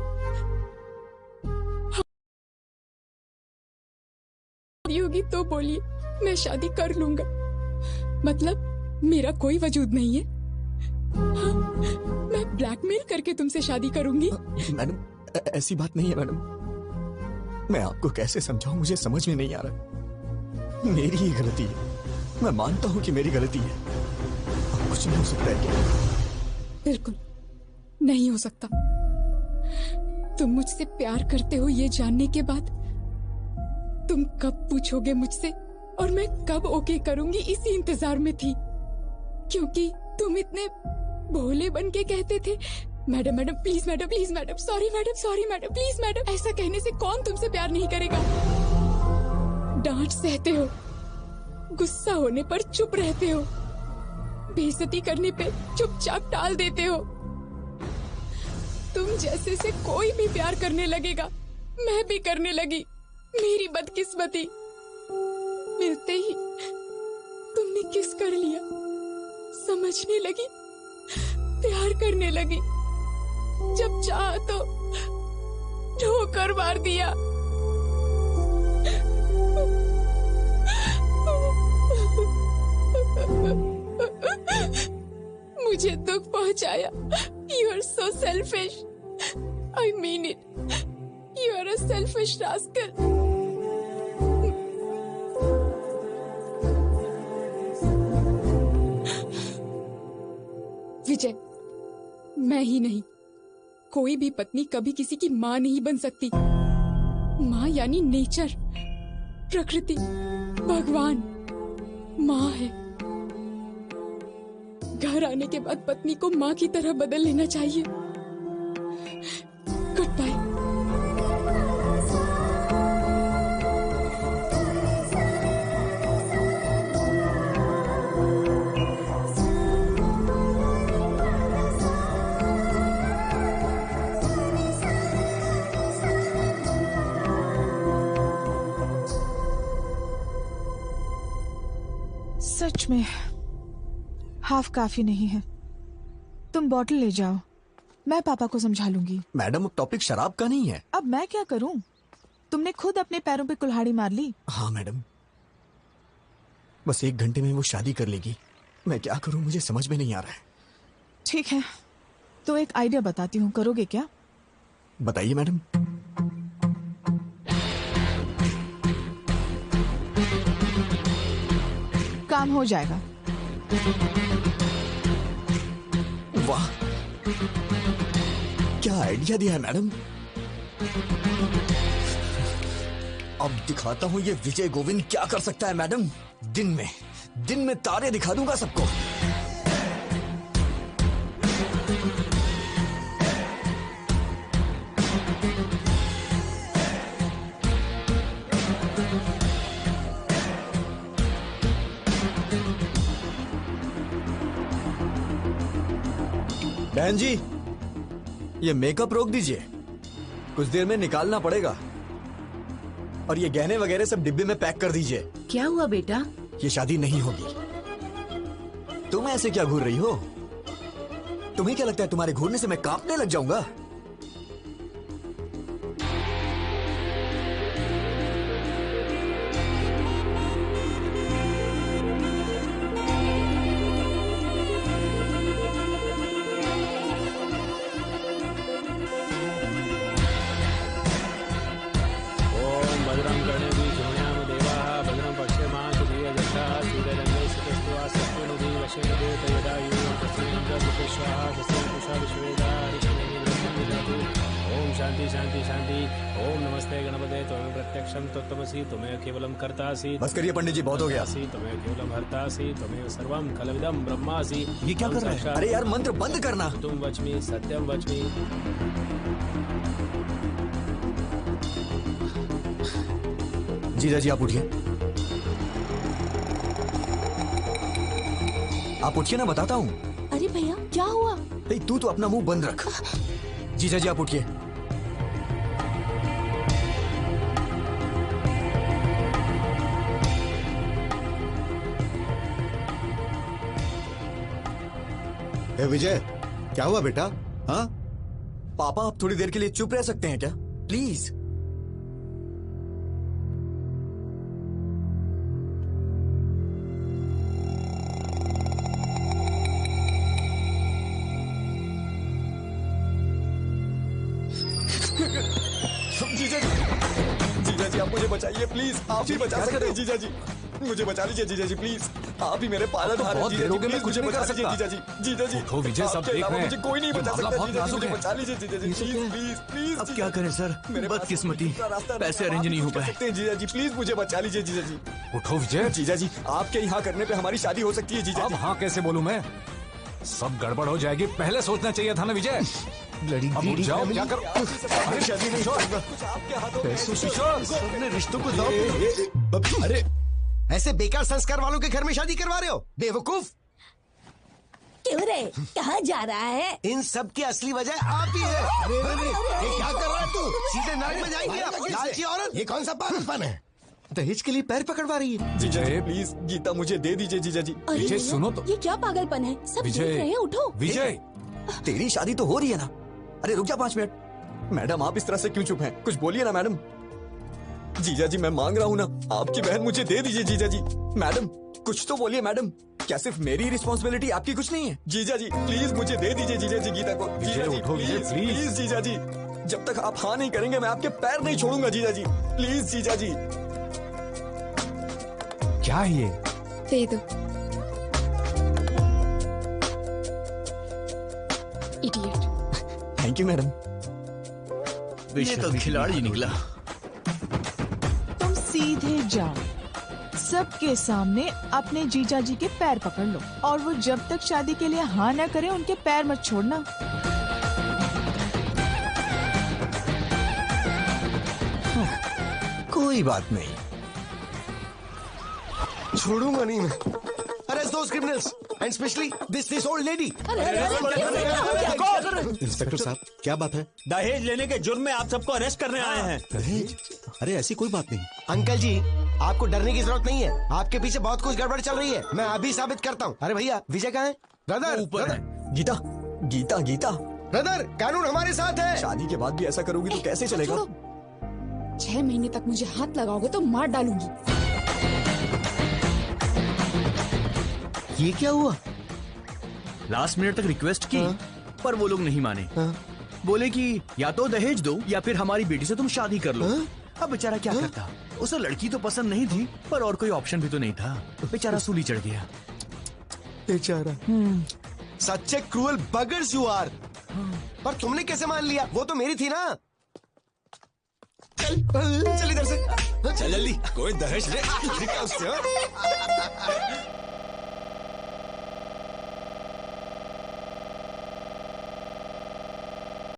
होगी तो बोलिए, मैं शादी कर लूंगा। मतलब मेरा कोई वजूद नहीं है? हाँ, मैं ब्लैकमेल करके तुमसे शादी करूंगी? मैडम ऐसी बात नहीं है मैडम। मैं आपको कैसे समझाऊं, मुझे समझ में नहीं आ रहा। मेरी ही गलती है, मैं मानता हूं कि मेरी गलती है। अब कुछ नहीं हो सकता है क्या? बिल्कुल नहीं हो सकता। तुम मुझसे प्यार करते हो ये जानने के बाद तुम कब पूछोगे मुझसे और मैं कब ओके करूंगी, इसी इंतजार में थी। क्योंकि तुम इतने भोले बन के कहते थे, madam madam please madam, please madam, sorry madam, please madam. ऐसा कहने से कौन तुमसे प्यार नहीं करेगा? डांट सहते हो, गुस्सा होने पर चुप रहते हो, बेइज्जती करने पे चुपचाप टाल देते हो। तुम जैसे से कोई भी प्यार करने लगेगा, मैं भी करने लगी। मेरी बदकिस्मती, मिलते ही तुमने किस कर लिया, समझने लगी, प्यार करने लगी। जब चाहा तो ठोकर मार दिया। मुझे दुख पहुंचाया। You are so selfish. I mean it. You are a selfish rascal. विजय, मैं ही नहीं, कोई भी पत्नी कभी किसी की माँ नहीं बन सकती। माँ यानी नेचर, प्रकृति, भगवान माँ है। घर आने के बाद पत्नी को माँ की तरह बदल लेना चाहिए। Good bye. सच में हाफ काफी नहीं है। तुम बॉटल ले जाओ, मैं पापा को समझा लूंगी। मैडम टॉपिक शराब का नहीं है। अब मैं क्या करूं? तुमने खुद अपने पैरों पे कुल्हाड़ी मार ली। हाँ मैडम, बस 1 घंटे में वो शादी कर लेगी। मैं क्या करूं, मुझे समझ में नहीं आ रहा है। ठीक है, तो एक आइडिया बताती हूँ, करोगे क्या? बताइए मैडम। काम हो जाएगा। वाह, क्या आइडिया दिया है मैडम। अब दिखाता हूं ये विजय गोविंद क्या कर सकता है मैडम। दिन में तारे दिखा दूंगा सबको। बहन जी, ये मेकअप रोक दीजिए, कुछ देर में निकालना पड़ेगा। और ये गहने वगैरह सब डिब्बे में पैक कर दीजिए। क्या हुआ बेटा? ये शादी नहीं होगी। तुम ऐसे क्या घूर रही हो? तुम्हें क्या लगता है तुम्हारे घूरने से मैं कांपने लग जाऊंगा? ओम शांति शांति शांति। ओम नमस्ते गणपते त्वमेव प्रत्यक्षं तत्त्वमसि त्वमेव केवलं कर्तासि। बस करिए पंडित जी, बहुत हो गया। त्वमेव केवलं हर्तासि त्वमेव सर्वं खलविदं ब्रह्मासि। ये क्या कर रहा है? अरे यार मंत्र बंद करना। तुम वच्मि सत्यम वच्मि। जीजा जी आप उठिए, आप उठिए ना, बताता हूँ। अरे भैया क्या हुआ? तू तो अपना मुंह बंद रख। जीजा जी आप उठिए। विजय क्या हुआ बेटा? हाँ पापा आप थोड़ी देर के लिए चुप रह सकते हैं क्या प्लीज? जीजा जी आप मुझे बचाइए प्लीज, आप ही बचा सकते हैं जीजा जी, मुझे बचा लीजिए जीजा जी प्लीज, आप ही मेरे पालनहार हैं जीजा जी, प्लीज मुझे बचा लीजिए जीजा जी। जीजा जी उठो विजय, सब देख रहे हैं। मुझे कोई नहीं बचा सकता जीजा जी, मुझे बचा लीजिए जीजा जी, प्लीज प्लीज प्लीज। अब क्या करें सर, बदकिस्मती, पैसे अरेंज नहीं हो पाए। जीजा जी प्लीज मुझे बचा लीजिए जीजा जी। उठो विजय। जीजा जी आपके यहाँ करने पे हमारी शादी हो सकती है जीजा अब जी। हाँ कैसे बोलूं मैं, सब गड़बड़ हो जाएगी, पहले सोचना चाहिए था ना विजय। अब उठ जाओ, क्या करो? अरे शादी नहीं होगा, सबने रिश्तों को दाव। अरे ऐसे बेकार संस्कार वालों के घर में शादी करवा रहे हो बेवकूफ। क्यों रे, कहाँ जा रहा है? इन सब की असली वजह आप ही है। अरे ये क्या कर रहा है तू? सीधे नाक में जाएंगे आप, लालची औरत। ये कौन सा पागलपन है? दहेज के लिए पैर पकड़वा रही है। जीजा जी प्लीज गीता मुझे दे दीजिए जीजा जी। अरे विजय भैया, सुनो तो। ये क्या पागलपन है? सब देख विजय, रहे हैं, उठो। विजय तेरी शादी तो हो रही है ना? अरे रुक जा 5 मिनट। मैडम आप इस तरह से क्यों चुप हैं? कुछ बोलिए ना मैडम। जीजा जी मैं मांग रहा हूँ ना, आपकी बहन मुझे दे दीजिए जीजा जी। मैडम कुछ तो बोलिए मैडम, क्या सिर्फ मेरी रिस्पॉन्सिबिलिटी आपकी कुछ नहीं है? जीजा जी प्लीज मुझे दे दीजिए जीजा जी गीता को। जीजा जी उठो, विजय, प्लीज प्लीज। प्लीज जीजा जी, जब तक आप हाँ नहीं करेंगे मैं आपके पैर नहीं छोड़ूंगा जीजा जी, प्लीज जीजा जी। क्या है ये? दे दो। इडियट। Thank you madam. ये तो खिलाड़ी निकला। तुम सीधे जाओ, सबके सामने अपने जीजा जी के पैर पकड़ लो, और वो जब तक शादी के लिए हाँ न करे उनके पैर मत छोड़ना। कोई बात नहीं, छोड़ूंगा नहीं मैं। Arrest those criminals and specially this old lady. Inspector साहब क्या बात है? दहेज लेने के जुर्म में आप सबको अरेस्ट करने आए हैं। दहेज? अरे ऐसी कोई बात नहीं। अंकल जी आपको डरने की जरूरत नहीं है, आपके पीछे बहुत कुछ गड़बड़ चल रही है, मैं अभी साबित करता हूँ। अरे भैया विजय कहाँ है? ब्रदर ऊपर है। गीता गीता गीता ब्रदर कानून हमारे साथ है। शादी के बाद भी ऐसा करोगी तो कैसे चलेगा? 6 महीने तक मुझे हाथ लगाओगे तो मार डालूंगी। ये क्या हुआ? लास्ट मिनट तक रिक्वेस्ट की, पर वो लोग नहीं माने। बोले कि या तो दहेज दो या फिर हमारी बेटी से तुम शादी कर लो। अब बेचारा क्या करता, उसे लड़की तो पसंद नहीं थी, पर और कोई ऑप्शन भी तो नहीं था। बेचारा सूली चढ़ गया। बेचारा। सच्चे क्रूअल बगर्स यू आर। पर तुमने कैसे मान लिया? वो तो मेरी थी ना। चल इधर से, चल जल्दी। कोई दहेज ले उससे।